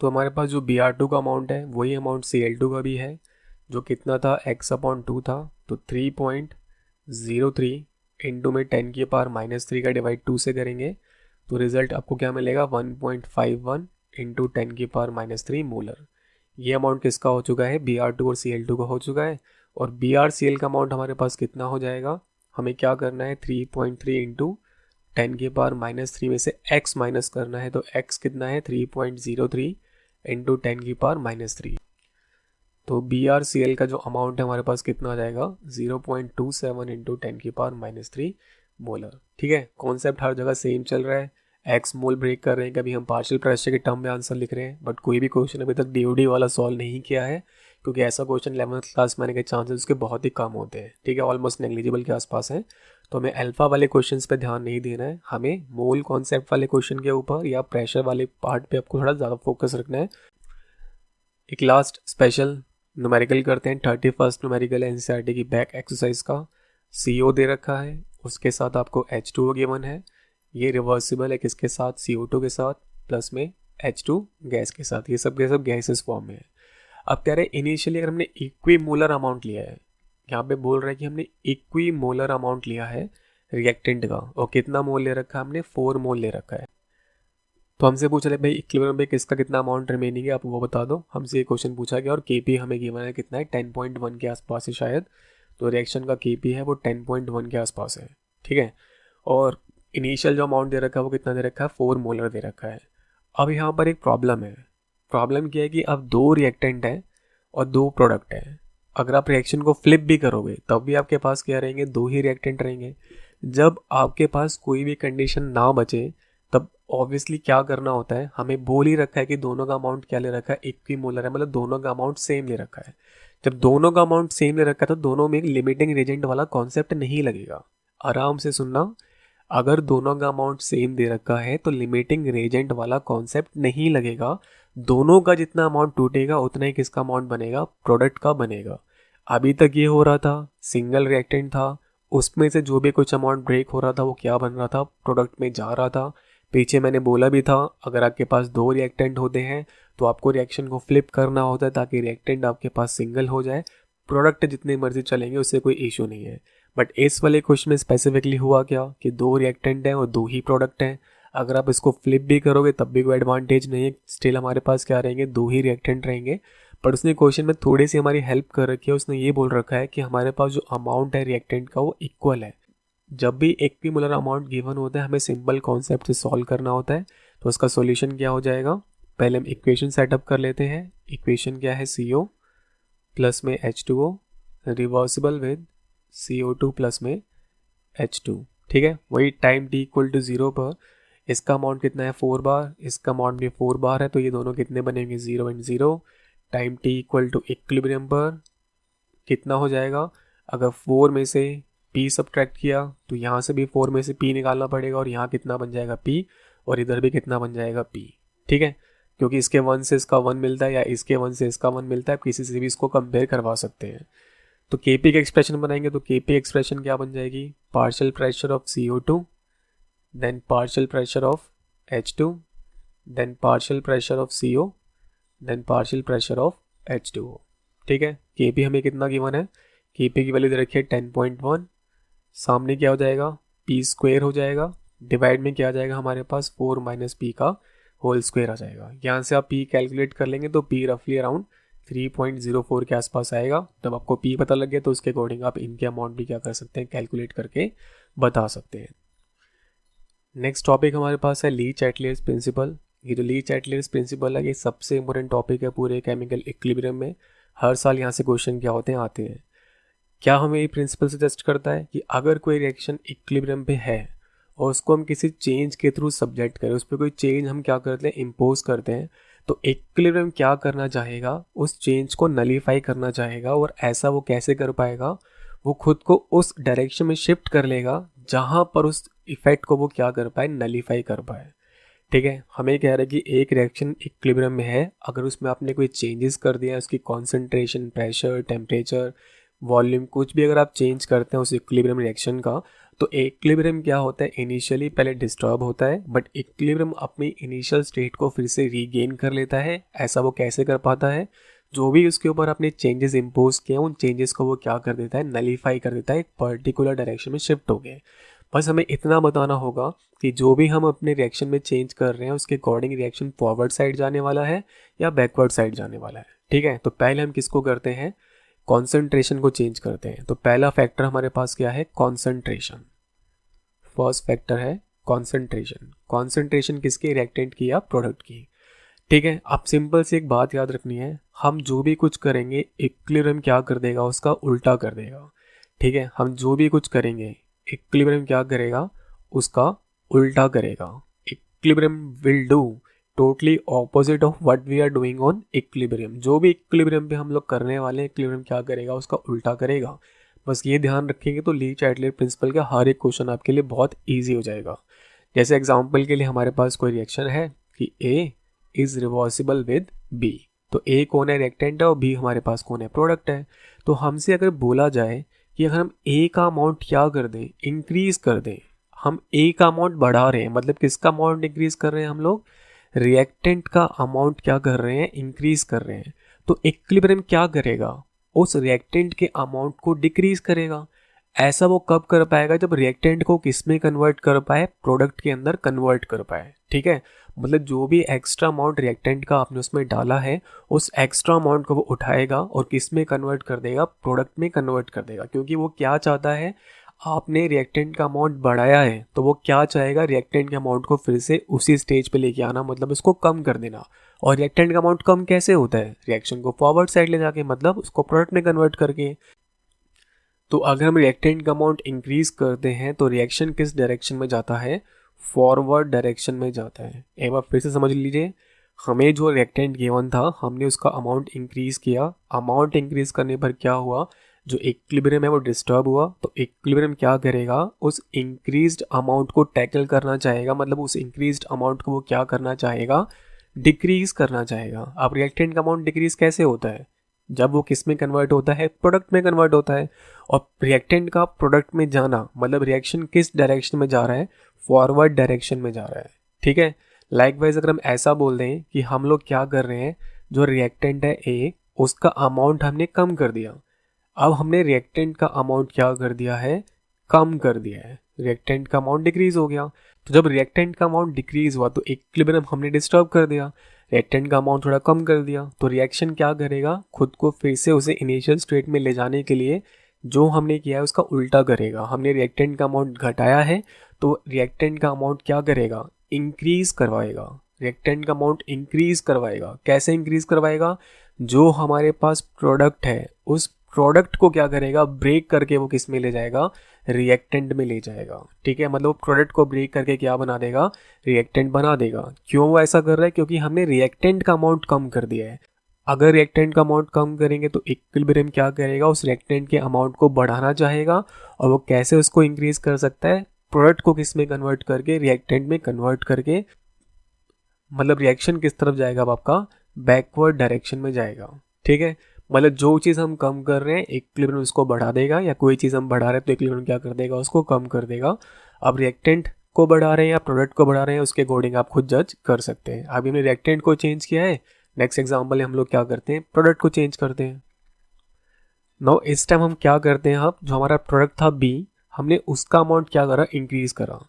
A: तो हमारे पास जो Br2 का अमाउंट है वही अमाउंट Cl2 का भी है, जो कितना था x/2 था, तो 3.03 इंटू में 10⁻³ का डिवाइड 2 से करेंगे तो रिजल्ट आपको क्या मिलेगा 1.51 इंटू 10⁻³ मोलर। ये अमाउंट किसका हो चुका है Br2 और Cl2 का हो चुका है, और Brcl का अमाउंट हमारे पास कितना हो जाएगा, हमें क्या करना है 3.3 इंटू 10⁻³ में से x माइनस करना है, तो x कितना है 3.03 इंटू 10⁻³। तो BrCl का जो अमाउंट है हमारे पास कितना आ जाएगा 0.27 इंटू 10⁻³ मोलर। ठीक है, कॉन्सेप्ट हर जगह सेम चल रहा है, एक्स मोल ब्रेक कर रहे हैं, कभी हम पार्शियल प्रेशर के टर्म में आंसर लिख रहे हैं, बट कोई भी क्वेश्चन अभी तक DOD वाला सॉल्व नहीं किया है क्योंकि ऐसा क्वेश्चन 11th क्लास में आने के चांसेस उसके बहुत ही कम होते हैं। ठीक है, ऑलमोस्ट नेग्लिजिबल के आसपास है, तो हमें अल्फा वाले क्वेश्चंस पे ध्यान नहीं देना है, हमें मोल कॉन्सेप्ट वाले क्वेश्चन के ऊपर या प्रेशर वाले पार्ट पे आपको थोड़ा ज़्यादा फोकस रखना है। एक लास्ट स्पेशल न्यूमेरिकल करते हैं, 31st न्यूमेरिकल एनसीईआरटी की बैक एक्सरसाइज का। CO दे रखा है, उसके साथ आपको H2O गिवन है, ये रिवर्सिबल है किसके साथ CO2 के साथ प्लस में H2 गैस के साथ, ये सब के सब गैसेस फॉर्म में है। अब कह रहे हैं इनिशियली अगर हमने इक्विमोलर अमाउंट लिया है, यहाँ पे बोल रहा है कि हमने इक्विमोलर अमाउंट लिया है रिएक्टेंट का, और कितना मोल ले रखा है हमने 4 मोल ले रखा है। तो हमसे पूछ रहे भाई इक्विलिब्रियम पे किसका कितना अमाउंट रिमेनिंग है आप वो बता दो, हमसे ये क्वेश्चन पूछा गया, और Kp हमें गिवन है कितना है 10.1 के आसपास है शायद, तो रिएक्शन का Kp है वो 10.1 के आसपास है। ठीक है, और इनिशियल जो अमाउंट दे रखा है वो कितना दे रखा है 4 मोलर दे रखा है। अब यहाँ पर एक प्रॉब्लम है, प्रॉब्लम क्या है कि अब 2 रिएक्टेंट है और 2 प्रोडक्ट है, अगर आप रिएक्शन को फ्लिप भी करोगे तब भी आपके पास क्या रहेंगे 2 ही रिएक्टेंट रहेंगे। जब आपके पास कोई भी कंडीशन ना बचे तब ऑब्वियसली क्या करना होता है, हमें बोल ही रखा है कि दोनों का अमाउंट क्या ले रखा है, इक्विमोलर है, मतलब दोनों का अमाउंट सेम ले रखा है। जब दोनों का अमाउंट सेम ले रखा है तो दोनों में लिमिटिंग रिएजेंट वाला कॉन्सेप्ट नहीं लगेगा। आराम से सुनना, अगर दोनों का अमाउंट सेम दे रखा है तो लिमिटिंग रिएजेंट वाला कॉन्सेप्ट नहीं लगेगा। दोनों का जितना अमाउंट टूटेगा उतना ही किसका अमाउंट बनेगा, प्रोडक्ट का बनेगा। अभी तक ये हो रहा था, सिंगल रिएक्टेंट था, उसमें से जो भी कुछ अमाउंट ब्रेक हो रहा था वो क्या बन रहा था, प्रोडक्ट में जा रहा था। पीछे मैंने बोला भी था, अगर आपके पास दो रिएक्टेंट होते हैं तो आपको रिएक्शन को फ्लिप करना होता है ताकि रिएक्टेंट आपके पास सिंगल हो जाए, प्रोडक्ट जितने मर्जी चलेंगे उससे कोई इशू नहीं है। बट इस वाले क्वेश्चन में स्पेसिफिकली हुआ क्या कि दो रिएक्टेंट हैं और दो ही प्रोडक्ट हैं। अगर आप इसको फ्लिप भी करोगे तब भी कोई एडवांटेज नहीं है, स्टिल हमारे पास क्या रहेंगे, दो ही रिएक्टेंट रहेंगे। बट उसने क्वेश्चन में थोड़ी सी हमारी हेल्प कर रखी है, उसने ये बोल रखा है कि हमारे पास जो अमाउंट है रिएक्टेंट का वो इक्वल है। जब भी इक्विमोलर अमाउंट गिवन होता है हमें सिंपल कॉन्सेप्ट से सॉल्व करना होता है। तो उसका सॉल्यूशन क्या हो जाएगा, पहले हम इक्वेशन सेटअप कर लेते हैं। इक्वेशन क्या है, CO प्लस में H2O reversible with CO2 plus में H2, ठीक है। वही टाइम t इक्वल टू 0 पर इसका अमाउंट कितना है 4 बार, इसका अमाउंट भी 4 बार है, तो ये दोनों कितने बनेंगे 0 and 0। Time t equal to equilibrium पर कितना हो जाएगा, अगर 4 में से p सब्ट्रैक्ट किया तो यहाँ से भी 4 में से p निकालना पड़ेगा और यहाँ कितना बन जाएगा p, और इधर भी कितना बन जाएगा p, ठीक है। क्योंकि इसके 1 से इसका 1 मिलता है या इसके 1 से इसका 1 मिलता है, किसी से भी इसको कंपेयर करवा सकते हैं। तो Kp का एक्सप्रेशन बनाएंगे तो Kp एक्सप्रेशन क्या बन जाएगी, partial pressure of CO2 then partial pressure of H2 then partial pressure of CO then partial pressure of H2O, ठीक है। Kp हमें कितना गिवन है, Kp की वैल्यू दे रखी है 10.1, सामने क्या हो जाएगा p स्क्वायर हो जाएगा, डिवाइड में क्या आ जाएगा हमारे पास 4 माइनस p का होल स्क्वायर आ जाएगा। यहाँ से आप p कैलकुलेट कर लेंगे तो p रफली अराउंड 3.04 के आसपास आएगा। जब आपको p पता लग गया तो उसके अकॉर्डिंग आप इनके अमाउंट भी क्या कर सकते हैं, कैलकुलेट करके बता सकते हैं। नेक्स्ट टॉपिक हमारे पास है ली चैटलियर्स प्रिंसिपल। ये जो ली चैटलियर्स प्रिंसिपल है ये सबसे इंपॉर्टेंट टॉपिक है पूरे केमिकल इक्विलिब्रियम में। हर साल यहाँ से क्वेश्चन क्या होते हैं, आते हैं। क्या हमें ये प्रिंसिपल सजेस्ट करता है कि अगर कोई रिएक्शन इक्विलिब्रियम पे है और उसको हम किसी चेंज के थ्रू सब्जेक्ट करें, उस पर कोई चेंज हम क्या करते हैं, इम्पोज करते हैं, तो इक्विलिब्रियम क्या करना चाहेगा, उस चेंज को नलीफाई करना चाहेगा। और ऐसा वो कैसे कर पाएगा, वो खुद को उस डायरेक्शन में शिफ्ट कर लेगा जहाँ पर उस इफेक्ट को वो क्या कर पाए, नलीफाई कर पाए, ठीक है। हमें कह रहा है कि एक रिएक्शन इक्विलिब्रियम में है, अगर उसमें आपने कोई चेंजेस कर दिया, उसकी कॉन्सेंट्रेशन, प्रेशर, टेम्परेचर, वॉल्यूम, कुछ भी अगर आप चेंज करते हैं उस इक्विलिब्रियम रिएक्शन का, तो इक्विलिब्रियम क्या होता है, इनिशियली पहले डिस्टर्ब होता है, बट इक्विलिब्रियम अपनी इनिशियल स्टेट को फिर से रीगेन कर लेता है। ऐसा वो कैसे कर पाता है, जो भी उसके ऊपर अपने चेंजेस इम्पोज किए उन चेंजेस को वो क्या कर देता है, नलीफाई कर देता है, एक पर्टिकुलर डायरेक्शन में शिफ्ट हो गए। बस हमें इतना बताना होगा कि जो भी हम अपने रिएक्शन में चेंज कर रहे हैं उसके अकॉर्डिंग रिएक्शन फॉरवर्ड साइड जाने वाला है या बैकवर्ड साइड जाने वाला है, ठीक है। तो पहले हम किसको करते हैं, कॉन्सेंट्रेशन को चेंज करते हैं। तो पहला फैक्टर हमारे पास क्या है, कॉन्सेंट्रेशन। फर्स्ट फैक्टर है कॉन्सेंट्रेशन। कॉन्सेंट्रेशन किसके, रिएक्टेंट की या प्रोडक्ट की, ठीक है। अब सिंपल से एक बात याद रखनी है, हम जो भी कुछ करेंगे इक्विलिब्रियम क्या कर देगा, उसका उल्टा कर देगा, ठीक है। हम जो भी कुछ करेंगे इक्विलिब्रियम क्या करेगा, उसका उल्टा करेगा। Equilibrium will do totally opposite of what we are doing on equilibrium. जो भी इक्विलिब्रियम पे हम लोग करने वाले हैं इक्विलिब्रियम क्या करेगा, उसका उल्टा करेगा। बस ये ध्यान रखेंगे तो ली चैटलियर प्रिंसिपल का हर एक क्वेश्चन आपके लिए बहुत ईजी हो जाएगा। जैसे एग्जाम्पल के लिए हमारे पास कोई रिएक्शन है कि A is reversible with B, तो A कौन है, रिएक्टेंट है, और B हमारे पास कौन है, प्रोडक्ट है। तो हमसे अगर बोला जाए कि अगर हम A का अमाउंट क्या कर दें, इंक्रीज कर दें, हम A का अमाउंट बढ़ा रहे हैं, मतलब किसका अमाउंट इंक्रीज कर रहे हैं, हम लोग रिएक्टेंट का अमाउंट क्या कर रहे हैं, इंक्रीज कर रहे हैं। तो इक्विलिब्रियम क्या करेगा, उस रिएक्टेंट के अमाउंट को डिक्रीज करेगा। ऐसा वो कब कर पाएगा, जब रिएक्टेंट को किस में कन्वर्ट कर पाए, प्रोडक्ट के अंदर कन्वर्ट कर पाए, ठीक है। मतलब जो भी एक्स्ट्रा अमाउंट रिएक्टेंट का आपने उसमें डाला है उस एक्स्ट्रा अमाउंट को वो उठाएगा और किस में कन्वर्ट कर देगा, प्रोडक्ट में कन्वर्ट कर देगा। क्योंकि वो क्या चाहता है, आपने रिएक्टेंट का अमाउंट बढ़ाया है तो वो क्या चाहेगा, रिएक्टेंट के अमाउंट को फिर से उसी स्टेज पे लेके आना, मतलब उसको कम कर देना। और रिएक्टेंट का अमाउंट कम कैसे होता है, रिएक्शन को फॉरवर्ड साइड ले जाके, मतलब उसको प्रोडक्ट में कन्वर्ट करके। तो अगर हम रिएक्टेंट का अमाउंट इंक्रीज करते हैं तो रिएक्शन किस डायरेक्शन में जाता है, फॉरवर्ड डायरेक्शन में जाता है। एक बार फिर से समझ लीजिए, हमें जो रिएक्टेंट गिवन था हमने उसका अमाउंट इंक्रीज़ किया, अमाउंट इंक्रीज़ करने पर क्या हुआ, जो इक्विलिब्रियम है वो डिस्टर्ब हुआ। तो इक्विलिब्रियम क्या करेगा, उस इंक्रीज्ड अमाउंट को टैकल करना चाहेगा, मतलब उस इंक्रीज्ड अमाउंट को वो क्या करना चाहेगा, डिक्रीज़ करना चाहेगा। अब रिएक्टेंट का अमाउंट डिक्रीज़ कैसे होता है, जब वो किस में कन्वर्ट होता है, प्रोडक्ट में कन्वर्ट होता है। और रिएक्टेंट का प्रोडक्ट में जाना मतलब रिएक्शन किस डायरेक्शन में जा रहा है, फॉरवर्ड डायरेक्शन में जा रहा है। ठीक है, लाइकवाइज अगर हम ऐसा बोल दें कि हम लोग क्या कर रहे हैं, जो रिएक्टेंट है ए उसका अमाउंट हमने कम कर दिया। अब हमने रिएक्टेंट का अमाउंट क्या कर दिया है, कम कर दिया है, रिएक्टेंट का अमाउंट डिक्रीज हो गया। तो जब रिएक्टेंट का अमाउंट डिक्रीज हुआ तो इक्विलिब्रियम हमने डिस्टर्ब कर दिया, रिएक्टेंट का अमाउंट थोड़ा कम कर दिया। तो रिएक्शन क्या करेगा, खुद को फिर से उसे इनिशियल स्टेट में ले जाने के लिए जो हमने किया है उसका उल्टा करेगा। हमने रिएक्टेंट का अमाउंट घटाया है तो रिएक्टेंट का अमाउंट क्या करेगा, इंक्रीज करवाएगा। रिएक्टेंट का अमाउंट इंक्रीज करवाएगा। कैसे इंक्रीज करवाएगा, जो हमारे पास प्रोडक्ट है उस प्रोडक्ट को क्या करेगा, ब्रेक करके वो किस में ले जाएगा, रिएक्टेंट में ले जाएगा। ठीक है, मतलब प्रोडक्ट को ब्रेक करके क्या बना देगा, रिएक्टेंट बना देगा। क्यों वो ऐसा कर रहा है, क्योंकि हमने रिएक्टेंट का अमाउंट कम कर दिया है। अगर रिएक्टेंट का अमाउंट कम करेंगे तो इक्विलिब्रियम क्या करेगा, उस रिएक्टेंट के अमाउंट को बढ़ाना चाहेगा। और वो कैसे उसको इंक्रीज कर सकता है, प्रोडक्ट को किस में कन्वर्ट करके, रिएक्टेंट में कन्वर्ट करके। मतलब रिएक्शन किस तरफ जाएगा, अब आपका बैकवर्ड डायरेक्शन में जाएगा। ठीक है, मतलब जो चीज़ हम कम कर रहे हैं इक्विलिब्रियम उसको बढ़ा देगा, या कोई चीज़ हम बढ़ा रहे हैं तो इक्विलिब्रियम क्या कर देगा, उसको कम कर देगा। अब रिएक्टेंट को बढ़ा रहे हैं या प्रोडक्ट को बढ़ा रहे हैं उसके अकॉर्डिंग आप खुद जज कर सकते हैं। अभी हमने रिएक्टेंट को चेंज किया है, नेक्स्ट एग्जाम्पल हम लोग क्या करते हैं, प्रोडक्ट को चेंज करते हैं। नाउ इस टाइम हम क्या करते हैं, अब जो हमारा प्रोडक्ट था बी, हमने उसका अमाउंट क्या करा, इंक्रीज करा।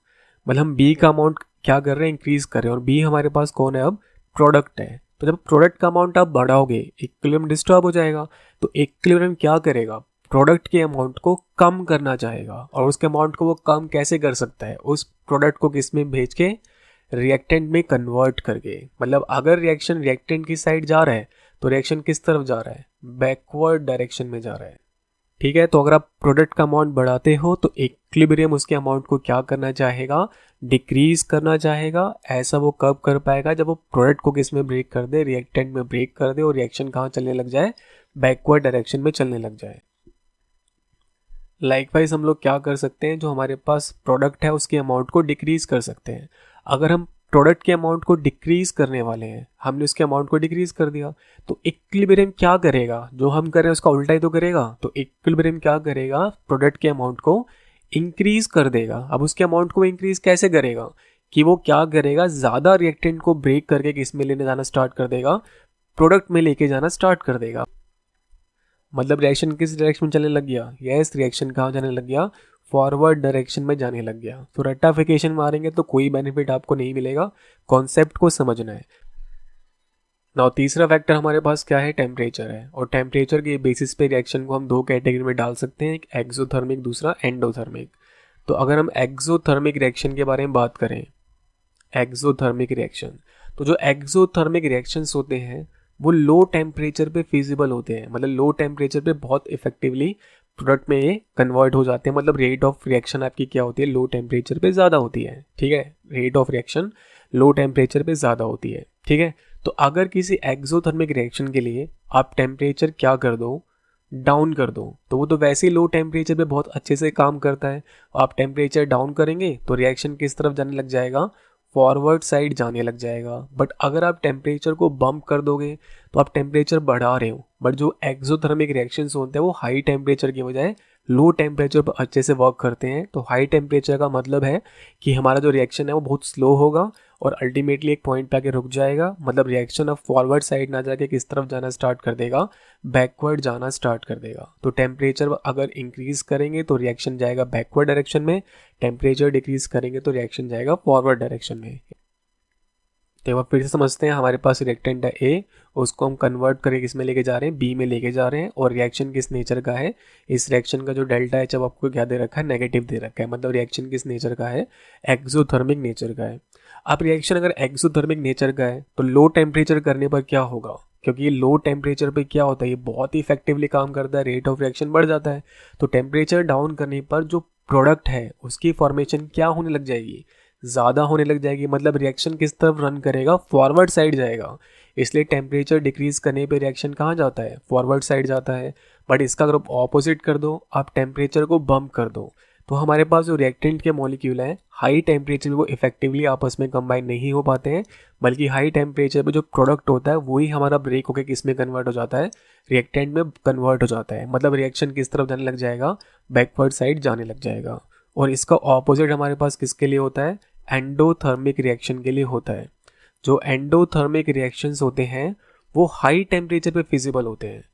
A: मतलब हम बी का अमाउंट क्या कर रहे हैं, इंक्रीज कर रहे हैं। और बी हमारे पास कौन है, अब प्रोडक्ट है। तो जब प्रोडक्ट का अमाउंट आप बढ़ाओगे इक्विलिब्रियम डिस्टर्ब हो जाएगा। तो इक्विलिब्रियम क्या करेगा, प्रोडक्ट के अमाउंट को कम करना चाहेगा। और उसके अमाउंट को वो कम कैसे कर सकता है, उस प्रोडक्ट को किस में भेज के, रिएक्टेंट में कन्वर्ट करके। मतलब अगर रिएक्शन रिएक्टेंट की साइड जा रहा है तो रिएक्शन किस तरफ जा रहा है, बैकवर्ड डायरेक्शन में जा रहा है। ठीक है, तो अगर आप प्रोडक्ट का अमाउंट बढ़ाते हो तो इक्विलिब्रियम उसके अमाउंट को क्या करना चाहेगा, डिक्रीज करना चाहेगा। ऐसा वो कब कर पाएगा, जब वो प्रोडक्ट को किस में ब्रेक कर दे, रिएक्टेंट में ब्रेक कर दे और रिएक्शन कहाँ चलने लग जाए, बैकवर्ड डायरेक्शन में चलने लग जाए। लाइकवाइज हम लोग क्या कर सकते हैं, जो हमारे पास प्रोडक्ट है उसके अमाउंट को डिक्रीज कर सकते हैं। अगर हम प्रोडक्ट के अमाउंट को डिक्रीज करने वाले हैं, हमने उसके अमाउंट को डिक्रीज कर दिया, तो इक्विलिब्रियम क्या करेगा, जो हम कर रहे हैं उसका उल्टा ही तो करेगा। तो इक्विलिब्रियम क्या करेगा, प्रोडक्ट के अमाउंट को इंक्रीज कर देगा। अब उसके अमाउंट को इंक्रीज कैसे करेगा, कि वो क्या करेगा, ज़्यादा रिएक्टेंट को ब्रेक करके किस में लेने जाना स्टार्ट कर देगा, प्रोडक्ट में लेके जाना स्टार्ट कर देगा। मतलब रिएक्शन किस डायरेक्शन में चलने लग गया, यस रिएक्शन कहाँ जाने लग गया, फॉरवर्ड डायरेक्शन में जाने लग गया। तो रेक्टिफिकेशन मारेंगे तो कोई बेनिफिट आपको नहीं मिलेगा, कॉन्सेप्ट को समझना है। नाउ तीसरा फैक्टर हमारे पास क्या है, टेम्परेचर है। और टेम्परेचर के बेसिस पे रिएक्शन को हम दो कैटेगरी में डाल सकते हैं, एक एक्सोथर्मिक, दूसरा एंडोथर्मिक। तो अगर हम एक्सोथर्मिक रिएक्शन के बारे में बात करें, एक्सोथर्मिक रिएक्शन, तो जो एक्सोथर्मिक रिएक्शंस होते हैं वो लो टेम्परेचर पे फिजिबल होते हैं। मतलब लो टेम्परेचर पे बहुत इफेक्टिवली प्रोडक्ट में ये कन्वर्ट हो जाते हैं। मतलब रेट ऑफ रिएक्शन आपकी क्या होती है, लो टेम्परेचर पे ज़्यादा होती है। ठीक है, rate of reaction low temperature पे ज़्यादा होती है। ठीक है, तो अगर किसी एक्सोथर्मिक रिएक्शन के लिए आप टेम्परेचर क्या कर दो, डाउन कर दो, तो वो तो वैसे ही लो टेम्परेचर पे बहुत अच्छे से काम करता है। आप टेम्परेचर डाउन करेंगे तो रिएक्शन किस तरफ जाने लग जाएगा, फॉरवर्ड साइड जाने लग जाएगा। बट अगर आप टेम्परेचर को बम्प कर दोगे तो आप टेम्परेचर बढ़ा रहे हो। बट जो एक्सोथर्मिक रिएक्शंस होते हैं वो हाई टेम्परेचर की बजाय लो टेम्परेचर पर अच्छे से वर्क करते हैं। तो हाई टेम्परेचर का मतलब है कि हमारा जो रिएक्शन है वो बहुत स्लो होगा और अल्टीमेटली एक पॉइंट पे आके रुक जाएगा। मतलब रिएक्शन अब फॉरवर्ड साइड ना जाके किस तरफ जाना स्टार्ट कर देगा, बैकवर्ड जाना स्टार्ट कर देगा। तो टेम्परेचर अगर इंक्रीज करेंगे तो रिएक्शन जाएगा बैकवर्ड डायरेक्शन में, टेम्परेचर डिक्रीज करेंगे तो रिएक्शन जाएगा फॉरवर्ड डायरेक्शन में। तो एक बार फिर से समझते हैं, हमारे पास रिएक्टेंट है ए, उसको हम कन्वर्ट करके किस में लेके जा रहे हैं, बी में लेके जा रहे हैं। और रिएक्शन किस नेचर का है, इस रिएक्शन का जो डेल्टा एच अब आपको क्या दे रखा है, नेगेटिव दे रखा है। मतलब रिएक्शन किस नेचर का है, एक्सोथर्मिक नेचर का है। अब रिएक्शन अगर एक्सोथर्मिक नेचर का है तो लो टेम्परेचर करने पर क्या होगा, क्योंकि ये लो टेम्परेचर पे क्या होता है, ये बहुत ही इफेक्टिवली काम करता है, रेट ऑफ रिएक्शन बढ़ जाता है। तो टेम्परेचर डाउन करने पर जो प्रोडक्ट है उसकी फॉर्मेशन क्या होने लग जाएगी, ज़्यादा होने लग जाएगी, मतलब रिएक्शन किस तरफ रन करेगा, फॉरवर्ड साइड जाएगा। इसलिए टेम्परेचर डिक्रीज़ करने पे रिएक्शन कहाँ जाता है, फॉरवर्ड साइड जाता है। बट इसका अगर आप ऑपोजिट कर दो, आप टेम्परेचर को बम्प कर दो, तो हमारे पास जो रिएक्टेंट के मॉलिक्यूल हैं हाई टेम्परेचर पे वो इफेक्टिवली आपस में कंबाइन नहीं हो पाते हैं, बल्कि हाई टेम्परेचर पे जो प्रोडक्ट होता है वही हमारा ब्रेक होकर किस में कन्वर्ट हो जाता है, रिएक्टेंट में कन्वर्ट हो जाता है। मतलब रिएक्शन किस तरफ जाने लग जाएगा, बैकवर्ड साइड जाने लग जाएगा। और इसका ऑपोजिट हमारे पास किसके लिए होता है, एंडोथर्मिक रिएक्शन के लिए होता है। जो एंडोथर्मिक रिएक्शंस होते हैं वो हाई टेम्परेचर पे फिजिबल होते हैं,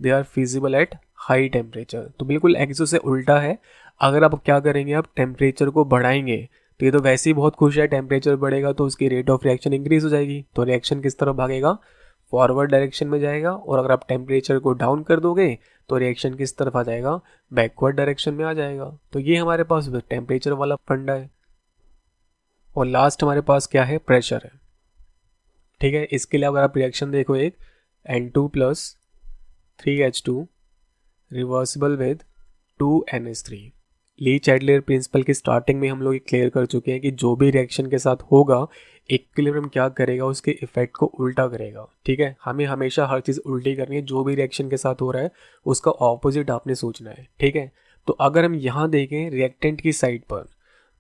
A: they are feasible at high temperature. तो बिल्कुल एक्सो से उल्टा है। अगर आप क्या करेंगे, आप टेम्परेचर को बढ़ाएंगे तो ये तो वैसे ही बहुत खुश है, टेम्परेचर बढ़ेगा तो उसकी रेट ऑफ रिएक्शन इंक्रीज हो जाएगी, तो रिएक्शन किस तरफ भागेगा, फॉरवर्ड डायरेक्शन में जाएगा। और अगर आप टेम्परेचर को डाउन कर दोगे तो रिएक्शन किस तरफ आ जाएगा, बैकवर्ड डायरेक्शन में आ जाएगा। तो ये हमारे पास टेम्परेचर वाला फंडा है। और लास्ट हमारे पास क्या है, प्रेशर है। ठीक है, इसके लिए अगर आप रिएक्शन देखो, एक N2 + 3H2 reversible with 2NH3। Le Chatelier principle की स्टार्टिंग में हम लोग क्लियर कर चुके हैं कि जो भी रिएक्शन के साथ होगा इक्विलिब्रियम क्या करेगा, उसके इफेक्ट को उल्टा करेगा। ठीक है, हमें हमेशा हर चीज़ उल्टी करनी है, जो भी रिएक्शन के साथ हो रहा है उसका ऑपोजिट आपने सोचना है। ठीक है, तो अगर हम यहाँ देखें रिएक्टेंट की साइड पर,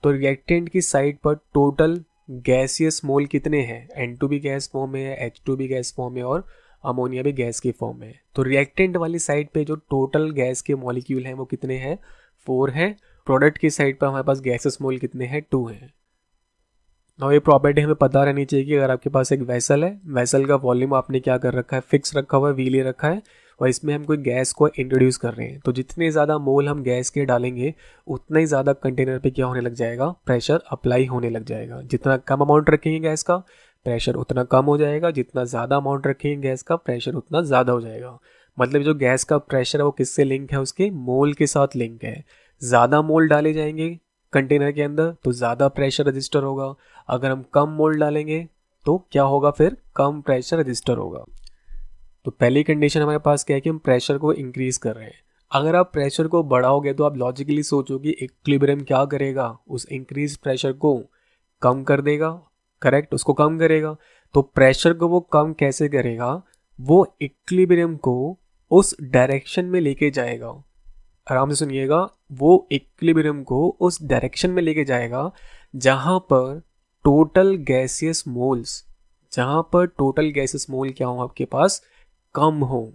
A: तो रिएक्टेंट की साइड पर टोटल गैसियस मोल कितने हैं, N2 भी गैस फॉर्म में है, H2 भी गैस फॉर्म में, और अमोनिया भी गैस की फॉर्म में है। तो रिएक्टेंट वाली साइड पे जो टोटल गैस के मॉलिक्यूल हैं वो कितने हैं, 4 हैं। प्रोडक्ट की साइड पर हमारे पास गैसेस मोल कितने हैं, 2 हैं। और ये प्रॉपर्टी हमें पता रहनी चाहिए कि अगर आपके पास एक वेसल है, वेसल का वॉल्यूम आपने क्या कर रखा है, फिक्स रखा हुआ है, वी ले रखा है, और इसमें हम कोई गैस को इंट्रोड्यूस कर रहे हैं, तो जितने ज़्यादा मोल हम गैस के डालेंगे उतना ही ज़्यादा कंटेनर पे क्या होने लग जाएगा, प्रेशर अप्लाई होने लग जाएगा। जितना कम अमाउंट रखेंगे गैस का, प्रेशर उतना कम हो जाएगा, जितना ज़्यादा अमाउंट रखेंगे गैस का, प्रेशर उतना ज़्यादा हो जाएगा। मतलब जो गैस का प्रेशर है वो किससे लिंक है, उसके मोल के साथ लिंक है। ज़्यादा मोल डाले जाएंगे कंटेनर के अंदर तो ज़्यादा प्रेशर रजिस्टर होगा, अगर हम कम मोल डालेंगे तो क्या होगा, फिर कम प्रेशर रजिस्टर होगा। तो पहली कंडीशन हमारे पास क्या है कि हम प्रेशर को इंक्रीज कर रहे हैं। अगर आप प्रेशर को बढ़ाओगे तो आप लॉजिकली सोचोगे इक्विलिब्रियम क्या करेगा, उस इंक्रीज प्रेशर को कम कर देगा, करेक्ट, उसको कम करेगा। तो प्रेशर को वो कम कैसे करेगा, वो इक्विलिब्रियम को उस डायरेक्शन में लेके जाएगा। आराम से सुनिएगा, वो इक्विलिब्रियम को उस डायरेक्शन में लेके जाएगा जहां पर टोटल गैसियस मोल्स, जहां पर टोटल गैसियस मोल क्या हो आपके पास, कम हो।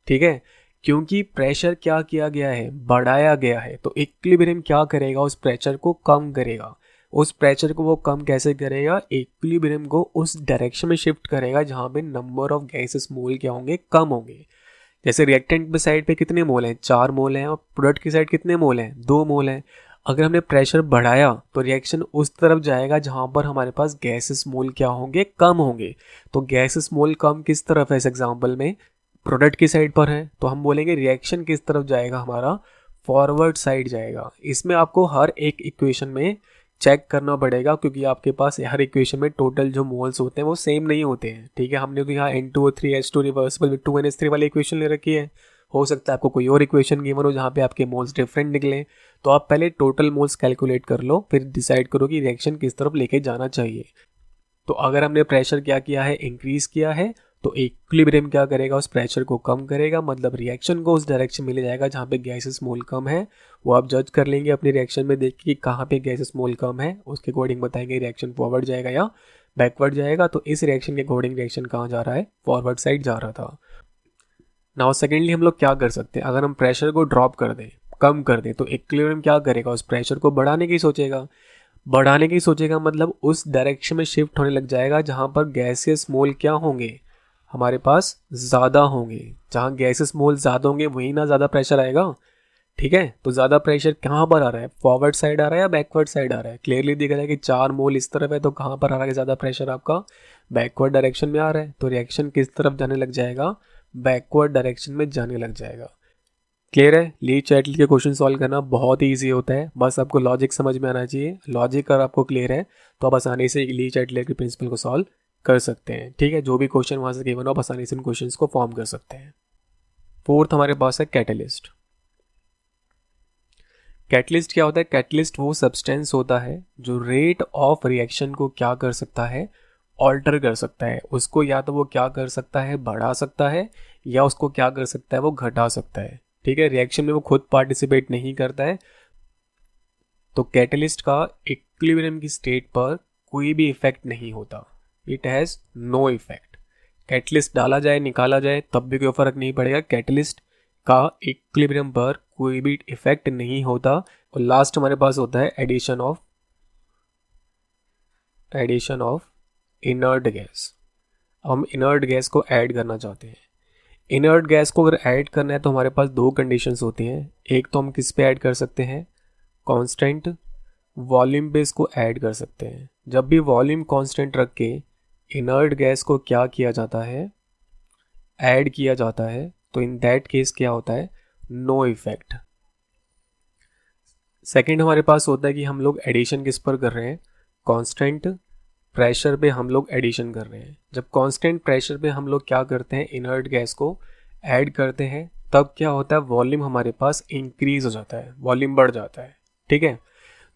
A: ठीक है, क्योंकि प्रेशर क्या किया गया है, बढ़ाया गया है, तो इक्विलिब्रियम क्या करेगा, उस प्रेशर को कम करेगा। उस प्रेशर को वो कम कैसे करेगा, इक्विलिब्रियम को उस डायरेक्शन में शिफ्ट करेगा जहां पे नंबर ऑफ गैसेस मोल क्या होंगे, कम होंगे। जैसे रिएक्टेंट पे साइड पे कितने मोल हैं, 4 मोल हैं, और प्रोडक्ट की साइड कितने मोल हैं, 2 मोल हैं। अगर हमने प्रेशर बढ़ाया तो रिएक्शन उस तरफ जाएगा जहां पर हमारे पास गैसेस मोल क्या होंगे, कम होंगे। तो गैसेस मोल कम किस तरफ है, इस एग्जांपल में प्रोडक्ट की साइड पर है, तो हम बोलेंगे रिएक्शन किस तरफ जाएगा, हमारा फॉरवर्ड साइड जाएगा। इसमें आपको हर एक इक्वेशन में चेक करना पड़ेगा, क्योंकि आपके पास हर इक्वेशन में टोटल जो मोल्स होते हैं वो सेम नहीं होते हैं। ठीक है, हमने तो यहाँ N2O3H2 रिवर्सिबल विद 2NH3 वाली इक्वेशन ले रखी है, हो सकता है आपको कोई और इक्वेशन गिवन हो जहाँ पे आपके मोल्स डिफरेंट निकले। तो आप पहले टोटल मोल्स कैलकुलेट कर लो, फिर डिसाइड करो कि रिएक्शन किस तरफ लेके जाना चाहिए। तो अगर हमने प्रेशर क्या किया है, इंक्रीज किया है, तो इक्विलिब्रियम क्या करेगा, उस प्रेशर को कम करेगा, मतलब रिएक्शन को उस डायरेक्शन में ले जाएगा जहाँ पे गैसेस मोल कम है। वो आप जज कर लेंगे अपनी रिएक्शन में देख के कि कहाँ पे गैसेस मोल कम है, उसके अकॉर्डिंग बताएंगे रिएक्शन फॉरवर्ड जाएगा या बैकवर्ड जाएगा। तो इस रिएक्शन के अकॉर्डिंग रिएक्शन कहाँ जा रहा है, फॉरवर्ड साइड जा रहा था। नाउ सेकेंडली हम लोग क्या कर सकते हैं, अगर हम प्रेशर को ड्रॉप कर दें, कम कर दें, तो इक्विलिब्रियम क्या करेगा, उस प्रेशर को बढ़ाने की सोचेगा। बढ़ाने की सोचेगा मतलब उस डायरेक्शन में शिफ्ट होने लग जाएगा जहाँ पर गैसियस मोल क्या होंगे, हमारे पास ज़्यादा होंगे। जहाँ गैसेस मोल ज़्यादा होंगे वहीं ना ज़्यादा प्रेशर आएगा। ठीक है, तो ज़्यादा प्रेशर कहाँ पर आ रहा है, फॉरवर्ड साइड आ रहा है या बैकवर्ड साइड आ रहा है। क्लियरली दिख रहा है कि 4 मोल इस तरफ है, तो कहाँ पर आ रहा है ज़्यादा प्रेशर, आपका बैकवर्ड डायरेक्शन में आ रहा है। तो रिएक्शन किस तरफ जाने लग जाएगा, बैकवर्ड डायरेक्शन में जाने लग जाएगा। क्लियर है, ली चैटल के क्वेश्चन सॉल्व करना बहुत ही ईजी होता है, बस आपको लॉजिक समझ में आना चाहिए। लॉजिक अगर आपको क्लियर है तो आप आसानी से ली चैटल के प्रिंसिपल को सॉल्व कर सकते हैं। ठीक है, जो भी क्वेश्चन वहाँ से गिवन हो आप आसानी से उन क्वेश्चंस को फॉर्म कर सकते हैं। फोर्थ हमारे पास है कैटलिस्ट। कैटलिस्ट क्या होता है? कैटलिस्ट वो सब्सटेंस होता है जो रेट ऑफ रिएक्शन को क्या कर सकता है, ऑल्टर कर सकता है। उसको या तो वो क्या कर सकता है, बढ़ा सकता है, या उसको क्या कर सकता है, वो घटा सकता है। ठीक है, रिएक्शन में वो खुद पार्टिसिपेट नहीं करता है। तो कैटलिस्ट का इक्विलिब्रियम की स्टेट पर कोई भी इफेक्ट नहीं होता, it has no effect. Catalyst डाला जाए, निकाला जाए, तब भी कोई फर्क नहीं पड़ेगा, कैटलिस्ट का इक्विलिब्रियम पर कोई भी इफेक्ट नहीं होता। और लास्ट हमारे पास होता है एडिशन ऑफ इनर्ट गैस। हम इनर्ट गैस को ऐड करना चाहते हैं। इनर्ट गैस को अगर ऐड करना है तो हमारे पास दो कंडीशंस होती हैं। एक तो हम किस पे ऐड कर सकते हैं, कांस्टेंट वॉल्यूम पे इसको ऐड कर सकते हैं। जब भी वॉल्यूम कांस्टेंट रख के इनर्ट गैस को क्या किया जाता है, ऐड किया जाता है, तो इन दैट केस क्या होता है, नो इफेक्ट। सेकंड हमारे पास होता है कि हम लोग एडिशन किस पर कर रहे हैं, कांस्टेंट प्रेशर पे हम लोग एडिशन कर रहे हैं। जब कांस्टेंट प्रेशर पे हम लोग क्या करते हैं, इनर्ट गैस को ऐड करते हैं, तब क्या होता है, वॉल्यूम हमारे पास इंक्रीज हो जाता है, वॉल्यूम बढ़ जाता है। ठीक है,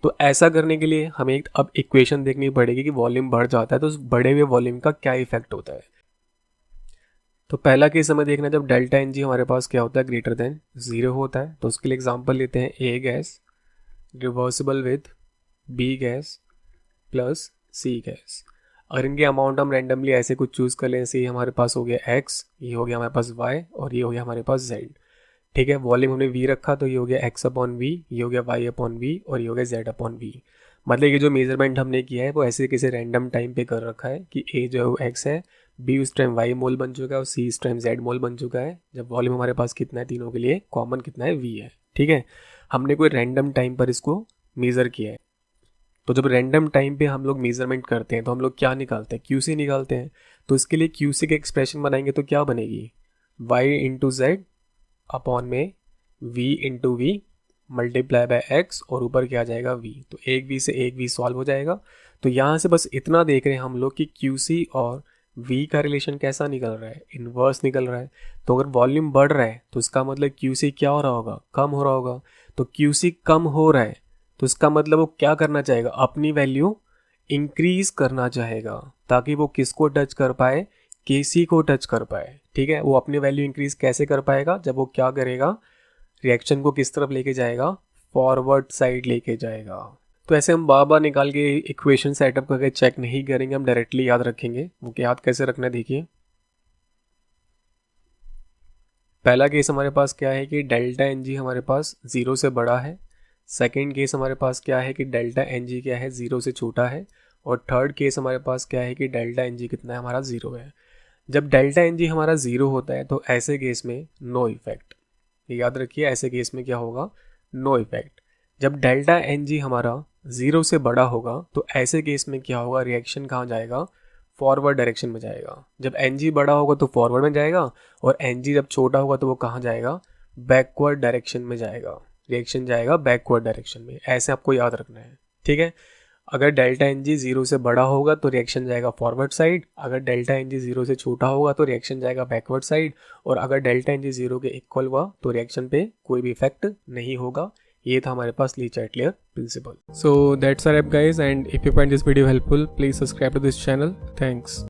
A: तो ऐसा करने के लिए हमें अब इक्वेशन देखनी पड़ेगी कि वॉल्यूम बढ़ जाता है तो उस बढ़े हुए वॉल्यूम का क्या इफेक्ट होता है। तो पहला केस हमें देखना है, जब डेल्टा एन जी हमारे पास क्या होता है, ग्रेटर देन 0 होता है। तो उसके लिए एग्जांपल लेते हैं, A gas reversible with B gas plus C gas. अगर इनके अमाउंट हम रैंडमली ऐसे कुछ चूज़ कर लें, जैसे हमारे पास हो गया x, ये हो गया हमारे पास y, और ये हो गया हमारे पास z। ठीक है, वॉल्यूम हमने v रखा तो ये हो गया x अपॉन v, ये हो गया y अपॉन v, और ये हो गया z अपॉन v। मतलब ये जो मेजरमेंट हमने किया है वो ऐसे किसी रैंडम टाइम पे कर रखा है कि a जो है वो x है, b उस टाइम y मोल बन चुका है, और c इस टाइम z मोल बन चुका है। जब वॉल्यूम हमारे पास कितना है, तीनों के लिए कॉमन कितना है, v है। ठीक है, हमने कोई रैंडम टाइम पर इसको मेज़र किया है। तो जब रैंडम टाइम पे हम लोग मेजरमेंट करते हैं तो हम लोग क्या निकालते हैं, QC निकालते हैं। तो इसके लिए QC के एक्सप्रेशन बनाएंगे तो क्या बनेगी, y इंटू जेड अपॉन में v into V multiply by x, और ऊपर क्या आ जाएगा v। तो एक v से एक v सॉल्व हो जाएगा। तो यहाँ से बस इतना देख रहे हैं हम लोग कि QC और v का रिलेशन कैसा निकल रहा है, इन्वर्स निकल रहा है। तो अगर वॉल्यूम बढ़ रहा है तो इसका मतलब QC क्या हो रहा होगा, कम हो रहा होगा। तो QC कम हो रहा है तो इसका मतलब वो क्या करना चाहेगा, अपनी वैल्यू इंक्रीज करना चाहेगा, ताकि वो किसको टच कर पाए, KC को टच कर पाए। ठीक है, वो अपनी वैल्यू इंक्रीज कैसे कर पाएगा, जब वो क्या करेगा, रिएक्शन को किस तरफ लेके जाएगा, फॉरवर्ड साइड लेके जाएगा। तो ऐसे हम बार बार निकाल के इक्वेशन सेटअप करके चेक नहीं करेंगे, हम डायरेक्टली याद रखेंगे। वो याद कैसे रखना है, देखिए पहला केस हमारे पास क्या है कि डेल्टा एन जी हमारे पास 0 से बड़ा है। सेकेंड केस हमारे पास क्या है कि डेल्टा एन जी क्या है, 0 से छोटा है। और थर्ड केस हमारे पास क्या है कि डेल्टा एन जी कितना है, हमारा 0 है। जब डेल्टा एन जी हमारा 0 होता है तो ऐसे केस में नो इफेक्ट, याद रखिए ऐसे केस में क्या होगा, नो इफेक्ट। जब डेल्टा एन जी हमारा 0 से बड़ा होगा तो ऐसे केस में क्या होगा, रिएक्शन कहाँ जाएगा, फॉरवर्ड डायरेक्शन में जाएगा। जब एन जी बड़ा होगा तो फॉरवर्ड में जाएगा, और एन जी जब छोटा होगा तो वो कहाँ जाएगा, बैकवर्ड डायरेक्शन में जाएगा। रिएक्शन जाएगा बैकवर्ड डायरेक्शन में, ऐसे आपको याद रखना है। ठीक है, अगर डेल्टा एन जी 0 से बड़ा होगा तो रिएक्शन जाएगा फॉरवर्ड साइड, अगर डेल्टा एन जी 0 से छोटा होगा तो रिएक्शन जाएगा बैकवर्ड साइड, और अगर डेल्टा एन जी 0 के इक्वल हुआ तो रिएक्शन पे कोई भी इफेक्ट नहीं होगा। ये था हमारे पास Le Chatelier principle. So that's our app guys, and if you find this video helpful please subscribe to this channel. Thanks.